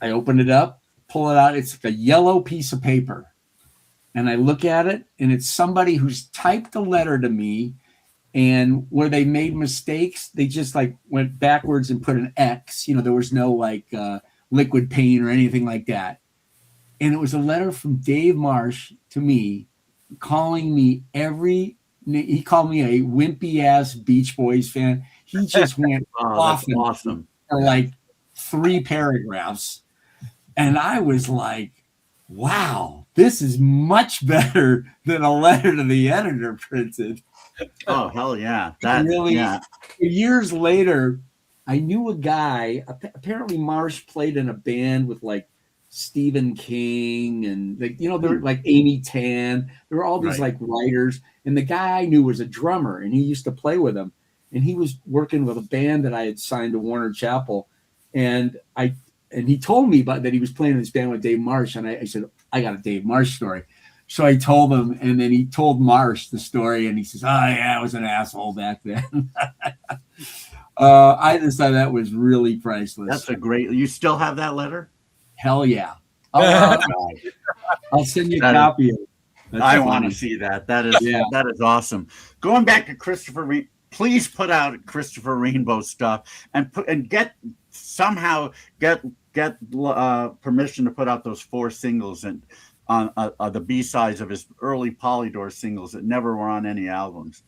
I open it up, pull it out. It's like a yellow piece of paper. And I look at it, and it's somebody who's typed a letter to me, and where they made mistakes, they just went backwards and put an X. There was no liquid paint or anything like that. And it was a letter from Dave Marsh to me, calling me he called me a wimpy ass Beach Boys fan. He just went off. That's awesome. For 3 paragraphs. And I was like, wow, this is much better than a letter to the editor printed. Oh, hell yeah. Years later, I knew a guy, apparently Marsh played in a band with Stephen King and they're like Amy Tan. There were all these writers, and the guy I knew was a drummer, and he used to play with them. And he was working with a band that I had signed to Warner Chappell, and he told me about that he was playing in this band with Dave Marsh, and I said, I got a Dave Marsh story. So I told him, and then he told Marsh the story, and he says, oh yeah, I was an asshole back then. I just thought that was really priceless. That's you still have that letter? Hell yeah. I'll send you a copy of it. I want to see that. That is awesome. Going back to Christopher, please put out Christopher Rainbow stuff and somehow get permission to put out those 4 singles and on the B-sides of his early Polydor singles that never were on any albums.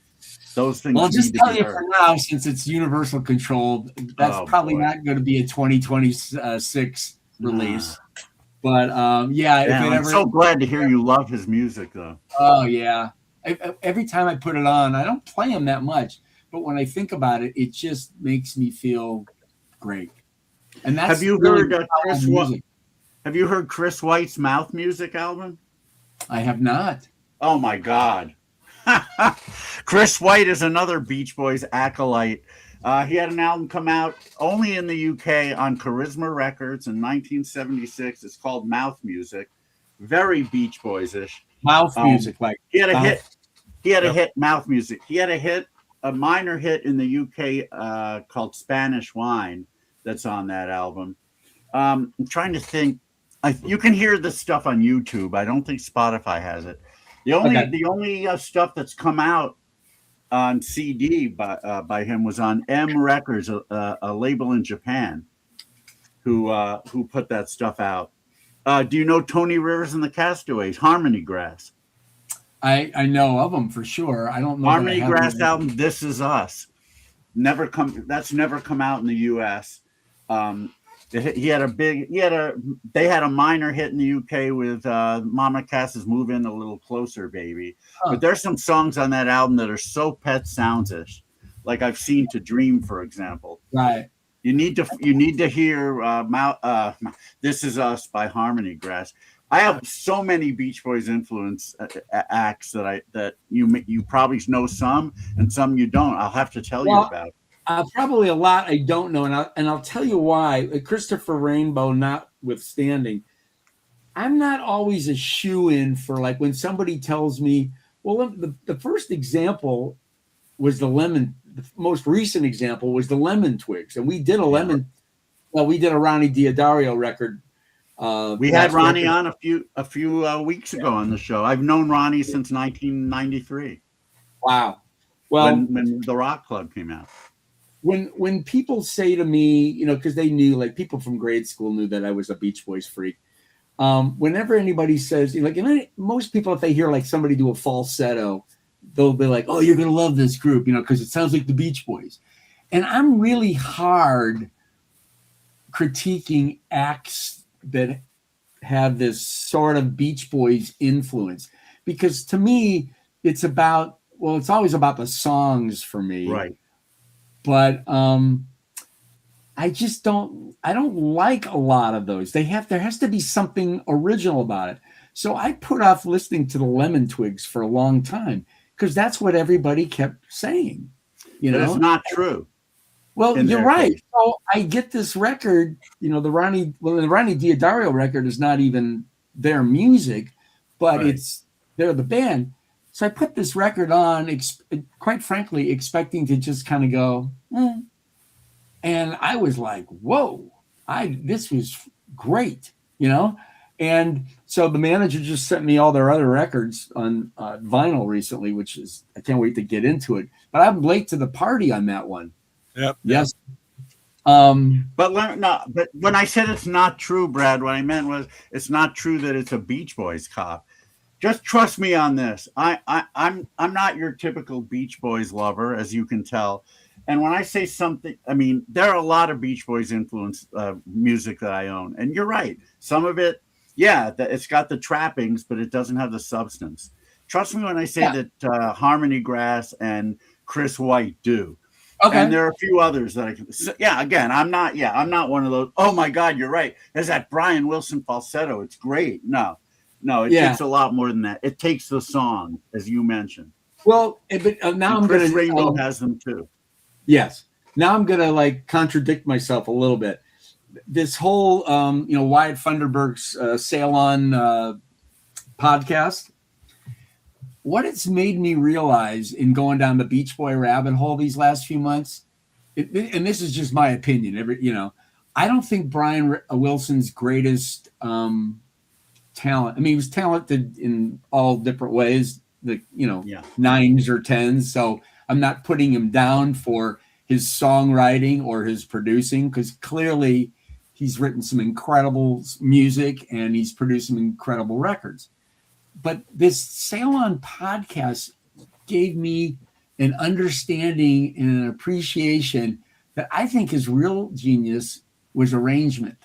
Those things. Well, I'll just tell you for now, since it's Universal controlled, that's probably not going to be a 2026 release. But I'm so glad to hear you love his music, though. Oh yeah. Every time I put it on, I don't play him that much, but when I think about it, it just makes me feel great. And that's have you heard Chris White's Mouth Music album? I have not. Oh my God. Chris White is another Beach Boys acolyte. He had an album come out only in the UK on Charisma Records in 1976. It's called Mouth Music. Very Beach Boys-ish. Mouth music, he had a hit. He had a hit, Mouth Music. He had a minor hit in the UK called Spanish Wine that's on that album. I'm trying to think. You can hear this stuff on YouTube. I don't think Spotify has it. The only stuff that's come out on CD by him was on M Records, a label in Japan, who put that stuff out. Do you know Tony Rivers and the Castaways? Harmony Grass. I know of them for sure. I don't know. Harmony Grass album, This Is Us. That's never come out in the US. They had a minor hit in the UK with Mama Cass's Move In a Little Closer, Baby. Oh. But there's some songs on that album that are so Pet Sounds-ish, like I've Seen to Dream, for example. Right. You need to hear This Is Us by Harmony Grass. I have so many Beach Boys influence acts that you probably know some and some you don't. I'll have to tell you about. Probably a lot I don't know, and I'll tell you why. Christopher Rainbow notwithstanding, I'm not always a shoe-in for like when somebody tells me, well, the first example was the most recent example was the Lemon Twigs, and we did a we did a Ronnie Diodario record. We had Ronnie on a few weeks ago on the show. I've known Ronnie since 1993. Wow. Well, when the Rock Club came out. When people say to me, because they knew, like people from grade school knew that I was a Beach Boys freak. Whenever anybody says, most people, if they hear like somebody do a falsetto, they'll be like, "Oh, you're gonna love this group," because it sounds like the Beach Boys. And I'm really hard critiquing acts that have this sort of Beach Boys influence, because to me, it's always about the songs for me, right? But I don't like a lot of those. There has to be something original about it. So I put off listening to the Lemon Twigs for a long time because that's what everybody kept saying. But it's not true. Well, you're right. Case. So I get this record, the Ronnie Diodario record is not even their music, but they're the band. So I put this record on, quite frankly, expecting to just kind of go, and I was like, whoa, this was great, And so the manager just sent me all their other records on vinyl recently, which is, I can't wait to get into it. But I'm late to the party on that one. Yep. Yes. But when I said it's not true, Brad, what I meant was it's not true that it's a Beach Boys cop. Just trust me on this. I'm not your typical Beach Boys lover, as you can tell. And when I say something, I mean, there are a lot of Beach Boys influenced music that I own. And you're right. Some of it, it's got the trappings, but it doesn't have the substance. Trust me when I say that Harmony Grass and Chris White do. Okay. And there are a few others that I can. Again, I'm not one of those. Oh my God, you're right. There's that Brian Wilson falsetto. It's great. No, it takes a lot more than that. It takes the song, as you mentioned. Well, but now I'm going to. Rainbow has them too. Yes. Now I'm going to contradict myself a little bit. This whole, Wyatt Funderburg's Sail On podcast. What it's made me realize in going down the Beach Boy rabbit hole these last few months, and this is just my opinion. I don't think Brian Wilson's greatest talent. I mean, he was talented in all different ways, nines or tens. So I'm not putting him down for his songwriting or his producing, because clearly he's written some incredible music and he's produced some incredible records. But this Sail On podcast gave me an understanding and an appreciation that I think his real genius was arrangement.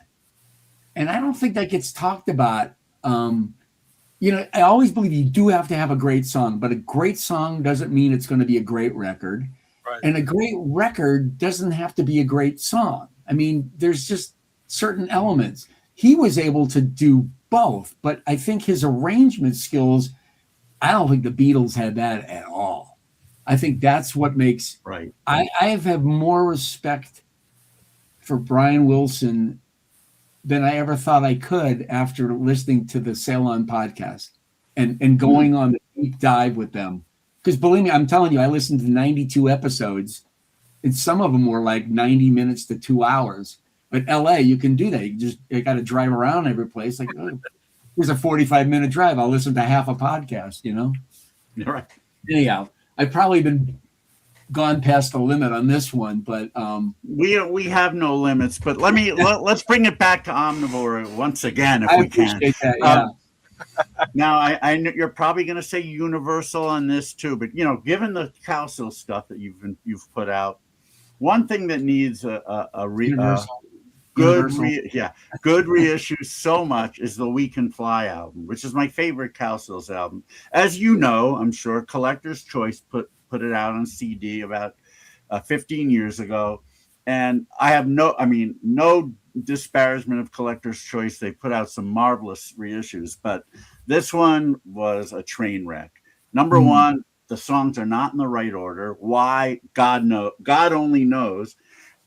And I don't think that gets talked about. I always believe you do have to have a great song, but a great song doesn't mean it's going to be a great record. Right. And a great record doesn't have to be a great song. I mean, there's just certain elements. He was able to do both, but I think his arrangement skills, I don't think the Beatles had that at all. I think that's what makes I have more respect for Brian Wilson than I ever thought I could after listening to the Sail On podcast and going on the deep dive with them. Because believe me, I'm telling you, I listened to 92 episodes, and some of them were like 90 minutes to 2 hours. But LA, you can do that. You got to drive around every place. Like, here's a 45-minute drive. I'll listen to half a podcast, You're right. Anyhow, I've probably been gone past the limit on this one, but we have no limits. But let's bring it back to Omnivore once again, if we can. That, yeah. Now, I know you're probably going to say Universal on this too, but given the Cowsill stuff that you've put out, one thing that needs good reissue so much is the We Can Fly album, which is my favorite Cowsills album. As you know, I'm sure Collector's Choice put it out on CD about 15 years ago, and I have no disparagement of Collector's Choice. They put out some marvelous reissues, but this one was a train wreck. Number one, the songs are not in the right order. Why? God only knows.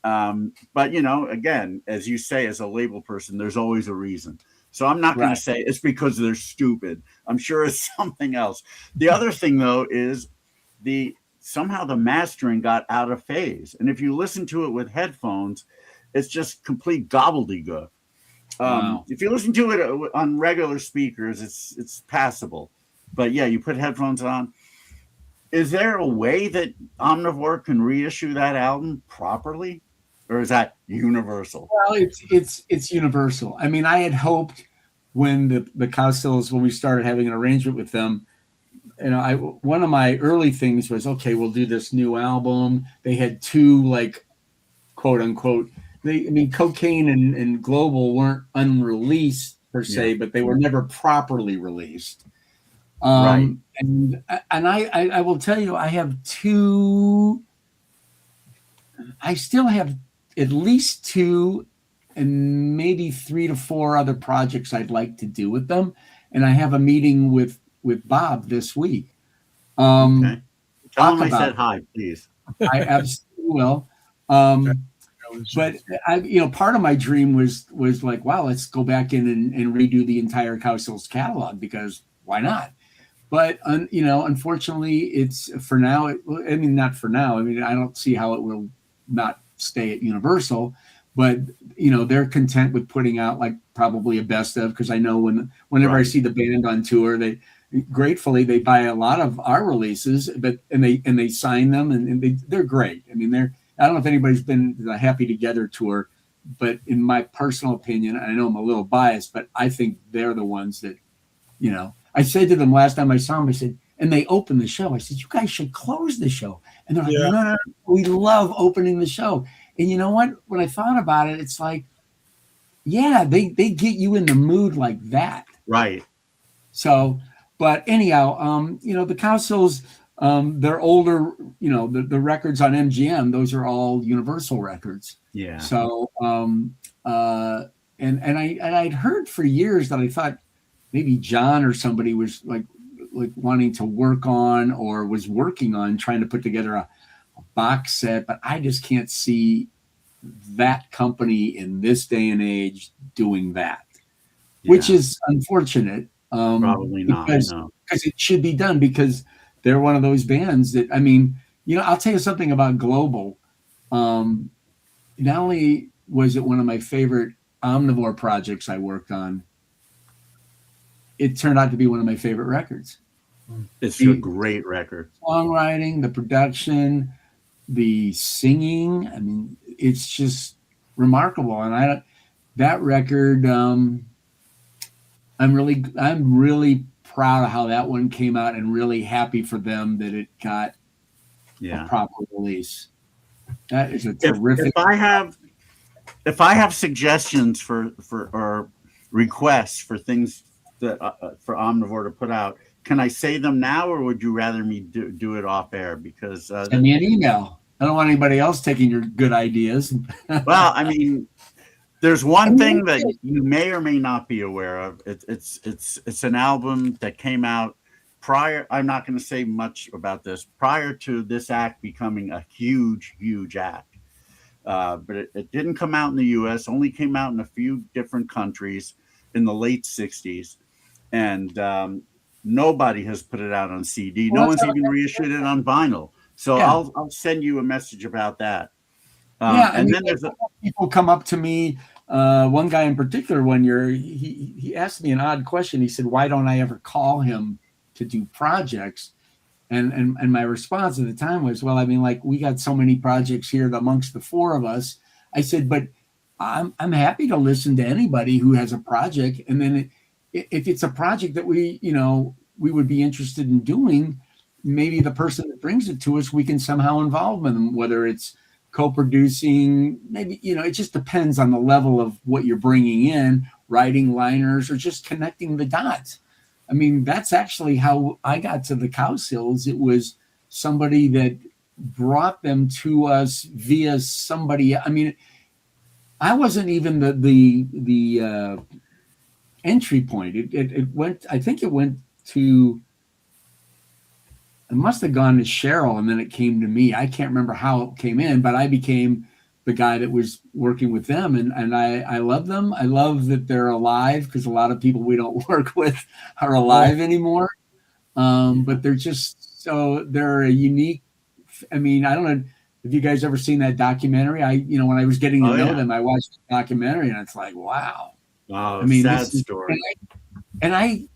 But again, as you say, as a label person, there's always a reason. So I'm not going to say it's because they're stupid. I'm sure it's something else. The other thing, though, is somehow the mastering got out of phase. And if you listen to it with headphones, it's just complete gobbledygook. Wow. If you listen to it on regular speakers, it's passable. But yeah, you put headphones on. Is there a way that Omnivore can reissue that album properly? Or is that universal? Well, it's universal. I mean, I had hoped when the Cowsills, when we started having an arrangement with them, one of my early things was, okay, we'll do this new album. They had two, like, quote unquote, Cocaine and Global weren't unreleased per se, but they were never properly released. Right. And I will tell you, I still have at least 2 and maybe 3 to 4 other projects I'd like to do with them. And I have a meeting with Bob this week. Okay. Tell him I said hi, please. I absolutely will. But part of my dream was like, wow, let's go back in and redo the entire Cowsills catalog, because why not? But unfortunately, it's for now. Not for now. I don't see how it will not stay at Universal. But they're content with putting out like probably a best of, because I know whenever I see the band on tour, they gratefully they buy a lot of our releases, and they sign them, and they're great. I don't know if anybody's been to the Happy Together tour, but in my personal opinion, I know I'm a little biased, but I think they're the ones that, I said to them last time I saw them, I said, and they opened the show. I said, you guys should close the show. And they're like, no, we love opening the show. And you know what? When I thought about it, it's like, yeah, they get you in the mood like that. Right. So, but anyhow, the Cowsills, they're older, the records on MGM, those are all Universal records. Yeah. So, and I'd heard for years that I thought maybe John or somebody was like wanting to work on, or was working on trying to put together a box set, but I just can't see that company in this day and age doing that, which is unfortunate. Probably not, because it should be done, because they're one of those bands that, I'll tell you something about Global. Not only was it one of my favorite Omnivore projects I worked on, it turned out to be one of my favorite records. It's a great record. Songwriting, the production, the singing. It's just remarkable. And that record, I'm really proud of how that one came out, and really happy for them that it got a proper release. That is a terrific. If I have suggestions for or requests for things that for Omnivore to put out, can I say them now, or would you rather me do it off air? Because send me an email. I don't want anybody else taking your good ideas. Well, there's one thing that you may or may not be aware of. It's an album that came out prior. I'm not going to say much about this. Prior to this act becoming a huge act, but it didn't come out in the U.S. Only came out in a few different countries in the late '60s, and nobody has put it out on CD. No one's even reissued it on vinyl. So I'll send you a message about that. And then there's people come up to me. One guy in particular, one year, he asked me an odd question. He said, "Why don't I ever call him to do projects?" And my response at the time was, "Well, we got so many projects here amongst the 4 of us." I said, "But I'm happy to listen to anybody who has a project, and then if it's a project that we would be interested in doing, maybe the person that brings it to us, we can somehow involve them, whether it's co-producing, maybe, it just depends on the level of what you're bringing in, writing liners, or just connecting the dots." That's actually how I got to the Cowsills. It was somebody that brought them to us via somebody. I wasn't even the entry point. It went, I think it went to it must have gone to Cheryl, and then it came to me. I can't remember how it came in, but I became the guy that was working with them, and I love them. I love that they're alive, because a lot of people we don't work with are alive anymore. But they're just they're a unique. I mean, I don't know if you guys ever seen that documentary. When I was getting to know them, I watched the documentary, and it's like, wow. Wow, I mean, sad story. And I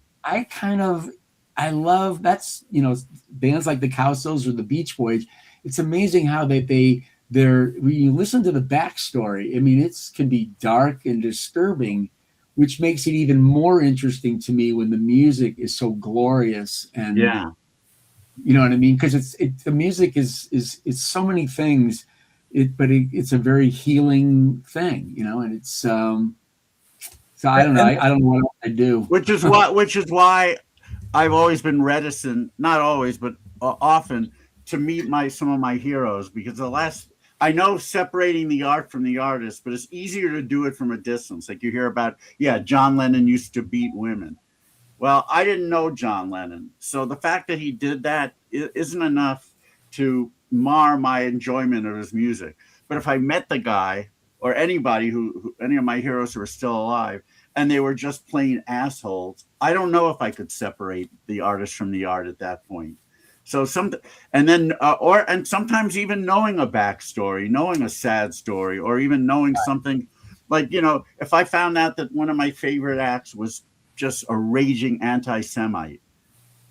kind of, I love, that's, bands like the Cowsills or the Beach Boys. It's amazing how they're when you listen to the backstory, I mean, it can be dark and disturbing, which makes it even more interesting to me when the music is so glorious. And yeah, you know what I mean? Because the music is so many things, but it's a very healing thing, and it's so I don't know. I don't know what else I do. Which is why I've always been reticent, not always, but often, to meet some of my heroes, because I know separating the art from the artist, but it's easier to do it from a distance. Like you hear about, John Lennon used to beat women. Well, I didn't know John Lennon, so the fact that he did that isn't enough to mar my enjoyment of his music. But if I met the guy, or anybody any of my heroes who are still alive, and they were just plain assholes, I don't know if I could separate the artist from the art at that point. So and sometimes even knowing a backstory, knowing a sad story, or even knowing something like, if I found out that one of my favorite acts was just a raging anti-Semite,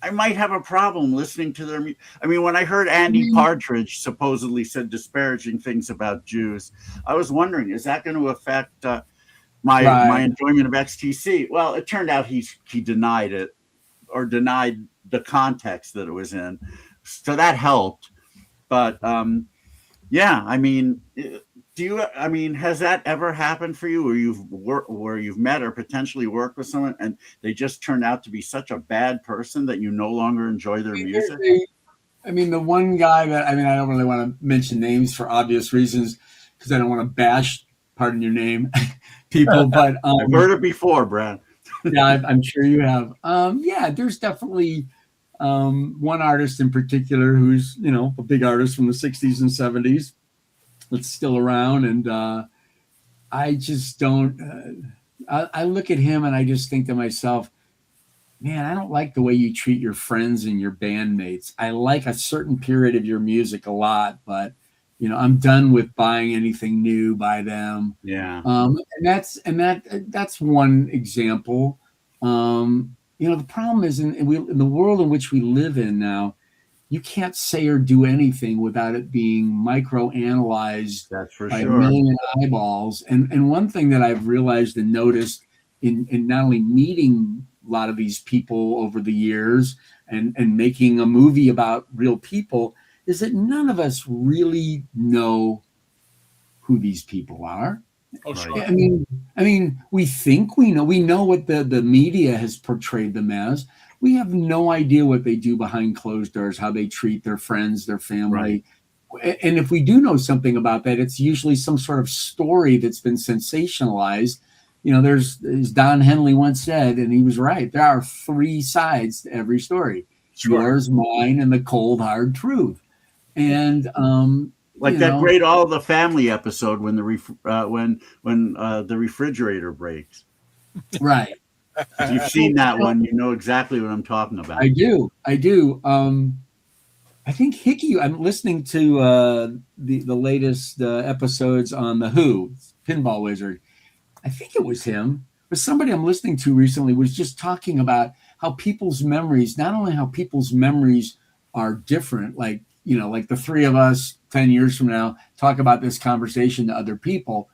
I might have a problem listening to their music. I mean, when I heard Andy Partridge supposedly said disparaging things about Jews, I was wondering, is that going to affect my enjoyment of XTC? Well, it turned out he denied it, or denied the context that it was in, so that helped. But I mean, has that ever happened for you, where you've met or potentially worked with someone and they just turned out to be such a bad person that you no longer enjoy their music? I mean, the one guy that, I don't really want to mention names for obvious reasons, because I don't want to bash, pardon your name, people, but I've heard it before, Brad. Yeah, I'm sure you have. There's definitely one artist in particular who's, a big artist from the 60s and 70s that's still around. And I just don't, I look at him and I just think to myself, man, I don't like the way you treat your friends and your bandmates. I like a certain period of your music a lot, but I'm done with buying anything new by them. Yeah. And that's one example. The problem is in the world in which we live in now, you can't say or do anything without it being micro-analyzed by a million eyeballs. And one thing that I've realized and noticed in not only meeting a lot of these people over the years and making a movie about real people, is that none of us really know who these people are. Oh, sure. I mean, we think we know what the media has portrayed them as. We have no idea what they do behind closed doors, how they treat their friends, their family. Right. And if we do know something about that, it's usually some sort of story that's been sensationalized. As Don Henley once said, and he was right, there are three sides to every story. Sure. Yours, mine, and the cold, hard truth. And that great All the Family episode when the refrigerator breaks. Right. If you've seen that one, you know exactly what I'm talking about. I do. I think Hickey. I'm listening to the latest episodes on the Who, Pinball Wizard. I think it was him, but somebody I'm listening to recently was just talking about how people's memories, not only how people's memories are different, like the three of us 10 years from now talk about this conversation to other people,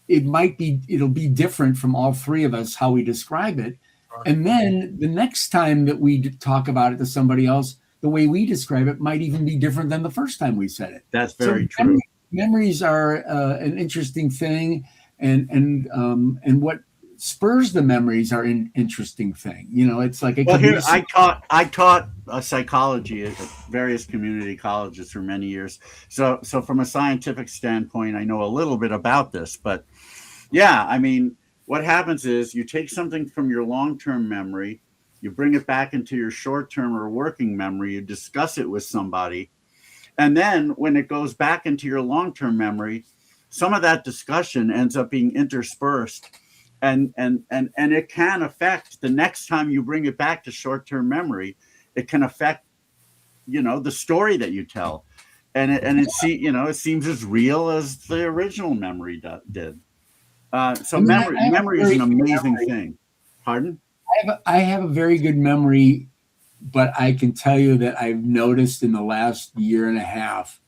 it'll be different from all three of us, how we describe it. And then the next time that we talk about it to somebody else, the way we describe it might even be different than the first time we said it. That's very true. Memories are an interesting thing. And what spurs the memories are an interesting thing. It's like I taught psychology at various community colleges for many years. So from a scientific standpoint, I know a little bit about this. But yeah, what happens is you take something from your long-term memory, you bring it back into your short-term or working memory, you discuss it with somebody. And then when it goes back into your long-term memory, some of that discussion ends up being interspersed. And it can affect the next time you bring it back to short-term memory, it can affect, the story that you tell. And it seems as real as the original memory did. So memory is an amazing thing. Pardon? I have a very good memory, but I can tell you that I've noticed in the last year and a half,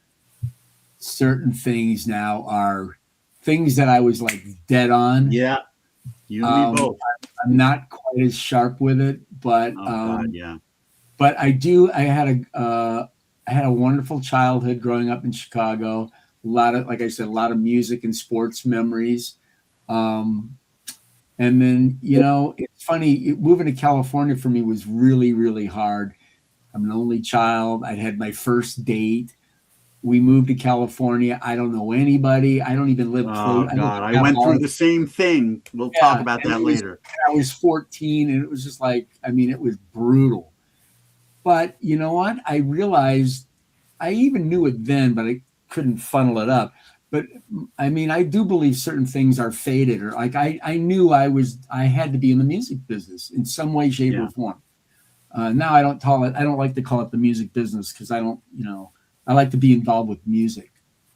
certain things now are things that I was like dead on. Yeah, you and me both. I'm not quite as sharp with it, but But I do. I had a wonderful childhood growing up in Chicago. A lot of music and sports memories. And then, it's funny, moving to California for me was really, really hard. I'm an only child. I had my first date. We moved to California. I don't know anybody. I don't even live close. Oh, God. I went through the same thing. We'll talk about that later. I was 14, and it was just like, it was brutal. But you know what? I realized, I even knew it then, but I couldn't funnel it up. But I do believe certain things are fated, or like I knew I had to be in the music business in some way, shape, or form. Now I don't like to call it the music business because I don't, I like to be involved with music.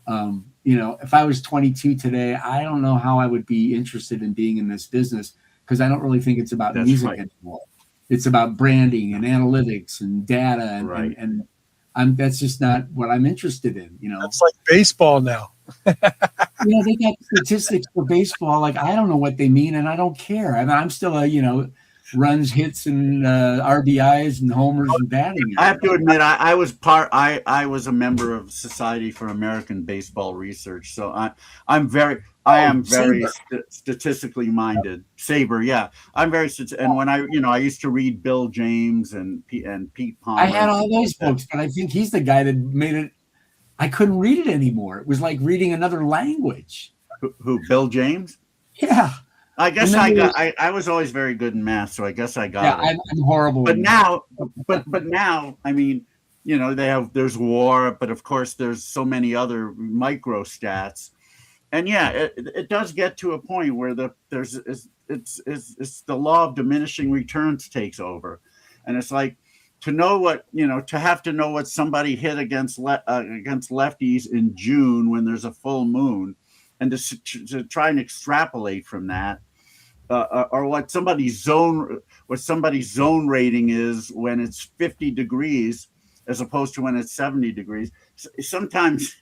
If I was 22 today, I don't know how I would be interested in being in this business because I don't really think it's about music anymore. It's about branding and analytics and data and that's just not what I'm interested in. It's like baseball now. They got statistics for baseball. Like, I don't know what they mean, and I don't care. I'm still runs, hits, and RBIs and homers and batting. I have to admit, I was a member of Society for American Baseball Research, so I am very statistically minded. Saber, yeah, I'm very. And when I used to read Bill James and Pete Palmer. I had all those books, but I think he's the guy that made it. I couldn't read it anymore. It was like reading another language. Who Bill James? Yeah. I guess I was always very good in math, so I guess I got it. I'm horrible. But now, there's war, but of course there's so many other micro stats. And it does get to a point where it's the law of diminishing returns takes over. And it's like, to know what, to have to know what somebody hit against lefties in June when there's a full moon, and to try and extrapolate from that, or what somebody's zone rating is when it's 50 degrees as opposed to when it's 70 degrees. Sometimes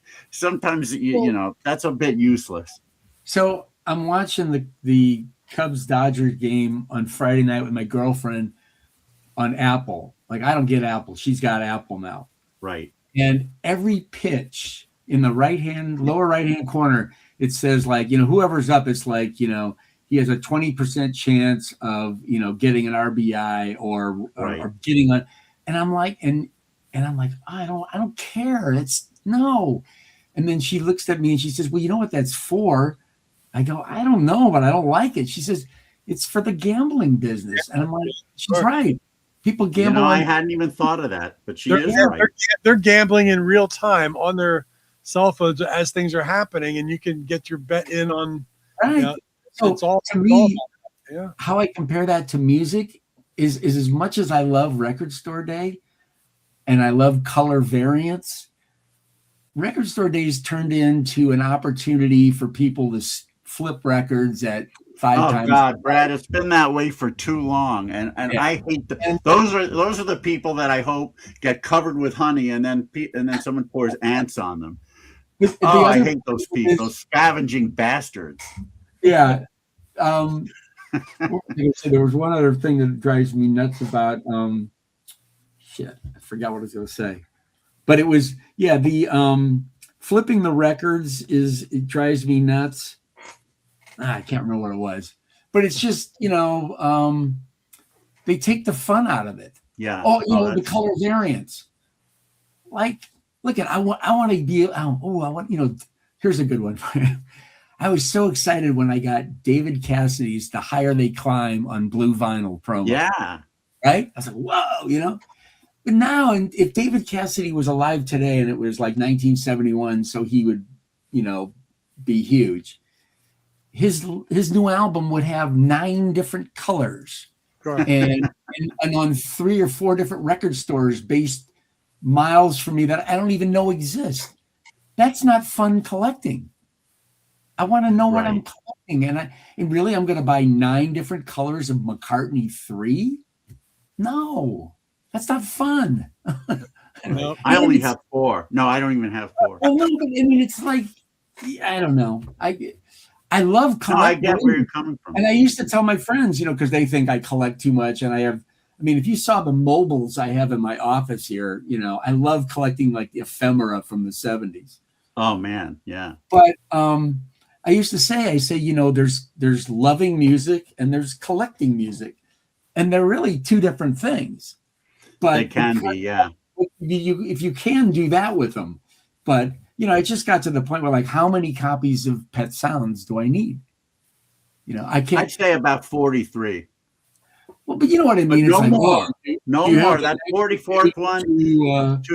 that's a bit useless. So I'm watching the Cubs Dodgers game on Friday night with my girlfriend on Apple. Like, I don't get Apple. She's got Apple now. Right. And every pitch in the lower right-hand corner, it says, like, whoever's up, it's like, he has a 20% chance of, getting an RBI or getting a, and I'm like, I don't care. It's no. And then she looks at me and she says, well, you know what that's for? I go, I don't know, but I don't like it. She says, it's for the gambling business. And I'm like, she's right. People gamble. I hadn't even thought of that, but she is right. They're gambling in real time on their cell phones as things are happening, and you can get your bet in on. Right. So it's all to me, how I compare that to music is as much as I love Record Store Day, and I love color variants. Record Store Days turned into an opportunity for people to flip records at 5 times. Oh God, Brad, it's been that way for too long, and I hate those are the people that I hope get covered with honey, and then someone pours ants on them. I hate those people, those scavenging bastards. Yeah. There was one other thing that drives me nuts about. I forgot what I was going to say, but it was the flipping the records it drives me nuts. I can't remember what it was, but it's just, they take the fun out of it. Yeah. The color variants. Like, look at, I want to be, here's a good one. I was so excited when I got David Cassidy's The Higher They Climb on blue vinyl promo. Yeah. right? I was like, whoa, you know. But now, and if David Cassidy was alive today, and it was like 1971, so he would, you know, be huge. His new album would have 9 different colors, Sure. and on 3 or 4 different record stores based miles from me that I don't even know exist. That's not fun collecting. I want to know what I'm collecting, and really, I'm going to buy 9 different colors of McCartney 3. No, that's not fun. No. I only have 4. No, I don't even have 4. I mean, it's like, I don't know. I love collecting. No, I get where you're coming from. And I used to tell my friends, you know, because they think I collect too much. And I mean, if you saw the mobiles I have in my office here, you know, I love collecting like the ephemera from the 70s. Oh, man. Yeah. But I used to say, you know, there's loving music and there's collecting music. And they're really 2 different things. But they can be, yeah. If you can do that with them. But, you know, I just got to the point where, like, how many copies of Pet Sounds do I need? You know, I can't. I'd say about 43. Well, but you know what I mean? But no it's more. Like, no more. That 44th one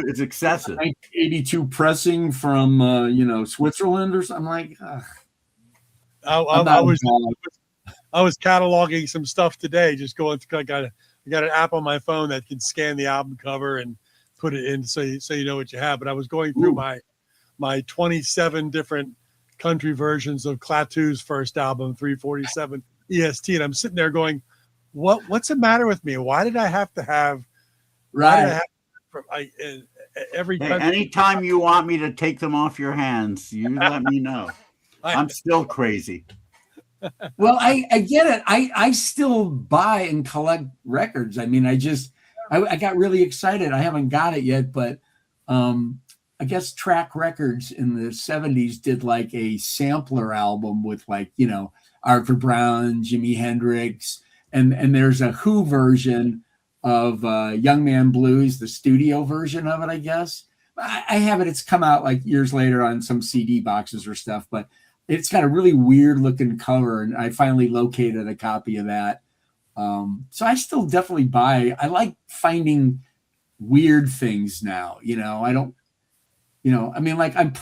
is excessive. 1982 pressing from, you know, Switzerland or something. I'm like, I was cataloging some stuff today, just going through. I got an app on my phone that can scan the album cover and put it in so you know what you have. But I was going through my 27 different country versions of Klaatu's first album, 347 EST, and I'm sitting there going, what's the matter with me? Why did I have to have every country? Anytime you want me to take them off your hands, you let me know. I'm still crazy. Well, I get it. I still buy and collect records. I mean, I got really excited. I haven't got it yet, but I guess Track Records in the 70s did like a sampler album with, like, you know, Arthur Brown, Jimi Hendrix, and there's a Who version of Young Man Blues, the studio version of it, I guess. I have it. It's come out like years later on some CD boxes or stuff, but it's got a really weird looking cover, and I finally located a copy of that. So I still definitely buy. I like finding weird things now. You know, I don't, you know, I mean, like I'm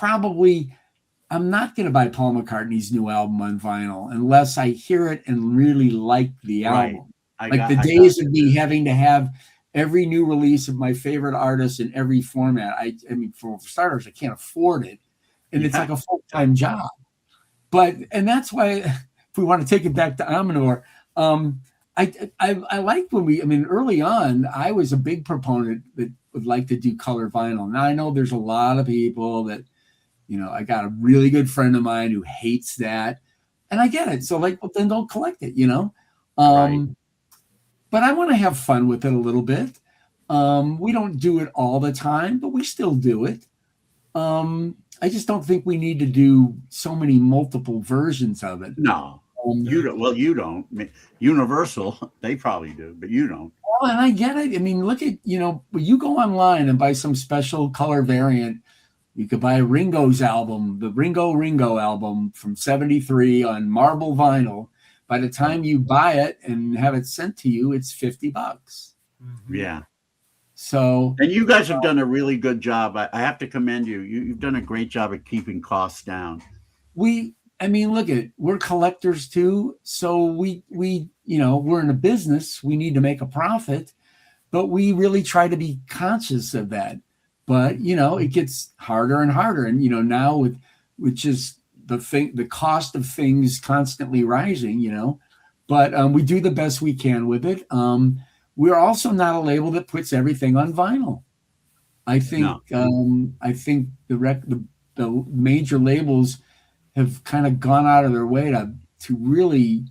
not going to buy Paul McCartney's new album on vinyl unless I hear it and really like the album. The days of me having to have every new release of my favorite artist in every format. I mean, for starters, I can't afford it. And it's like a full-time job. And that's why, if we want to take it back to Omnivore, I like when early on, I was a big proponent that would like to do color vinyl. Now I know there's a lot of people that, you know, I got a really good friend of mine who hates that, and I get it. So like, well, then don't collect it, you know? But I want to have fun with it a little bit. We don't do it all the time, but we still do it. I just don't think we need to do so many multiple versions of it. No, you don't. Well, you don't. Universal, they probably do, but you don't. Well, and I get it. I mean, look at, you know, when you go online and buy some special color variant, you could buy Ringo's album, the Ringo album from 73 on marble vinyl. By the time you buy it and have it sent to you, it's $50. Mm-hmm. Yeah. So, and you guys have done a really good job. I have to commend you. You've done a great job at keeping costs down. We're collectors too. So we, you know, we're in a business. We need to make a profit, but we really try to be conscious of that. But, you know, it gets harder and harder. And, you know, now with just the cost of things constantly rising, you know, but we do the best we can with it. We're also not a label that puts everything on vinyl. I think the major labels have kind of gone out of their way to really.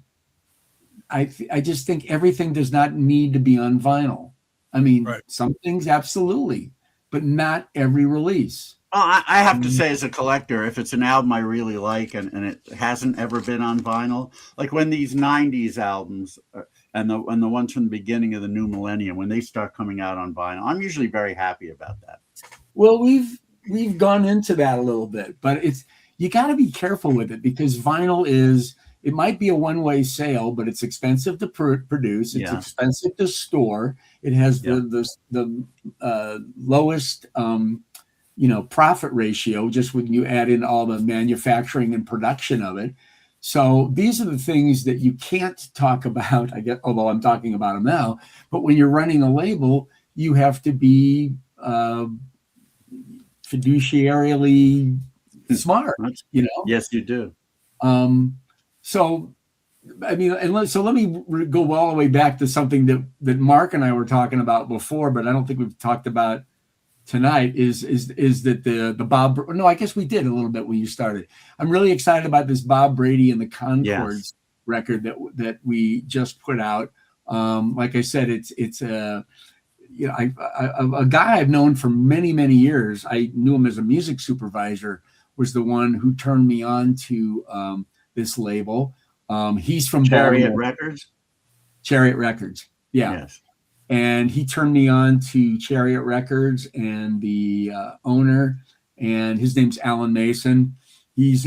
I just think everything does not need to be on vinyl. I mean, Some things absolutely, but not every release. Well, I have to say, as a collector, if it's an album I really like and it hasn't ever been on vinyl, like when these 90s albums and the ones from the beginning of the new millennium, when they start coming out on vinyl, I'm usually very happy about that. Well, we've gone into that a little bit, but you got to be careful with it because vinyl is it might be a one-way sale, but it's expensive to produce. It's expensive to store. It has the lowest profit ratio just when you add in all the manufacturing and production of it. So these are the things that you can't talk about, I guess, although I'm talking about them now. But when you're running a label, you have to be fiduciarily smart, Yes, you do. So, I mean, let me go all the way back to something that Mark and I were talking about before, but I don't think we've talked about tonight. Is that the Bob? No, I guess we did a little bit when you started. I'm really excited about this Bob Brady and the Concords record that we just put out. Like I said, it's a guy I've known for many, many years. I knew him as a music supervisor. Was the one who turned me on to this label. He's from Chariot Baltimore. Records. Chariot Records, yeah. Yes. And he turned me on to Chariot Records and the owner, and his name's Alan Mason. He's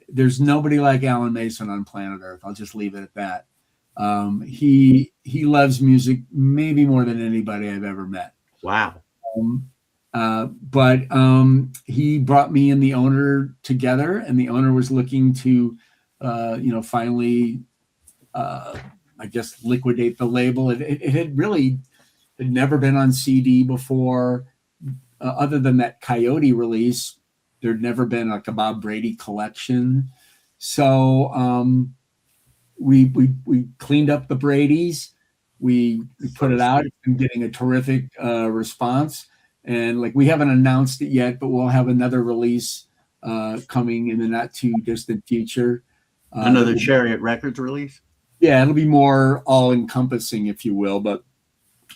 there's nobody like Alan Mason on planet Earth. I'll just leave it at that. He loves music maybe more than anybody I've ever met. Wow. But he brought me and the owner together, and the owner was looking to, finally, I guess, liquidate the label. It had never been on CD before, other than that Coyote release. There'd never been like a Bob Brady collection. So we cleaned up the Bradys. We put it out. It's been getting a terrific response. And like, we haven't announced it yet, but we'll have another release coming in the not too distant future. Another Chariot Records release? Yeah, it'll be more all encompassing, if you will, but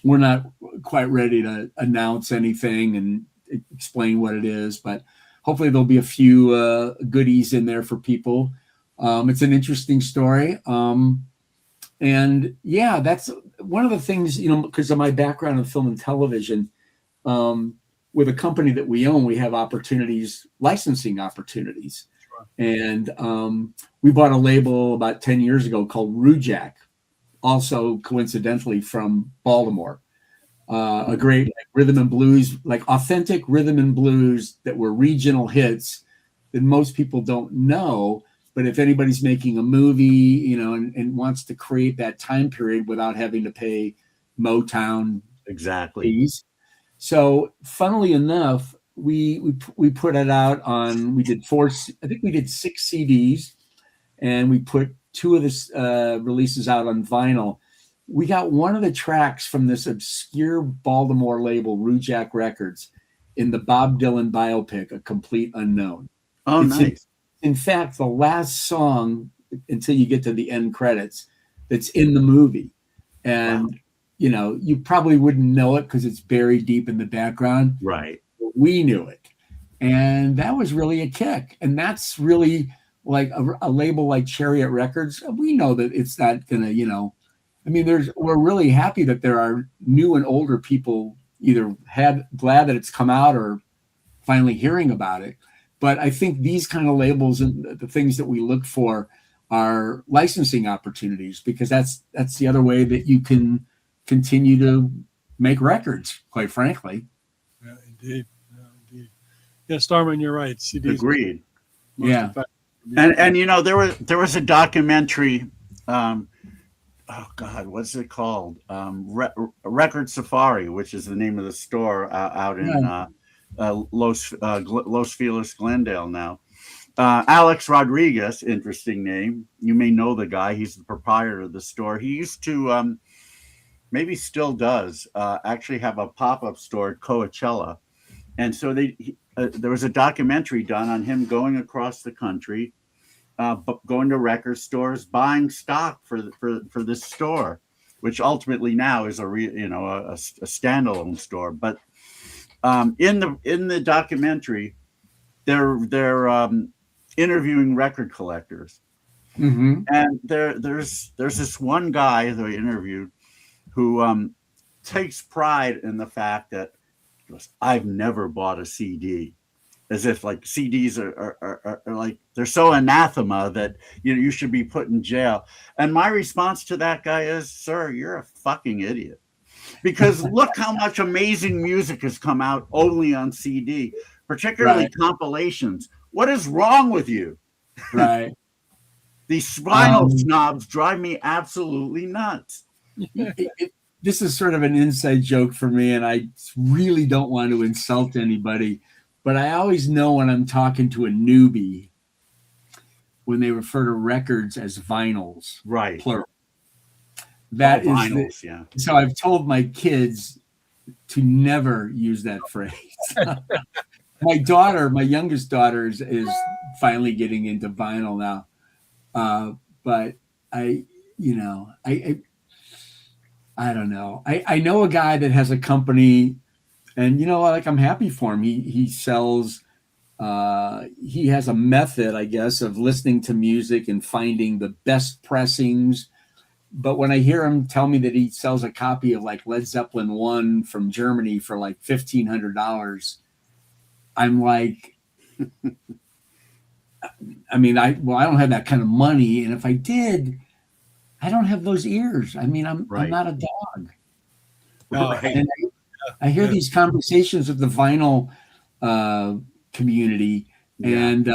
we're not quite ready to announce anything and explain what it is, but hopefully there'll be a few goodies in there for people. It's an interesting story. And yeah, that's one of the things, because of my background in film and television, with a company that we own, we have licensing opportunities. Sure. And we bought a label about 10 years ago called Rujak, also coincidentally from Baltimore. A great rhythm and blues, like authentic rhythm and blues that were regional hits that most people don't know. But if anybody's making a movie, and wants to create that time period without having to pay Motown fees. So funnily enough, we put it out on, we did 6 CDs, and we put 2 of the releases out on vinyl. We got one of the tracks from this obscure Baltimore label, Rujak Records, in the Bob Dylan biopic, A Complete Unknown. Oh, nice. In fact, the last song, until you get to the end credits, that's in the movie. And, you probably wouldn't know it because it's buried deep in the background. Right. We knew it. And that was really a kick. And that's really like a label like Chariot Records. We know that it's not going to, we're really happy that there are new and older people either glad that it's come out or finally hearing about it. But I think these kind of labels and the things that we look for are licensing opportunities, because that's the other way that you can continue to make records, quite frankly. Yeah, indeed. Yeah, Starman, you're right. CDs. Agreed. Yeah. And there was a documentary. Oh God, what's it called? Record Safari, which is the name of the store out in Los Feliz, Glendale now. Alex Rodriguez, interesting name. You may know the guy. He's the proprietor of the store. He used to, maybe still does, actually have a pop-up store at Coachella. And so there was a documentary done on him going across the country, going to record stores, buying stock for this store, which ultimately now is a standalone store. But in the documentary, they're interviewing record collectors, and there's this one guy they interviewed who takes pride in the fact that I've never bought a CD. as if like CDs are like they're so anathema that you should be put in jail. And my response to that guy is, sir, you're a fucking idiot. Because look how much amazing music has come out only on CD, particularly compilations. What is wrong with you? Right. These vinyl snobs drive me absolutely nuts. This is sort of an inside joke for me, and I really don't want to insult anybody, but I always know when I'm talking to a newbie when they refer to records as vinyls, right? Plural. That is vinyls, yeah. So I've told my kids to never use that phrase. My daughter, my youngest daughter, is finally getting into vinyl now, but I don't know. I know a guy that has a company, and like I'm happy for him. He sells. He has a method, I guess, of listening to music and finding the best pressings. But when I hear him tell me that he sells a copy of like Led Zeppelin 1 from Germany for like $1,500, I'm like, I mean, I don't have that kind of money, and if I did, I don't have those ears. I mean, I'm not a dog. And I hear these conversations with the vinyl community, and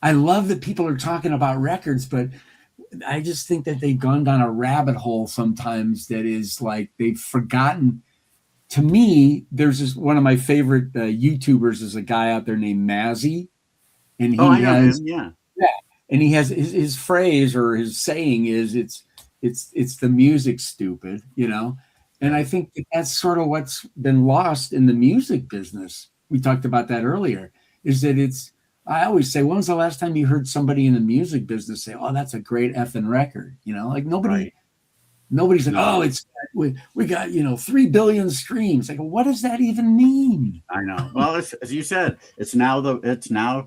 I love that people are talking about records, but I just think that they've gone down a rabbit hole sometimes that is like they've forgotten. To me, there's this one of my favorite YouTubers is a guy out there named Mazzy, and he and he has his phrase or his saying is it's the music, stupid, and I think that's sort of what's been lost in the music business. We talked about that earlier. Is that I always say, when was the last time you heard somebody in the music business say, "Oh, that's a great effing record"? Like nobody's like, "Oh, it's we got 3 billion streams." Like, what does that even mean? I know. Well, as you said, it's now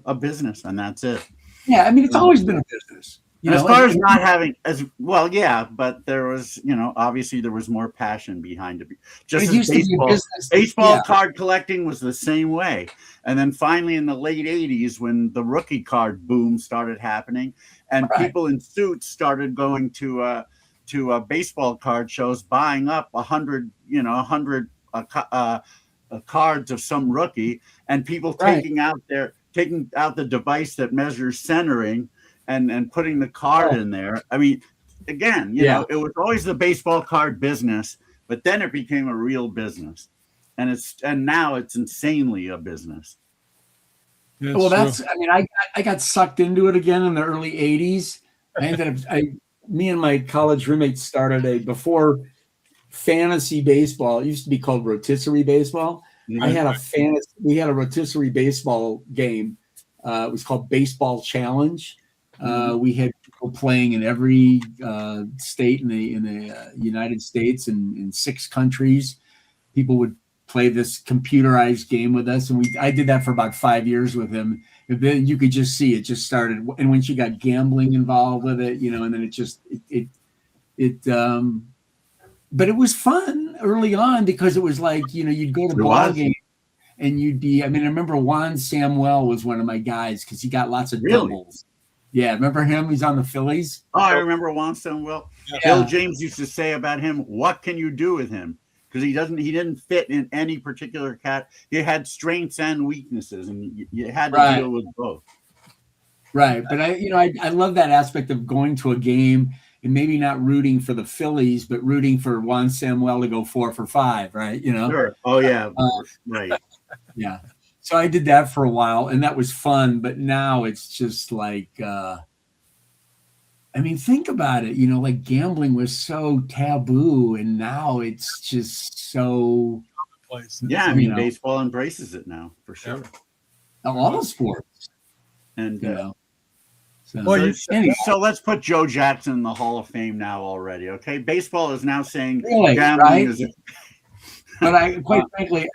a business, and that's it. Yeah, I mean, it's always been a business. As far as not having as well, yeah, but there was, obviously there was more passion behind it. Just as baseball card collecting was the same way. And then finally in the late 80s, when the rookie card boom started happening and people in suits started going to baseball card shows, buying up 100 cards of some rookie, and people taking out the device that measures centering and putting the card in there. I mean, again, it was always the baseball card business, but then it became a real business, and now it's insanely a business. I got sucked into it again in the early 80s. Me and my college roommates started before fantasy baseball. It used to be called rotisserie baseball. Mm-hmm. We had a rotisserie baseball game. It was called Baseball Challenge. We had people playing in every state in the United States and in 6 countries. People would play this computerized game with us, and I did that for about 5 years with him. And then you could just see it just started, and once you got gambling involved with it, and then but it was fun early on because it was like you'd go to ball game. And you'd be, I remember Juan Samuel was one of my guys because he got lots of doubles. Yeah, remember him? He's on the Phillies. Oh, I remember Juan Samuel. Yeah. Bill James used to say about him, "What can you do with him?" Because he didn't fit in any particular cat. He had strengths and weaknesses, and you had to deal with both. Right, but I love that aspect of going to a game and maybe not rooting for the Phillies, but rooting for Juan Samuel to go 4 for 5, right? Sure. Oh yeah, right. Yeah. So I did that for a while, and that was fun. But now it's just like, think about it. Like gambling was so taboo, and now it's just so. Yeah, baseball embraces it now for sure. All the sports, and so let's put Joe Jackson in the Hall of Fame now already. Okay, baseball is now saying gambling is. But quite frankly,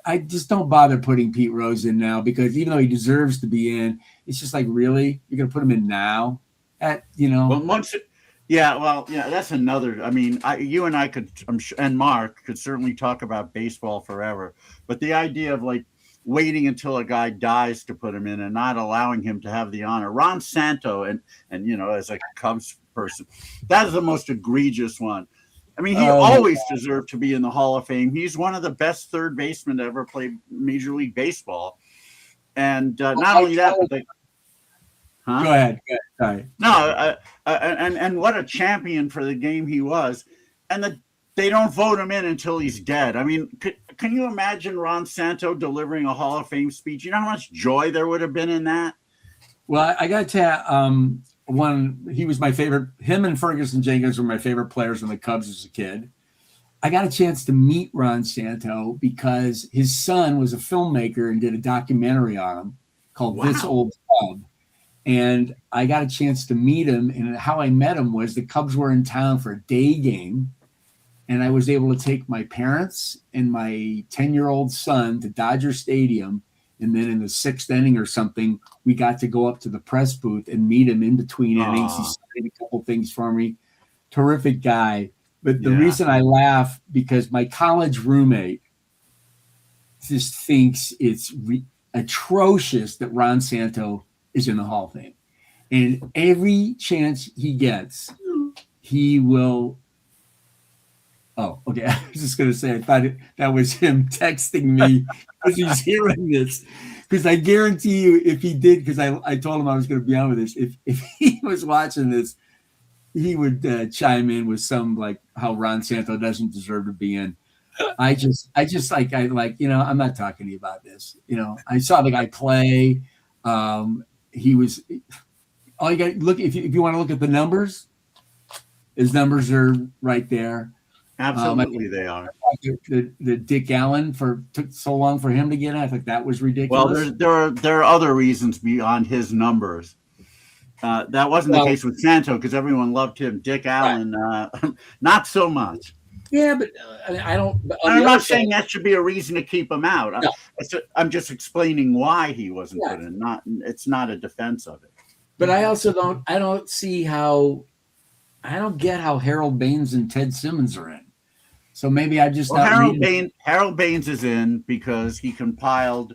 I just don't bother putting Pete Rose in now because even though he deserves to be in, it's just like, really? You're going to put him in now? Well, that's another. You and I could, and Mark could certainly talk about baseball forever. But the idea of waiting until a guy dies to put him in and not allowing him to have the honor. Ron Santo, and as a Cubs person, that is the most egregious one. I mean, he always deserved to be in the Hall of Fame. He's one of the best third basemen to ever play Major League Baseball. And not only that, but Go ahead. Sorry. No, and what a champion for the game he was. And they don't vote him in until he's dead. I mean, can you imagine Ron Santo delivering a Hall of Fame speech? You know how much joy there would have been in that? Well, I got to tell you, he was my favorite. Him and Ferguson Jenkins were my favorite players in the Cubs as a kid. I got a chance to meet Ron Santo because his son was a filmmaker and did a documentary on him called This Old Cub. And I got a chance to meet him. And how I met him was the Cubs were in town for a day game. And I was able to take my parents and my 10-year-old son to Dodger Stadium. And then in the 6th inning or something, we got to go up to the press booth and meet him in between innings. He signed a couple things for me. Terrific guy. But the reason I laugh, because my college roommate just thinks it's atrocious that Ron Santo is in the Hall of Fame. And every chance he gets, he will. Oh, okay. I was just going to say, I thought that was him texting me because he's hearing this. Because I guarantee you, if he did, because I told him I was going to be on with this, if he was watching this, he would chime in with some like how Ron Santo doesn't deserve to be in. I just like, I'm not talking to you about this. I saw the guy play. He was, all you got to look, if you want to look at the numbers, his numbers are right there. Absolutely, they are. The Dick Allen took so long for him to get in. I think that was ridiculous. Well, there are other reasons beyond his numbers. That wasn't the case with Santo because everyone loved him. Dick Allen, not so much. Yeah, but I don't. I'm not saying that should be a reason to keep him out. No. I'm just explaining why he wasn't put in. It's not a defense of it. But I also don't. I don't see how. I don't get how Harold Baines and Ted Simmons are in. So maybe I just Harold Baines is in because he compiled.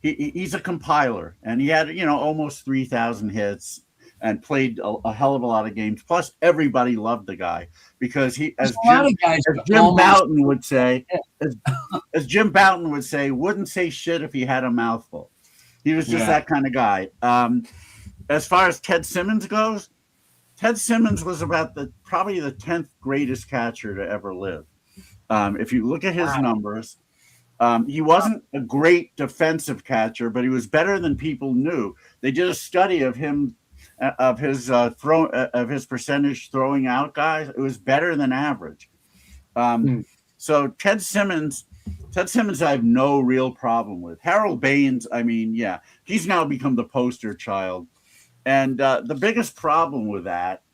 He's a compiler, and he had almost 3,000 hits and played a hell of a lot of games. Plus, everybody loved the guy because as Jim Bouton would say, wouldn't say shit if he had a mouthful. He was just that kind of guy. As far as Ted Simmons goes, Ted Simmons was probably the 10th greatest catcher to ever live. If you look at his numbers, he wasn't a great defensive catcher, but he was better than people knew. They did a study of him, of his percentage throwing out guys. It was better than average. So Ted Simmons, I have no real problem with. Harold Baines, he's now become the poster child. And the biggest problem with that,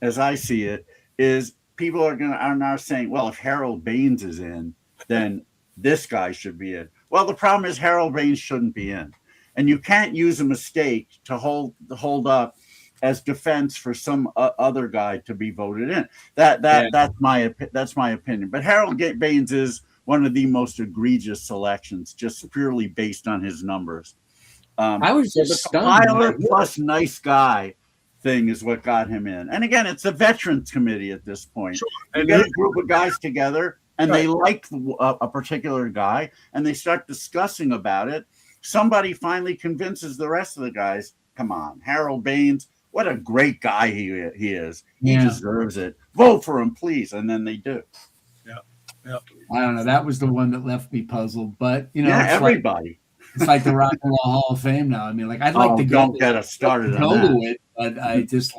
as I see it, is people are now saying, well, if Harold Baines is in, then this guy should be in. Well, the problem is Harold Baines shouldn't be in. And you can't use a mistake to hold up as defense for some other guy to be voted in. That's my opinion. But Harold Baines is one of the most egregious selections, just purely based on his numbers. I was just the compiler plus nice guy thing is what got him in. And again, it's a veterans committee at this point. Sure. You get a group of guys together and they like a particular guy and they start discussing about it. Somebody finally convinces the rest of the guys, come on, Harold Baines, what a great guy he is. He deserves it. Vote for him, please. And then they do. Yeah. I don't know. That was the one that left me puzzled. But, everybody. It's like the Rock and Roll Hall of Fame now. I mean, like, I'd like to go. Don't get us started on that. It, but I just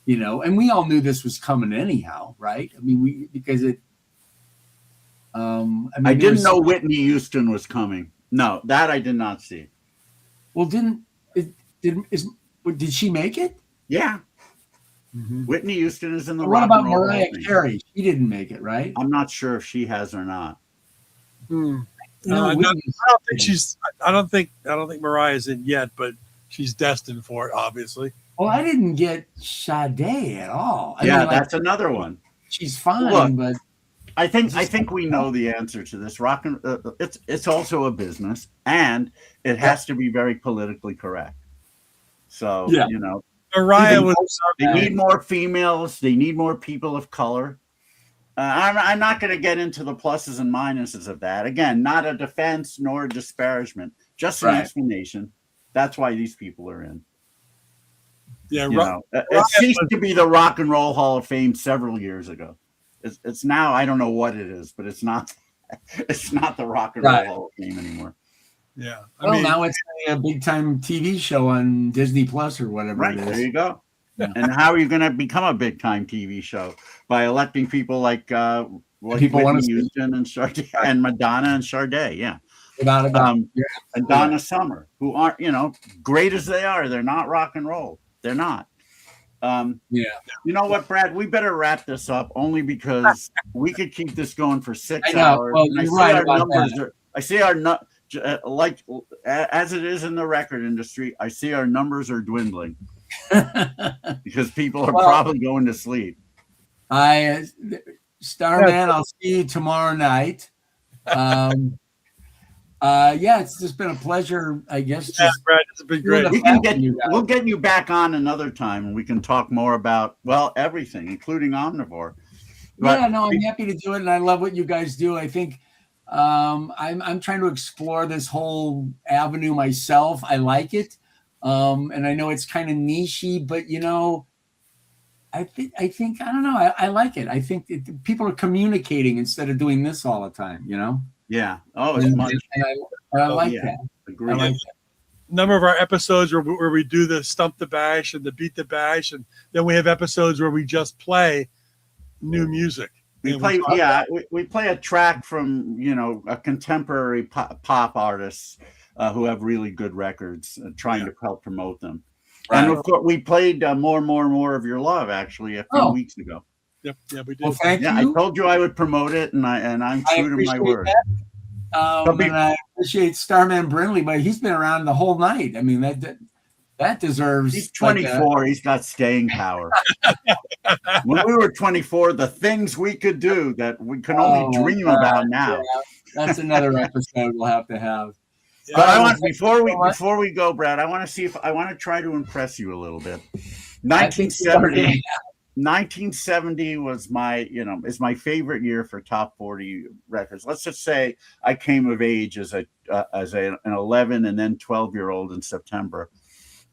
and we all knew this was coming anyhow, right? I mean, because it. I didn't know Whitney Houston was coming. No, that I did not see. Well, did she make it? Yeah. Mm-hmm. Whitney Houston is in the. What about Mariah Carey? She didn't make it, right? I'm not sure if she has or not. I don't think Mariah's in yet, but she's destined for it, obviously. Well, I didn't get Sade at all. That's another one. She's fine, but I think we know the answer to this. Rock and it's also a business, and it has to be very politically correct. So you know, Mariah they need more females. They need more people of color. I'm not going to get into the pluses and minuses of that. Again, not a defense nor a disparagement, just an explanation. That's why these people are in. Yeah, it ceased to be the Rock and Roll Hall of Fame several years ago. It's now, I don't know what it is, but it's not the Rock and Roll Hall of Fame anymore. Yeah. Now it's a big time TV show on Disney Plus or whatever it is. There you go. And how are you going to become a big time TV show? By electing people like Whitney Houston and Sade and Madonna and Sade, without a doubt. And Donna Summer, who aren't, great as they are, they're not rock and roll. They're not. You know what, Brad? We better wrap this up only because we could keep this going for 6 hours. Well, you're right about that. I see our like as it is in the record industry. I see our numbers are dwindling because people are probably going to sleep. Starman, I'll see you tomorrow night. It's just been a pleasure, I guess. Brad, it's been great. We'll get you back on another time and we can talk more about, everything, including Omnivore. I'm happy to do it, and I love what you guys do. I think I'm trying to explore this whole avenue myself. I like it, and I know it's kind of nichey, but I think I don't know. I like it. I think people are communicating instead of doing this all the time. Yeah. Oh, it's much. I like that. Agreed. I like that. Number of our episodes where we do the Stump the Bash and the Beat the Bash, and then we have episodes where we just play new music. We play a track from a contemporary pop artists who have really good records, trying to help promote them. Right. And of course, we played more and more of Your Love actually a few weeks ago. Yep, yeah, we did. Well, thank you. I told you I would promote it, and I'm true to my word. And I appreciate Starman Brindley, but he's been around the whole night. I mean, that deserves. He's 24. He's got staying power. When we were 24, the things we could do that we can only dream about now. Yeah. That's another episode we'll have to have. But I want before we go, Brad, I want to try to impress you a little bit. 1970 was is my favorite year for top 40 records. Let's just say I came of age as an 11 and then 12-year-old in September,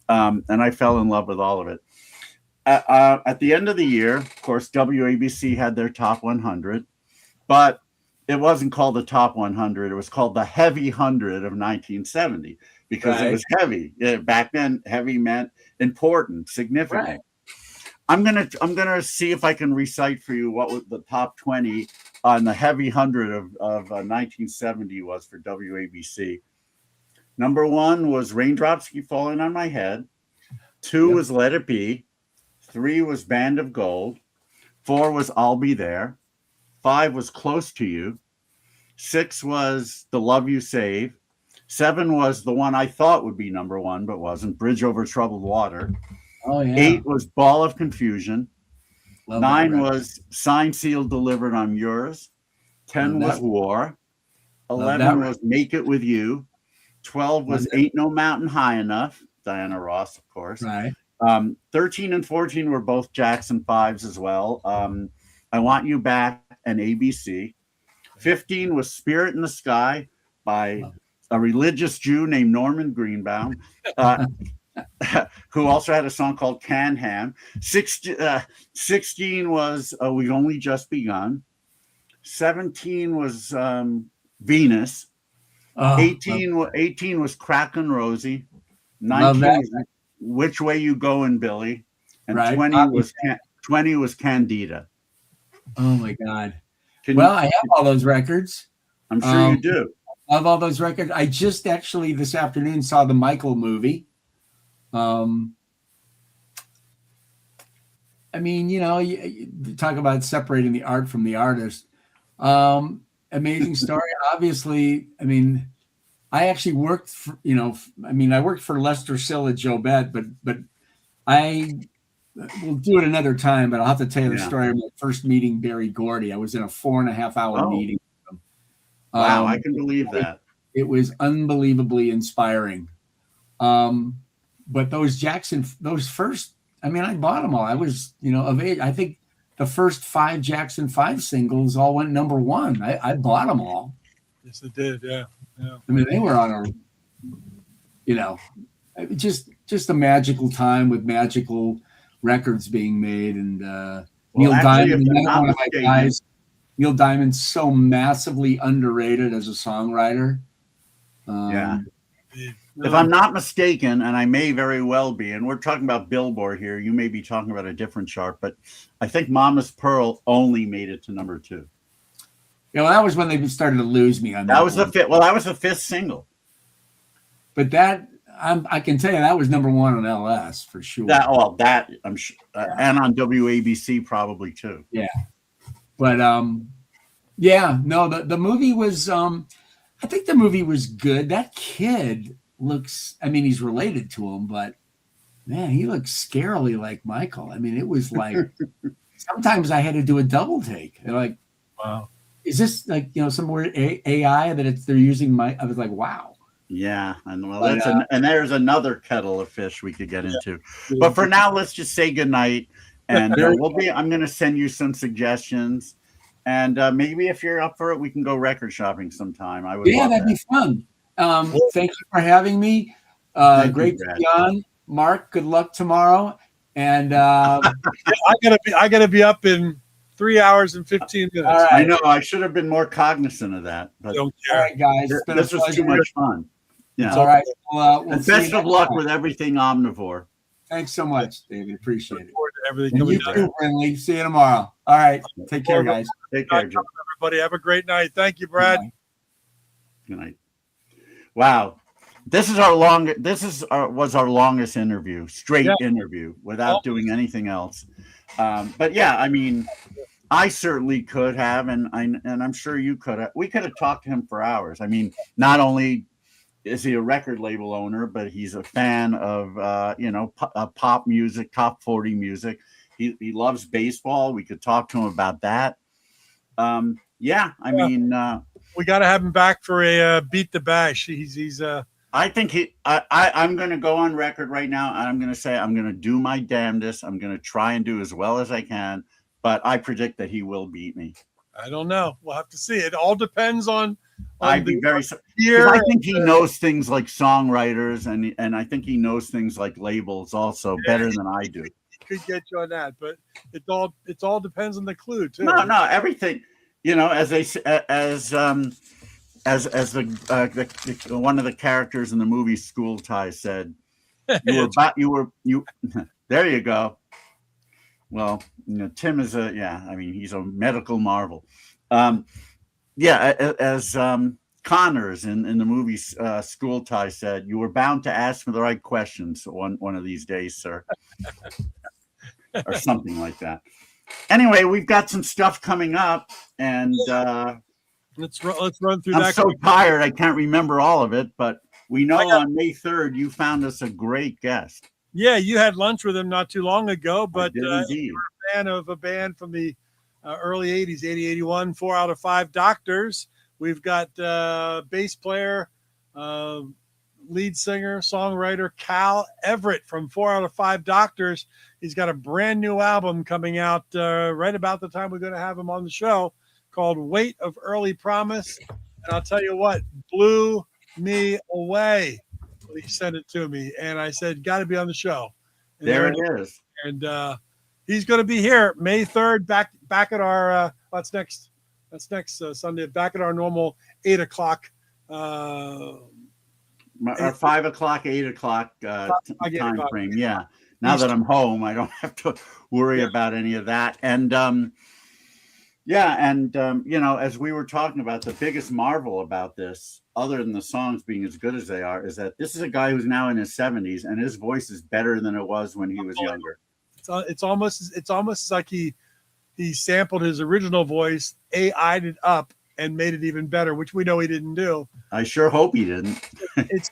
and I fell in love with all of it. At the end of the year, of course, WABC had their top 100, but it wasn't called the top 100. It was called the Heavy 100 of 1970 because it was heavy. Back then, heavy meant important, significant. Right. I'm gonna see if I can recite for you what was the top 20 on the Heavy 100 of 1970 was for WABC. Number 1 was Raindrops Keep Falling on My Head. 2 was Let It Be. 3 was Band of Gold. 4 was I'll Be There. 5 was Close to You. 6 was The Love You Save. 7 was the one I thought would be number 1, but wasn't, Bridge Over Troubled Water. 8 was Ball of Confusion. 9 was Signed, Sealed, Delivered, I'm Yours. 10 was War. 11 was Make It With You. 12 was Ain't No Mountain High Enough. Diana Ross, of course. Right. 13 and 14 were both Jackson 5s as well. I Want You Back and ABC. 15 was Spirit in the Sky by a religious Jew named Norman Greenbaum. Who also had a song called Can Ham. 16 was We've Only Just Begun. 17 was Venus. 18 was Crackin' Rosie. 19 was Which Way You Goin', Billy. And 20 was Candida. Oh my God. I have all those records. I'm sure you do. I have all those records. I just actually this afternoon saw the Michael movie. I mean, you talk about separating the art from the artist. Amazing story. Obviously, I mean, I actually worked for, I worked for Lester Sill at Jobette, but I we'll do it another time, but I'll have to tell you the Yeah. story of my first meeting Barry Gordy. I was in a 4.5-hour meeting with him. Wow, I can believe that. It was unbelievably inspiring. But those first, I mean, I bought them all. I was, of age. I think the first 5 Jackson 5 singles all went #1. I bought them all. Yes, it did. Yeah. I mean, they were on just a magical time with magical records being made. And Neil Diamond, one of my guys. Neil Diamond's so massively underrated as a songwriter. Yeah. If I'm not mistaken, and I may very well be, and we're talking about Billboard here, you may be talking about a different chart, but I think Mama's Pearl only made it to #2. Yeah, well, that was when they started to lose me on that. That was the fifth. Well, that was the 5th single. But that I can tell you that was #1 on LS for sure. That I'm sure, and on WABC probably too. Yeah, but the movie was. I think the movie was good. That kid looks. I mean, he's related to him, but man, he looks scarily like Michael. I mean, it was like sometimes I had to do a double take. They're like, wow. Is this like some weird AI that they're using? I was like, wow. Yeah, and and there's another kettle of fish we could get into. But for now, let's just say goodnight, and I'm going to send you some suggestions, and maybe if you're up for it, we can go record shopping sometime. I would. Yeah, that'd be fun. Thank you for having me. Great to be on, Mark. Good luck tomorrow, and I gotta be up in 3 hours and 15 minutes. Right. I know. I should have been more cognizant of that. But don't care. All right, guys. This was too much fun. Yeah. All right. Well, and best of luck with everything Omnivore. Thanks so much, David. Appreciate it. Everything you too, Brinley. See you tomorrow. All right. Take care, guys. Take care, Joe. Everybody, have a great night. Thank you, Brad. Good night. Wow. This is was our longest interview, straight interview without doing anything else. But yeah, I mean, I certainly could have, and I'm sure you could have. We could have talked to him for hours. I mean, not only is he a record label owner, but he's a fan of pop music, top 40 music. He loves baseball. We could talk to him about that. I mean, we got to have him back for a Beat the Bash. He's I think I'm going to go on record right now, and I'm going to say I'm going to do my damnedest. I'm going to try and do as well as I can, but I predict that he will beat me. I don't know. We'll have to see. It all depends on I'd be very here. I think he knows things like songwriters, and I think he knows things like labels also better than I do. He could get you on that, but it all depends on the clue too. No, everything. As one of the characters in the movie School Ties said, you there you go. Well, Tim is he's a medical marvel. As Connors in the movie School Ties said, you were bound to ask me the right questions one of these days, sir. Or something like that. Anyway, we've got some stuff coming up, and let's run through I'm that. I'm so tired, I can't remember all of it, but we know on May 3rd, you found us a great guest. Yeah, you had lunch with him not too long ago, but you were a fan of a band from the early 80s, 80, 81, 4 out of 5 Doctors. We've got bass player, lead singer, songwriter Cal Everett from 4 out of 5 Doctors. He's got a brand new album coming out right about the time we're going to have him on the show called Weight of Early Promise. And I'll tell you what, blew me away when he sent it to me. And I said, got to be on the show. And there it is. And he's going to be here May 3rd, back at our, that's next Sunday, back at our normal 8 o'clock. Our 5 o'clock, 8 o'clock time frame. Yeah. Now that I'm home, I don't have to worry about any of that. And as we were talking about, the biggest marvel about this, other than the songs being as good as they are, is that this is a guy who's now in his 70s, and his voice is better than it was when he was younger. It's almost like he sampled his original voice, AI'd it up, and made it even better, which we know he didn't do. I sure hope he didn't. It's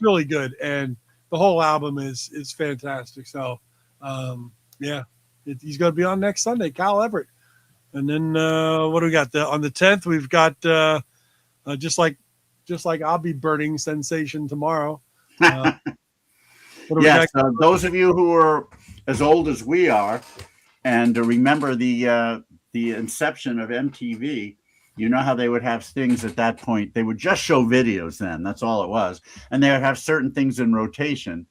really good, and the whole album is fantastic. So Yeah, he's going to be on next Sunday, Kyle Everett. And then what do we got? On the 10th, we've got just like I'll be burning Sensation tomorrow. What do we Yes, got? those of you who are as old as we are and to remember the inception of MTV, you know how they would have things at that point. They would just show videos then. That's all it was. And they would have certain things in rotation.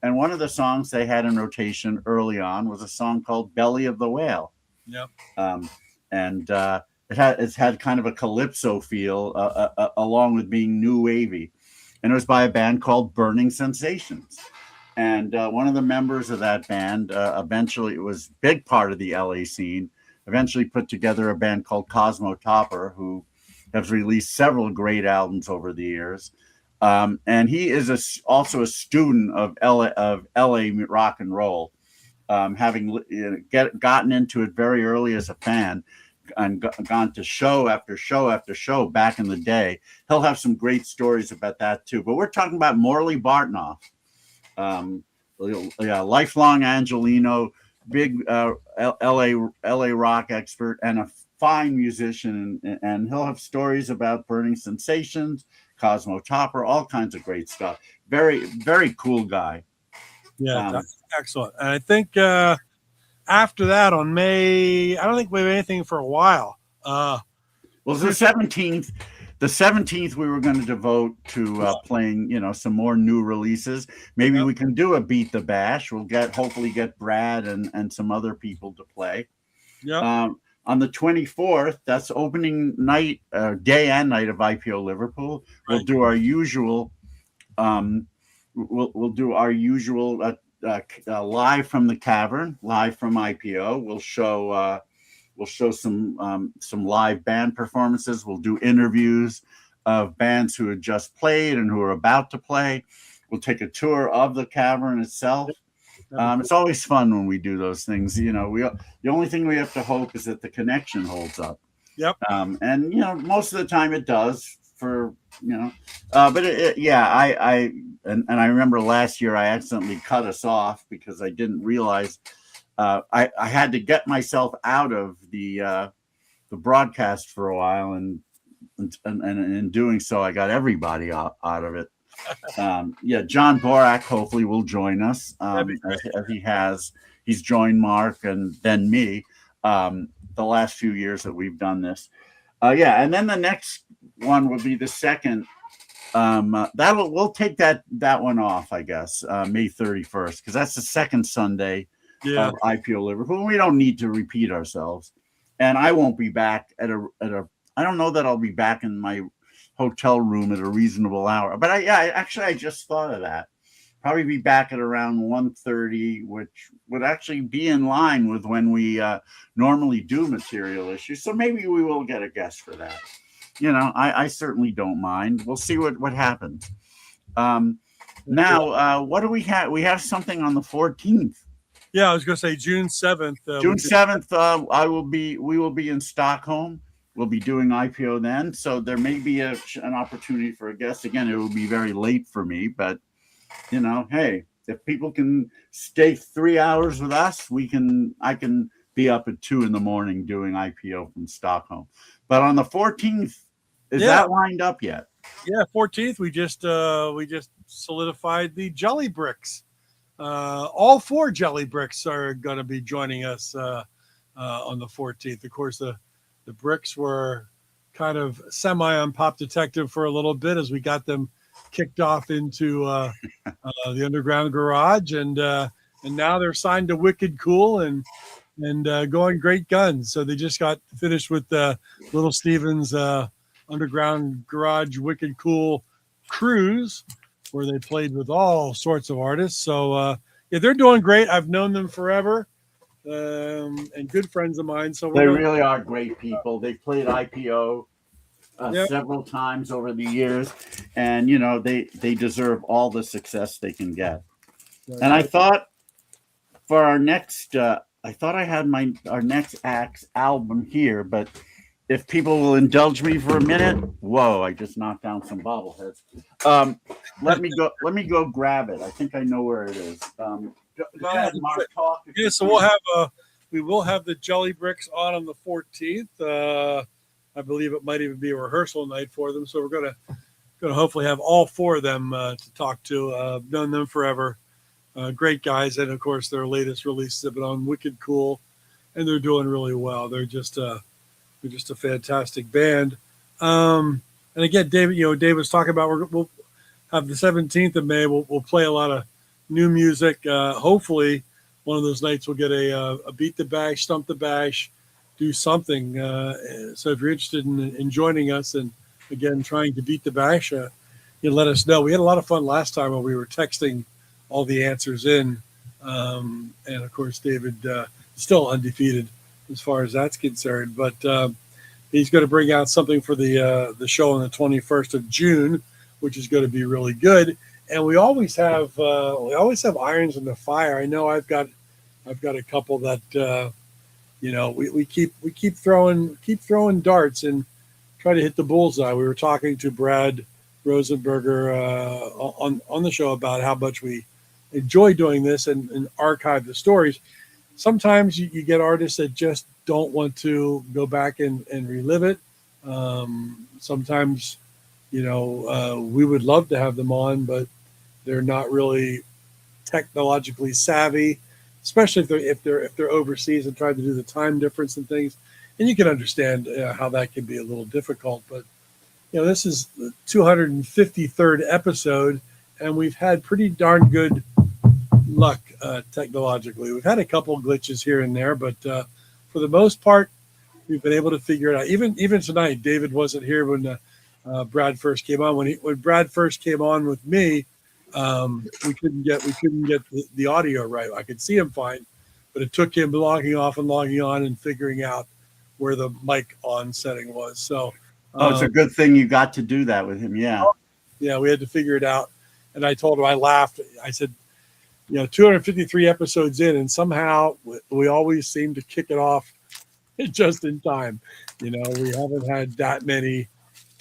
And one of the songs they had in rotation early on was a song called Belly of the Whale. Yep. And it's had kind of a calypso feel along with being new wavy. And it was by a band called Burning Sensations. And one of the members of that band eventually, it was a big part of the LA scene, eventually put together a band called Cosmo Topper, who has released several great albums over the years. And he is also a student of LA rock and roll, having gotten into it very early as a fan and gone to show after show after show back in the day. He'll have some great stories about that too. But we're talking about Morley Bartnoff, lifelong Angelino, big LA rock expert and a fine musician, and he'll have stories about Burning Sensations, Cosmo Topper, all kinds of great stuff. Very, very cool guy. Yeah, that's excellent. And I think after that on May, I don't think we have anything for a while. Well, the 17th. The 17th we were going to devote to playing, some more new releases. Maybe we can do a Beat the Bash. We'll hopefully get Brad and some other people to play. Yeah. On the 24th, that's opening night, day and night of IPO Liverpool. Right. We'll do our usual. We'll do our usual live from the cavern, live from IPO. We'll show some live band performances. We'll do interviews of bands who had just played and who are about to play. We'll take a tour of the cavern itself. It's always fun when we do those things. The only thing we have to hope is that the connection holds up. Yep. And most of the time it does. But I remember last year I accidentally cut us off because I didn't realize I had to get myself out of the broadcast for a while, and in doing so, I got everybody out of it. John Borak hopefully will join us as he's joined Mark and then me the last few years that we've done this. And then the next one will be the second. We'll take that one off, I guess, May 31st, because that's the second Sunday of IPO Liverpool. We don't need to repeat ourselves, and I won't be back at a. I don't know that I'll be back in my hotel room at a reasonable hour, but I just thought of that. Probably be back at around 1:30, which would actually be in line with when we normally do material issues. So maybe we will get a guest for that. I certainly don't mind. We'll see what happens. Now, what do we have? We have something on the 14th. Yeah, I was going to say June 7th. June 7th, we will be in Stockholm. We'll be doing IPO then, so there may be an opportunity for a guest. Again, it will be very late for me, but hey, if people can stay 3 hours with us, I can be up at 2 a.m. doing IPO from Stockholm. But on the 14th, is that lined up yet? Yeah, 14th. We just solidified the Jelly Bricks. All 4 Jelly Bricks are going to be joining us on the 14th. Of course, the Bricks were kind of semi on Pop Detective for a little bit as we got them kicked off into the Underground Garage, and now they're signed to Wicked Cool and going great guns. So they just got finished with Little Steven's Underground Garage Wicked Cool cruise, where they played with all sorts of artists. So they're doing great. I've known them forever, and good friends of mine. So they really are great people. They've played IPO several times over the years, and they deserve all the success they can get. Right. And I thought for our next, I thought I had our next act's album here, but if people will indulge me for a minute, whoa! I just knocked down some bobbleheads. Let me go grab it. I think I know where it is. Go ahead, Mark. Talk. Yeah, so we will have the Jelly Bricks on the 14th. I believe it might even be a rehearsal night for them. So we're gonna hopefully have all four of them to talk to. Known them forever. Great guys, and of course their latest releases have been on wicked cool, and they're doing really well. They're just a fantastic band. And again, Dave was talking about we'll have the 17th of May. We'll play a lot of new music. Hopefully, one of those nights we'll get a beat the bash, stump the bash, do something. So if you're interested in joining us and again trying to beat the bash, you let us know. We had a lot of fun last time when we were texting all the answers in, and of course David still undefeated as far as that's concerned. But he's going to bring out something for the show on the 21st of June, which is going to be really good. And we always have irons in the fire. I know I've got a couple that we keep throwing darts and try to hit the bullseye. We were talking to Brad Rosenberger on the show about how much we enjoy doing this and archive the stories. Sometimes you get artists that just don't want to go back and relive it. Sometimes, we would love to have them on, but they're not really technologically savvy, especially if they're overseas and trying to do the time difference and things. And you can understand how that can be a little difficult. But this is the 253rd episode, and we've had pretty darn good luck technologically. We've had a couple of glitches here and there, but for the most part, we've been able to figure it out. Even tonight, David wasn't here when Brad first came on. When Brad first came on with me, we couldn't get the audio right. I could see him fine, but it took him logging off and logging on and figuring out where the mic on setting was. So, it's a good thing you got to do that with him. Yeah. Yeah, we had to figure it out. And I told him, I laughed. I said, 253 episodes in, and somehow we always seem to kick it off just in time. We haven't had that many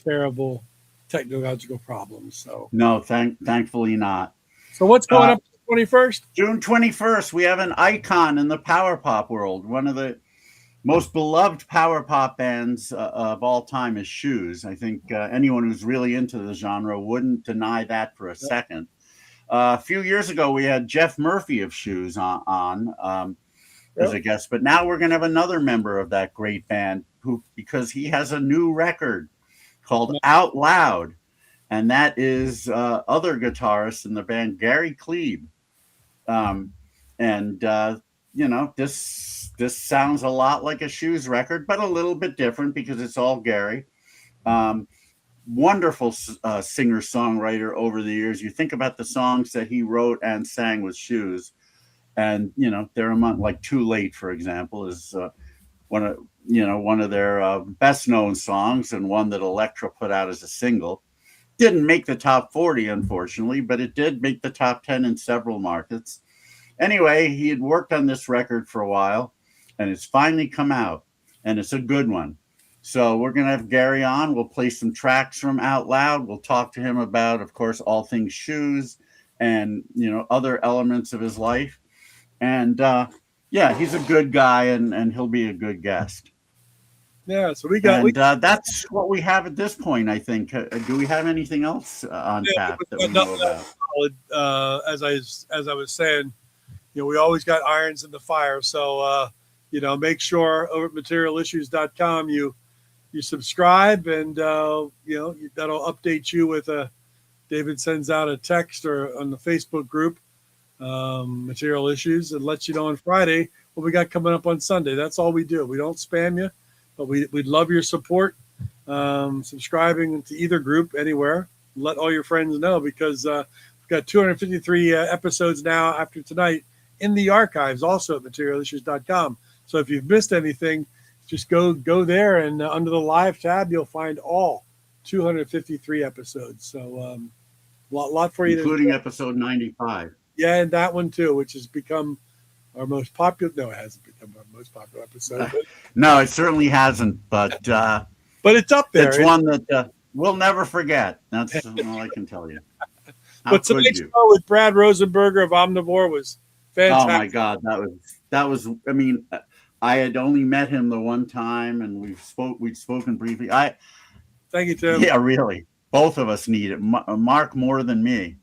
terrible technological problems. So no, thankfully not. So what's going up on the 21st? June 21st, we have an icon in the power pop world. One of the most beloved power pop bands of all time is Shoes. I think anyone who's really into the genre wouldn't deny that for a second. A few years ago, we had Jeff Murphy of Shoes on as a guest, but now we're going to have another member of that great band because he has a new record called Out Loud, and that is other guitarist in the band, Gary Klebe. This sounds a lot like a Shoes record, but a little bit different because it's all Gary. Wonderful singer-songwriter over the years. You think about the songs that he wrote and sang with Shoes, and they're among, like Too Late, for example, is one of their best-known songs, and one that Elektra put out as a single. Didn't make the top 40, unfortunately, but it did make the top 10 in several markets. Anyway, he had worked on this record for a while, and it's finally come out, and it's a good one. So we're going to have Gary on. We'll play some tracks from Out Loud. We'll talk to him about, of course, all things Shoes and, other elements of his life. And, he's a good guy, and he'll be a good guest. Yeah, so that's what we have at this point, I think. Do we have anything else on tap that we know about? As I was saying, we always got irons in the fire. So, make sure over at materialissues.com you subscribe, and that'll update you with David sends out a text or on the Facebook group, Material Issues, and lets you know on Friday what we got coming up on Sunday. That's all we do. We don't spam you, but we'd love your support. Subscribing to either group anywhere. Let all your friends know, because we've got 253 episodes now after tonight in the archives, also at materialissues.com. So if you've missed anything, just go there, and under the live tab, you'll find all 253 episodes. So lot for you, including episode 95. Yeah, and that one too, which has become our most popular. No, it hasn't become our most popular episode. No, it certainly hasn't. But it's up there. It's one that we'll never forget. That's all I can tell you. But tonight's show with Brad Rosenberger of Omnivore was Fantastic. Oh my God, that was. I mean, I had only met him the one time, and we'd spoken briefly. Thank you, Tim. Yeah, really. Both of us need it. Mark more than me,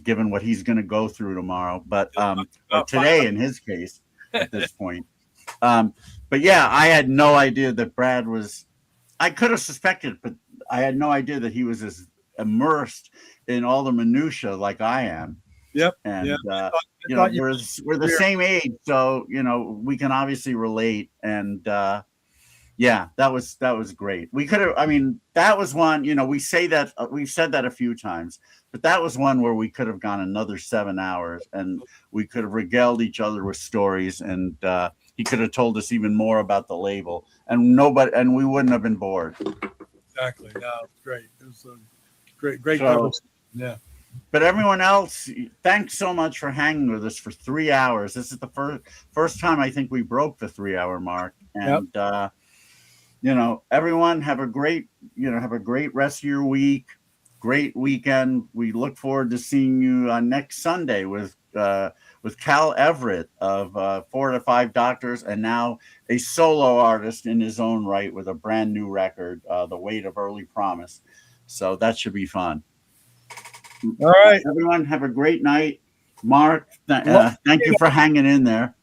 given what he's going to go through tomorrow, but or today in his case at this point. But yeah, I had no idea that Brad was. I could have suspected, but I had no idea that he was as immersed in all the minutia like I am. Yep. And I you know, thought we're the same age, so you know we can obviously relate. And yeah, that was great. We could have. I mean, that was one. You know, we say that we've said that a few times, but that was one where we could have gone another 7 hours, and we could have regaled each other with stories, and he could have told us even more about the label, and we wouldn't have been bored. Exactly. No, it was great. It was a great So, conversation. Yeah. But everyone else, thanks so much for hanging with us for 3 hours. This is the first time I think we broke the 3-hour mark, and you know, everyone have a great rest of your week, great weekend. We look forward to seeing you next Sunday with Cal Everett of 4 to 5 Doctors, and now a solo artist in his own right with a brand new record, The Weight of Early Promise. So that should be fun. All right, everyone, have a great night. Mark, thank you for hanging in there.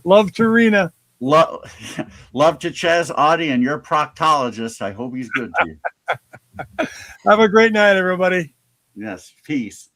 Love Tarina. Love to Ches, Audie, and your proctologist. I hope he's good to you. Have a great night, everybody. Yes, peace.